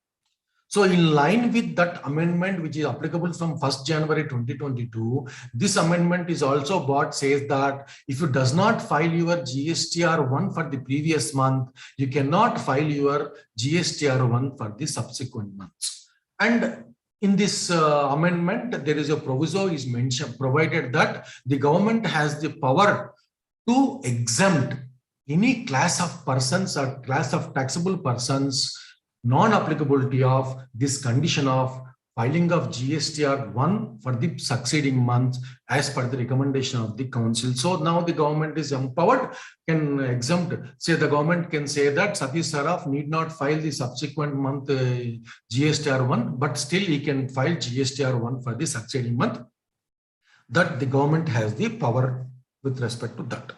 So in line with that amendment, which is applicable from 1st January 2022, this amendment is also says that if you does not file your GSTR1 for the previous month, you cannot file your GSTR1 for the subsequent months. And in this amendment, there is a proviso is mentioned, provided that the government has the power to exempt any class of persons or class of taxable persons non-applicability of this condition of filing of GSTR1 for the succeeding month as per the recommendation of the council. So now the government is empowered, can exempt, say the government can say that Satish Saraf need not file the subsequent month GSTR1, but still he can file GSTR1 for the succeeding month. That the government has the power with respect to that.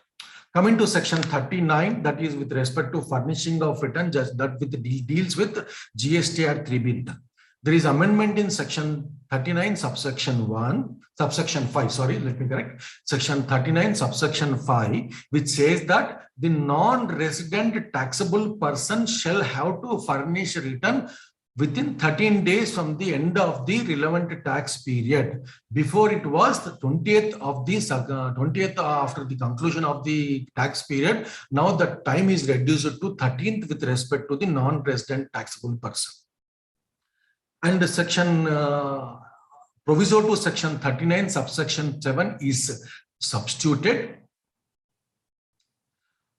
Coming to section 39, that is with respect to furnishing of return, just that deals with GSTR 3B. There is amendment in section 39 subsection 5, sorry, let me correct, section 39 subsection 5, which says that the non-resident taxable person shall have to furnish a return within 13 days from the end of the relevant tax period. Before it was the 20th after the conclusion of the tax period. Now the time is reduced to 13th with respect to the non-resident taxable person. And the section proviso to section 39 subsection 7 is substituted.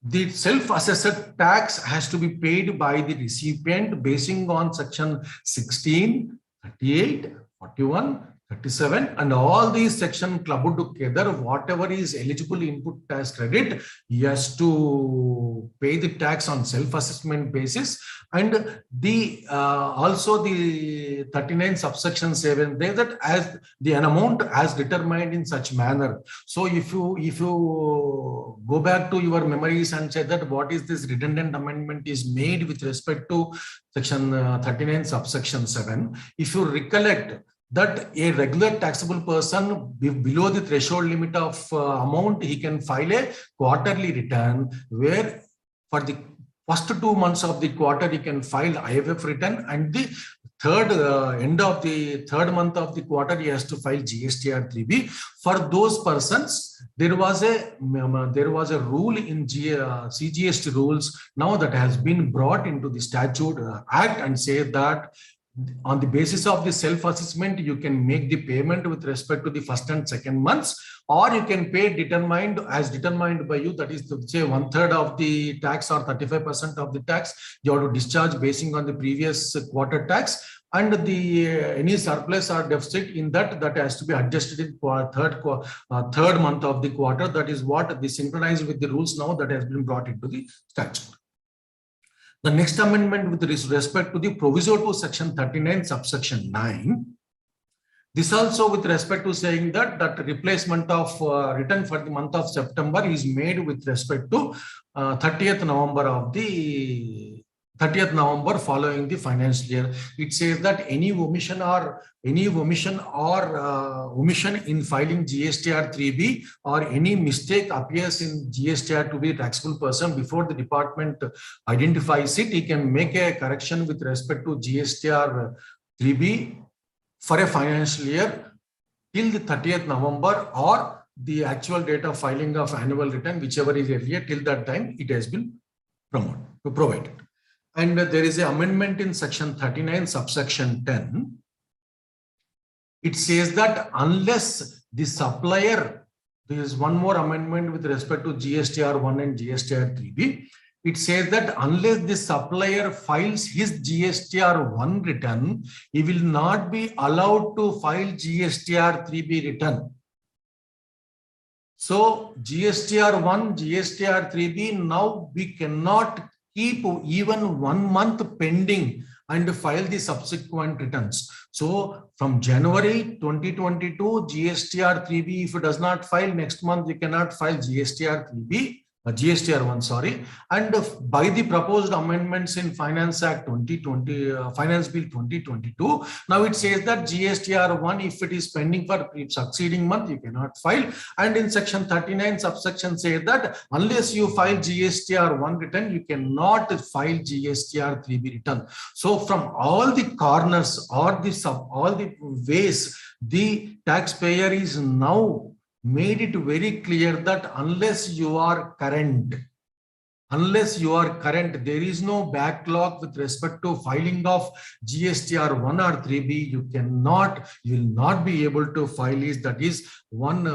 The self-assessed tax has to be paid by the recipient basing on section 16, 38, 41, 37, and all these sections clubbed together. Whatever is eligible input tax credit, he has to pay the tax on self-assessment basis. And the also the 39 subsection 7 there that as the amount as determined in such manner. So if you go back to your memories and say that what is this redundant amendment is made with respect to section 39 subsection 7, if you recollect, that a regular taxable person below the threshold limit of amount, he can file a quarterly return, where for the first 2 months of the quarter, he can file IFF return, and the end of the third month of the quarter, he has to file GSTR 3B. For those persons, there was a rule in CGST rules now that has been brought into the statute act, and say that on the basis of the self-assessment, you can make the payment with respect to the first and second months, or you can pay determined by you, that is to say 1/3 of the tax or 35% of the tax you have to discharge basing on the previous quarter tax, and the any surplus or deficit in that has to be adjusted in third month of the quarter. That is what the synchronized with the rules now that has been brought into the statute. The next amendment with respect to the proviso to section 39 subsection 9. This also with respect to saying that replacement of return for the month of September is made with respect to 30th November following the financial year. It says that any omission in filing GSTR 3B or any mistake appears in GSTR to be taxable person before the department identifies it, he can make a correction with respect to GSTR 3B for a financial year till the 30th November or the actual date of filing of annual return, whichever is earlier. Till that time, it has been provided. And there is an amendment in section 39 subsection 10. It says that unless the supplier, there is one more amendment with respect to GSTR 1 and GSTR 3B. It says that unless the supplier files his GSTR 1 return, he will not be allowed to file GSTR 3B return. So GSTR 1, GSTR 3B, now we cannot keep even 1 month pending and file the subsequent returns. So from January 2022, GSTR 3B, if it does not file next month, you cannot file GSTR 3B. GSTR 1, sorry, and by the proposed amendments in Finance Act 2020, Finance Bill 2022, now it says that GSTR 1, if it is pending for succeeding month, you cannot file. And in section 39 subsection says that unless you file GSTR 1 return, you cannot file GSTR 3B return. So from all the corners or all the ways, the taxpayer is now made it very clear that unless you are current, there is no backlog with respect to filing of GSTR 1 or 3B. You will not be able to file is, that is one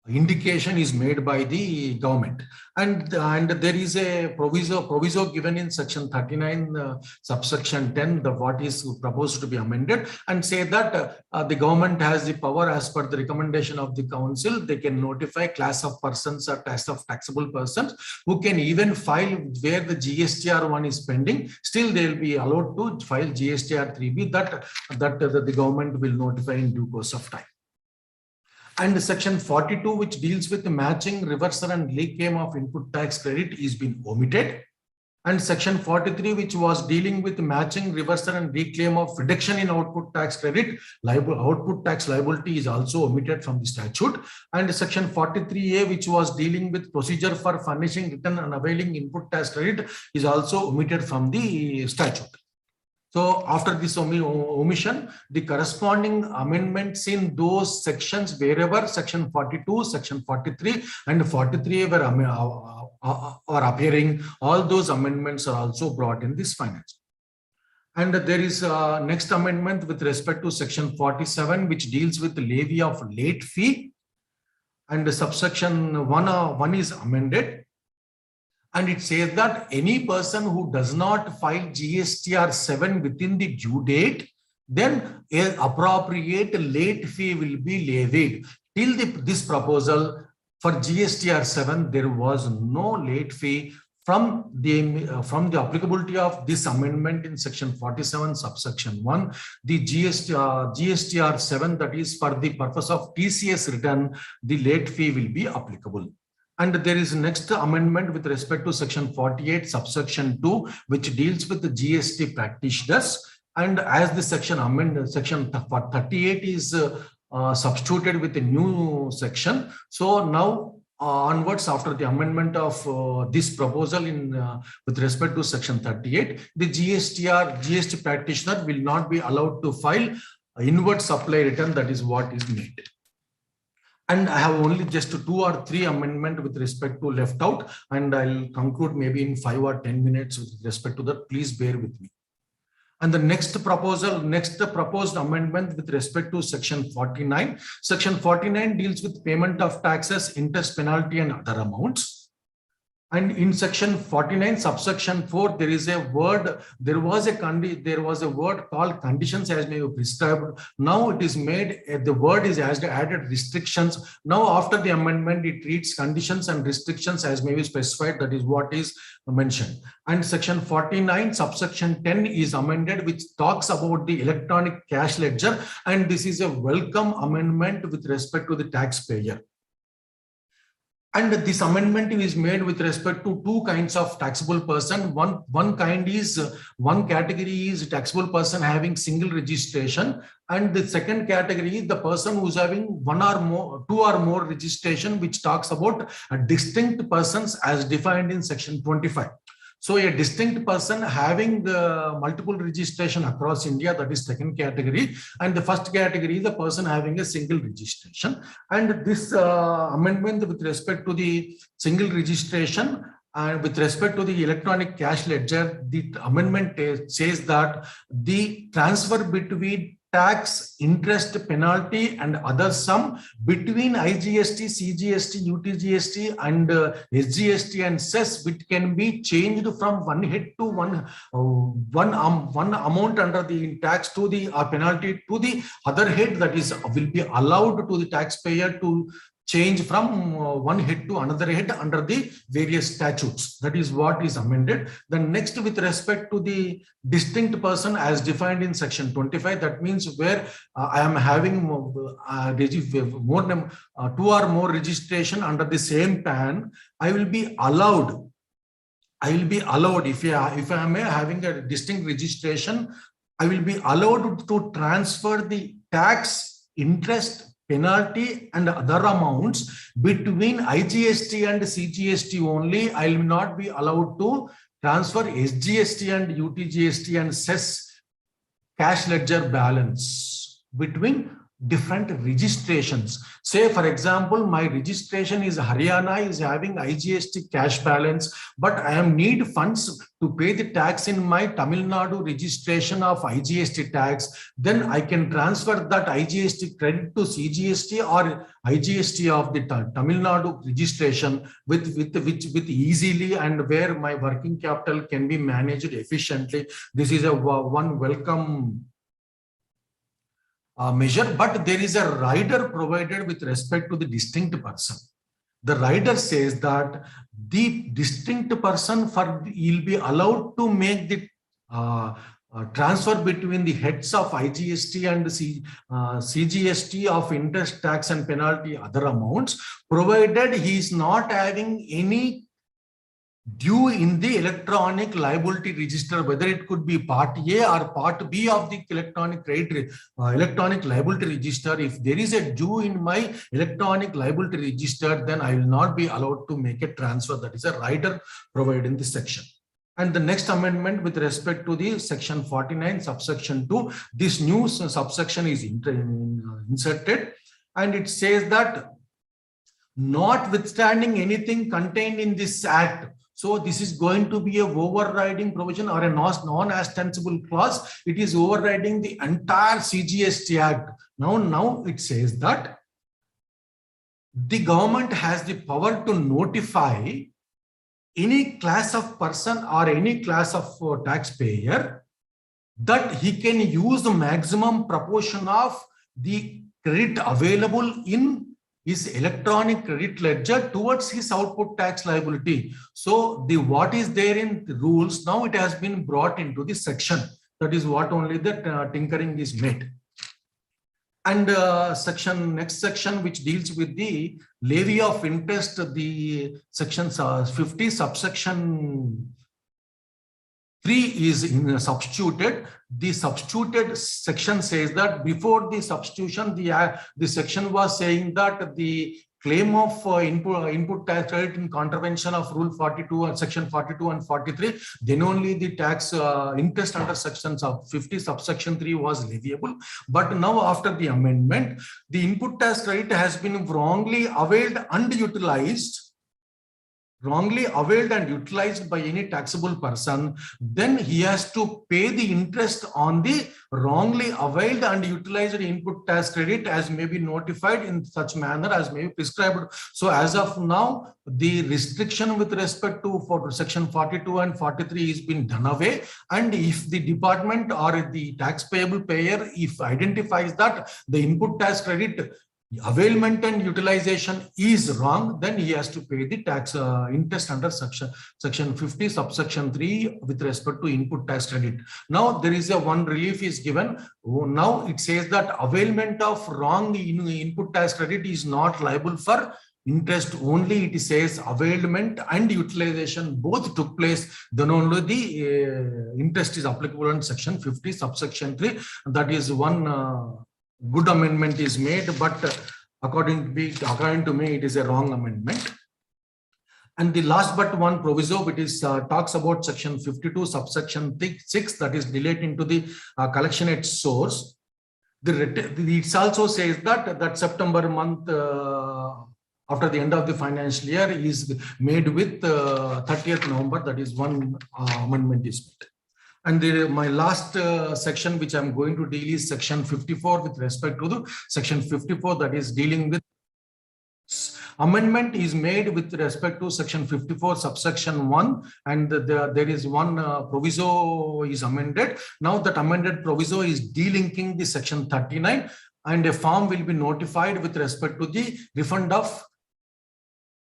indication is made by the government. And there is a proviso given in section 39 subsection 10, what is proposed to be amended, and say that the government has the power, as per the recommendation of the council, they can notify class of persons or class of taxable persons who can even file where the GSTR 1 is pending. Still they will be allowed to file GSTR 3B, that the government will notify in due course of time. And section 42, which deals with the matching, reversal and reclaim of input tax credit, is been omitted. And section 43, which was dealing with matching, reversal and reclaim of reduction in output tax credit, output tax liability, is also omitted from the statute. And section 43A, which was dealing with procedure for furnishing, return and availing input tax credit, is also omitted from the statute. So after this omission, the corresponding amendments in those sections, wherever section 42, section 43 and 43 are appearing, all those amendments are also brought in this finance. And there is a next amendment with respect to section 47, which deals with the levy of late fee, and subsection 1 is amended. And it says that any person who does not file GSTR 7 within the due date, then an appropriate late fee will be levied. Till this proposal for GSTR 7, there was no late fee. From the applicability of this amendment in section 47 subsection 1, the GSTR 7, that is for the purpose of TCS return, the late fee will be applicable. And there is next amendment with respect to section 48 subsection 2, which deals with the GST practitioners. And as this section amended, section 38 is substituted with a new section. So now onwards, after the amendment of this proposal in with respect to section 38, the GST practitioner will not be allowed to file inward supply return. That is what is made. And I have only just 2 or 3 amendments with respect to left out, and I'll conclude maybe in 5 or 10 minutes with respect to that. Please bear with me. And the next proposed amendment with respect to section 49. Section 49 deals with payment of taxes, interest, penalty, and other amounts. And in section 49, subsection 4, there was a word called conditions as may be prescribed. Now it is made, the word is added restrictions. Now after the amendment, it reads conditions and restrictions as may be specified. That is what is mentioned. And section 49, subsection 10 is amended, which talks about the electronic cash ledger. And this is a welcome amendment with respect to the taxpayer. And this amendment is made with respect to 2 kinds of taxable person. One category is taxable person having single registration, and the second category is the person who's having 2 or more registration, which talks about distinct persons as defined in section 25. So a distinct person having the multiple registration across India, that is second category. And the first category is the person having a single registration. And this amendment with respect to the single registration and with respect to the electronic cash ledger, the amendment says that the transfer between tax, interest, penalty, and other sum between IGST, CGST, UTGST, and SGST and cess, which can be changed from one head to one amount under the tax to the penalty to the other head, that is will be allowed to the taxpayer to change from one head to another head under the various statutes. That is what is amended. Then next, with respect to the distinct person as defined in section 25, that means where I am having 2 or more registration under the same PAN, I will be allowed if I am having a distinct registration, I will be allowed to transfer the tax, interest, penalty, and other amounts between IGST and CGST only. I will not be allowed to transfer SGST and UTGST and cess cash ledger balance between different registrations. Say, for example, my registration is Haryana is having IGST cash balance, but I am need funds to pay the tax in my Tamil Nadu registration of IGST tax. Then I can transfer that IGST credit to CGST or IGST of the Tamil Nadu registration with easily, and where my working capital can be managed efficiently. This is one welcome measure, but there is a rider provided with respect to the distinct person. The rider says that the distinct person will be allowed to make the transfer between the heads of IGST and CGST of interest, tax, and penalty other amounts, provided he is not having any due in the electronic liability register, whether it could be part A or part B of the electronic liability register. If there is a due in my electronic liability register, then I will not be allowed to make a transfer. That is a rider provided in this section. And the next amendment with respect to the section 49 subsection 2, this new subsection is inserted, and it says that notwithstanding anything contained in this act. So this is going to be a overriding provision or a non-ostensible clause. It is overriding the entire CGST Act. Now it says that the government has the power to notify any class of person or any class of taxpayer that he can use the maximum proportion of the credit available in his electronic credit ledger towards his output tax liability. So what is there in the rules, now it has been brought into the section. That is what only the tinkering is made. And next section, which deals with the levy of interest, the section 50 subsection is substituted. The substituted section says that before the substitution, the section was saying that the claim of input tax credit in contravention of Rule 42 and Section 42 and 43, then only the tax interest under Section 50 subsection 3 was leviable. But now after the amendment, the input tax credit has been wrongly availed and utilized by any taxable person, then he has to pay the interest on the wrongly availed and utilized input tax credit as may be notified in such manner as may be prescribed. So as of now, the restriction with respect to for Section 42 and 43 is been done away. And if the department or the tax payable payer, if identifies that the input tax credit availment and utilization is wrong, then he has to pay the tax interest under section 50 subsection 3 with respect to input tax credit. Now there is a one relief is given. Now it says that availment of wrong input tax credit is not liable for interest only. It says availment and utilization both took place, then only the interest is applicable on section 50 subsection 3. That is one good amendment is made, but according to me, it is a wrong amendment. And the last but one proviso, which is talks about section 52 subsection 6, that is relating to the collection at source. It also says that September month after the end of the financial year is made with 30th November. That is one amendment is made. And my last section, which I'm going to deal, is section 54 with respect to the section 54, that is dealing with amendment is made with respect to section 54 subsection 1, and there is one proviso is amended. Now that amended proviso is delinking the section 39, and a form will be notified with respect to the refund of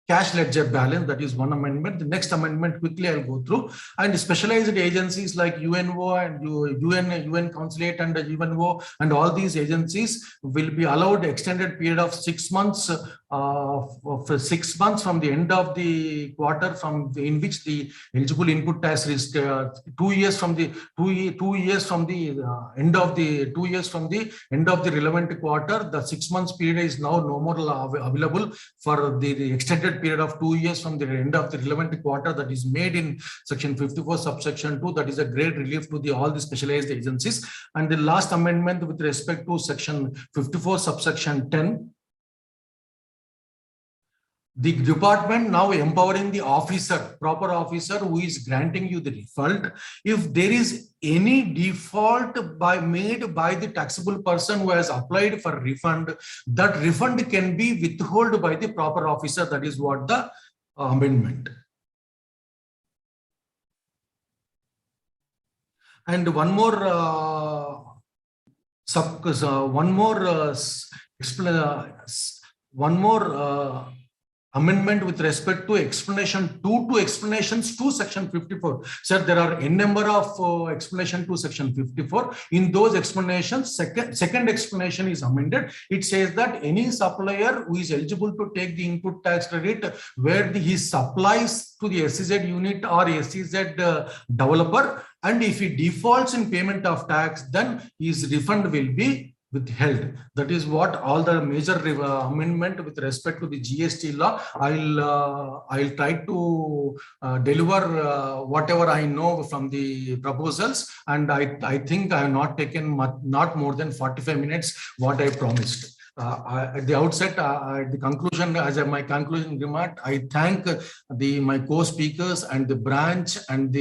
cash ledger balance. That is one amendment. The next amendment quickly I'll go through. And specialized agencies like UNO and UN Consulate and UNO and all these agencies will be allowed extended period of 6 months for 6 months from the end of the quarter in which the eligible input tax is 2 years from the 2 years from the end of the 2 years from the end of the relevant quarter. The 6 months period is now no more available for the extended period of 2 years from the end of the relevant quarter, that is made in section 54 subsection 2. That is a great relief to all the specialized agencies. And the last amendment with respect to section 54 subsection 10, the department now empowering the officer, proper officer who is granting you the refund. If there is any default made by the taxable person who has applied for refund, that refund can be withheld by the proper officer. That is what the amendment. And one more amendment with respect to explanation 2 to explanations to section 54. Sir, there are n number of explanation to section 54. In those explanations, second explanation is amended. It says that any supplier who is eligible to take the input tax credit where he supplies to the SEZ unit or SEZ developer, and if he defaults in payment of tax, then his refund will be withheld. That is what all the major amendment with respect to the GST law. I'll try to deliver whatever I know from the proposals, and I think I have not taken not more than 45 minutes what I promised. At the outset, the conclusion, as my conclusion remark, I thank my co-speakers and the branch and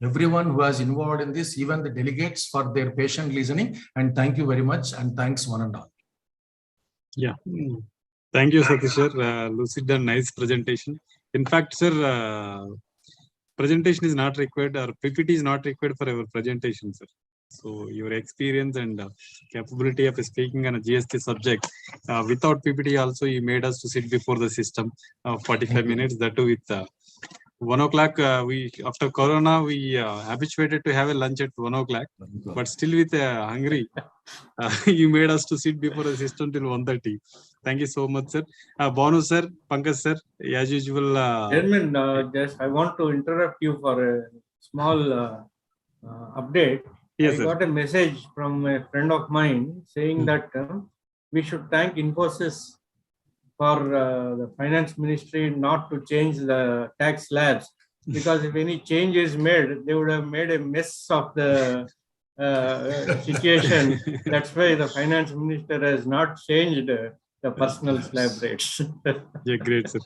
everyone who was involved in this, even the delegates, for their patient listening. And thank you very much. And thanks one and all. Yeah. Thank you, Satish sir. Lucid and nice presentation. In fact, sir, presentation is not required, or PPT is not required for our presentation, sir. So your experience and capability of speaking on a GST subject without PPT also, you made us to sit before the system 45 minutes. That too with 1 o'clock. We after Corona we habituated to have a lunch at 1 o'clock, but still with hungry, you made us to sit before the system till 1:30. Thank you so much, sir. Banu sir, Pankaj sir, as usual. Chairman, just I want to interrupt you for a small update. Yes, I sir. got a message from a friend of mine saying that we should thank Infosys for the finance ministry not to change the tax slabs, because if any change is made, they would have made a mess of the situation. That's why the finance minister has not changed the personal slab rates. Yeah, great, sir.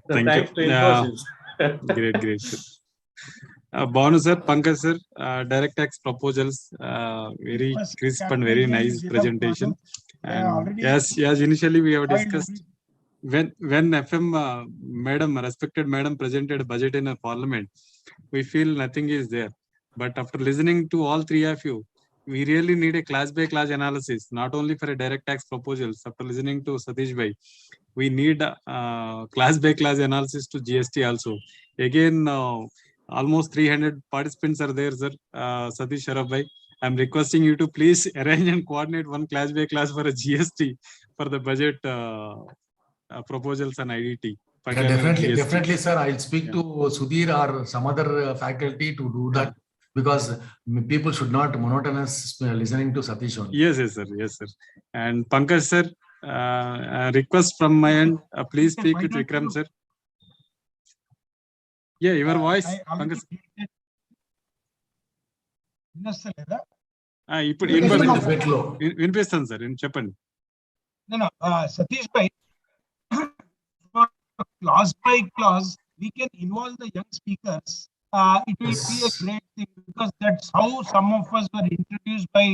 So Thank thanks you. to Infosys. Great, sir. Bonu sir, Pankaj sir, direct tax proposals, very crisp and very nice presentation. And as initially we have discussed, when FM madam, respected madam, presented budget in a parliament, we feel nothing is there. But after listening to all three of you, we really need a class by class analysis, not only for a direct tax proposals. After listening to Satish Bhai, we need class by class analysis to GST also. Again, almost 300 participants are there, sir. Satish Sharaf Bhai, I'm requesting you to please arrange and coordinate one class by class for a GST for the budget proposals and IDT. Yeah, definitely, sir. I'll speak to Sudhir or some other faculty to do that, because people should not monotonous listening to Satish only. Yes, sir. Yes, sir. And Pankaj sir, request from my end, please speak with Vikram sir. Yeah, your voice. Pankaj. ఇప్పుడు వినిపిస్తాను sir, చెప్పండి. Satish bhai, clause by clause we can involve the young speakers. It will be a great thing, because that's how some of us were introduced by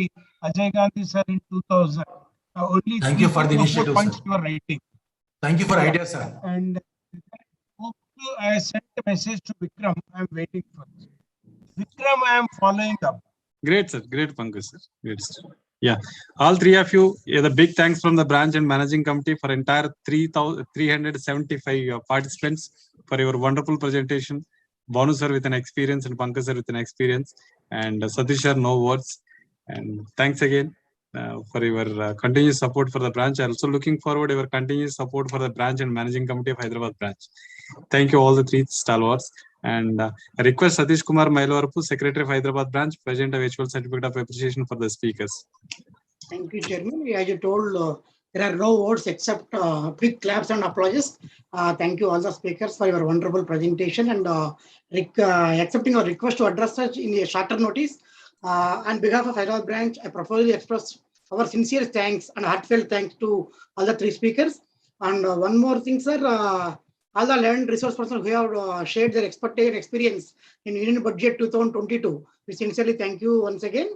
Ajay Gandhi sir in 2000. Only thank you for the initiative, points you are writing. Thank you for ideas, sir. And I sent a message to Vikram. I am waiting for this. Vikram, I am following up. Great, sir. Great, Pankaj, sir. Great, sir. Yeah, all three of you, the big thanks from the branch and managing committee for entire 375 participants for your wonderful presentation. Bonu sir with an experience and Pankaj sir with an experience, and Satish sir, no words. And thanks again for your continuous support for the branch. I'm also looking forward to your continuous support for the branch and managing committee of Hyderabad branch. Thank you all the three stalwarts. And I request Satish Kumar Mailovarpu, Secretary of Hyderabad branch, present a virtual certificate of appreciation for the speakers. Thank you, Chairman. As you told, there are no words except quick claps and applauses. Thank you all the speakers for your wonderful presentation and accepting our request to address us in a shorter notice. On behalf of Hyderabad branch, I properly express our sincere thanks and heartfelt thanks to all the three speakers. And one more thing, sir, all the land resource persons who have shared their expertise and experience in Union Budget 2022, we sincerely thank you once again.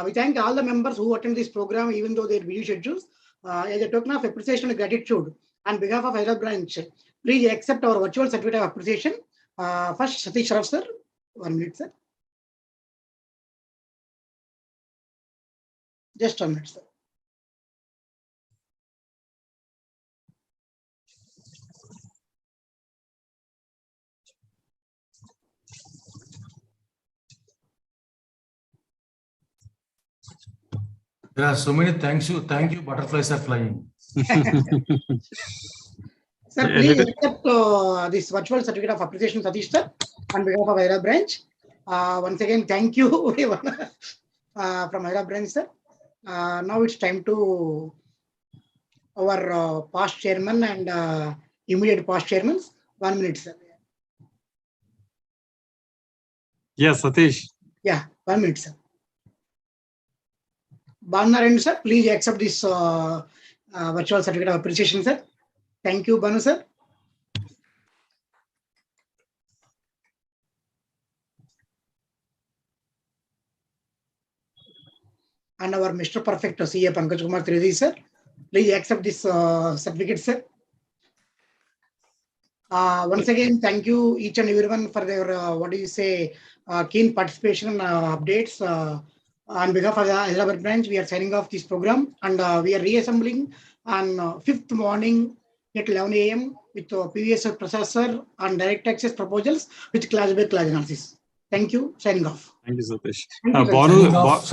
We thank all the members who attend this program, even though they are busy schedules. As a token of appreciation and gratitude, on behalf of Hyderabad branch, please accept our virtual certificate of appreciation. First, Satish Sharaf sir, 1 minute, sir. Just 1 minute, sir. There are so many thank you, butterflies are flying. Sir, please accept this virtual certificate of appreciation, Satish sir, on behalf of Hyderabad branch. Once again, thank you from Hyderabad branch, sir. Now it's time to our past chairman and immediate past chairman. 1 minute, sir. Yes, Satish. Yeah, 1 minute, sir. Banu sir, please accept this virtual certificate of appreciation, sir. Thank you, Banu sir. And our Mr. Perfect CA Pankaj Kumar Trivedi sir, please accept this certificate, sir. Once again, thank you each and everyone for their keen participation and updates. On behalf of the Hyderabad branch, we are signing off this program, and we are reassembling on 5th morning at 11 a.m. with previous processor on direct taxes proposals with class by class analysis. Thank you. Signing off. Thank you, Satish. Thank you, sir.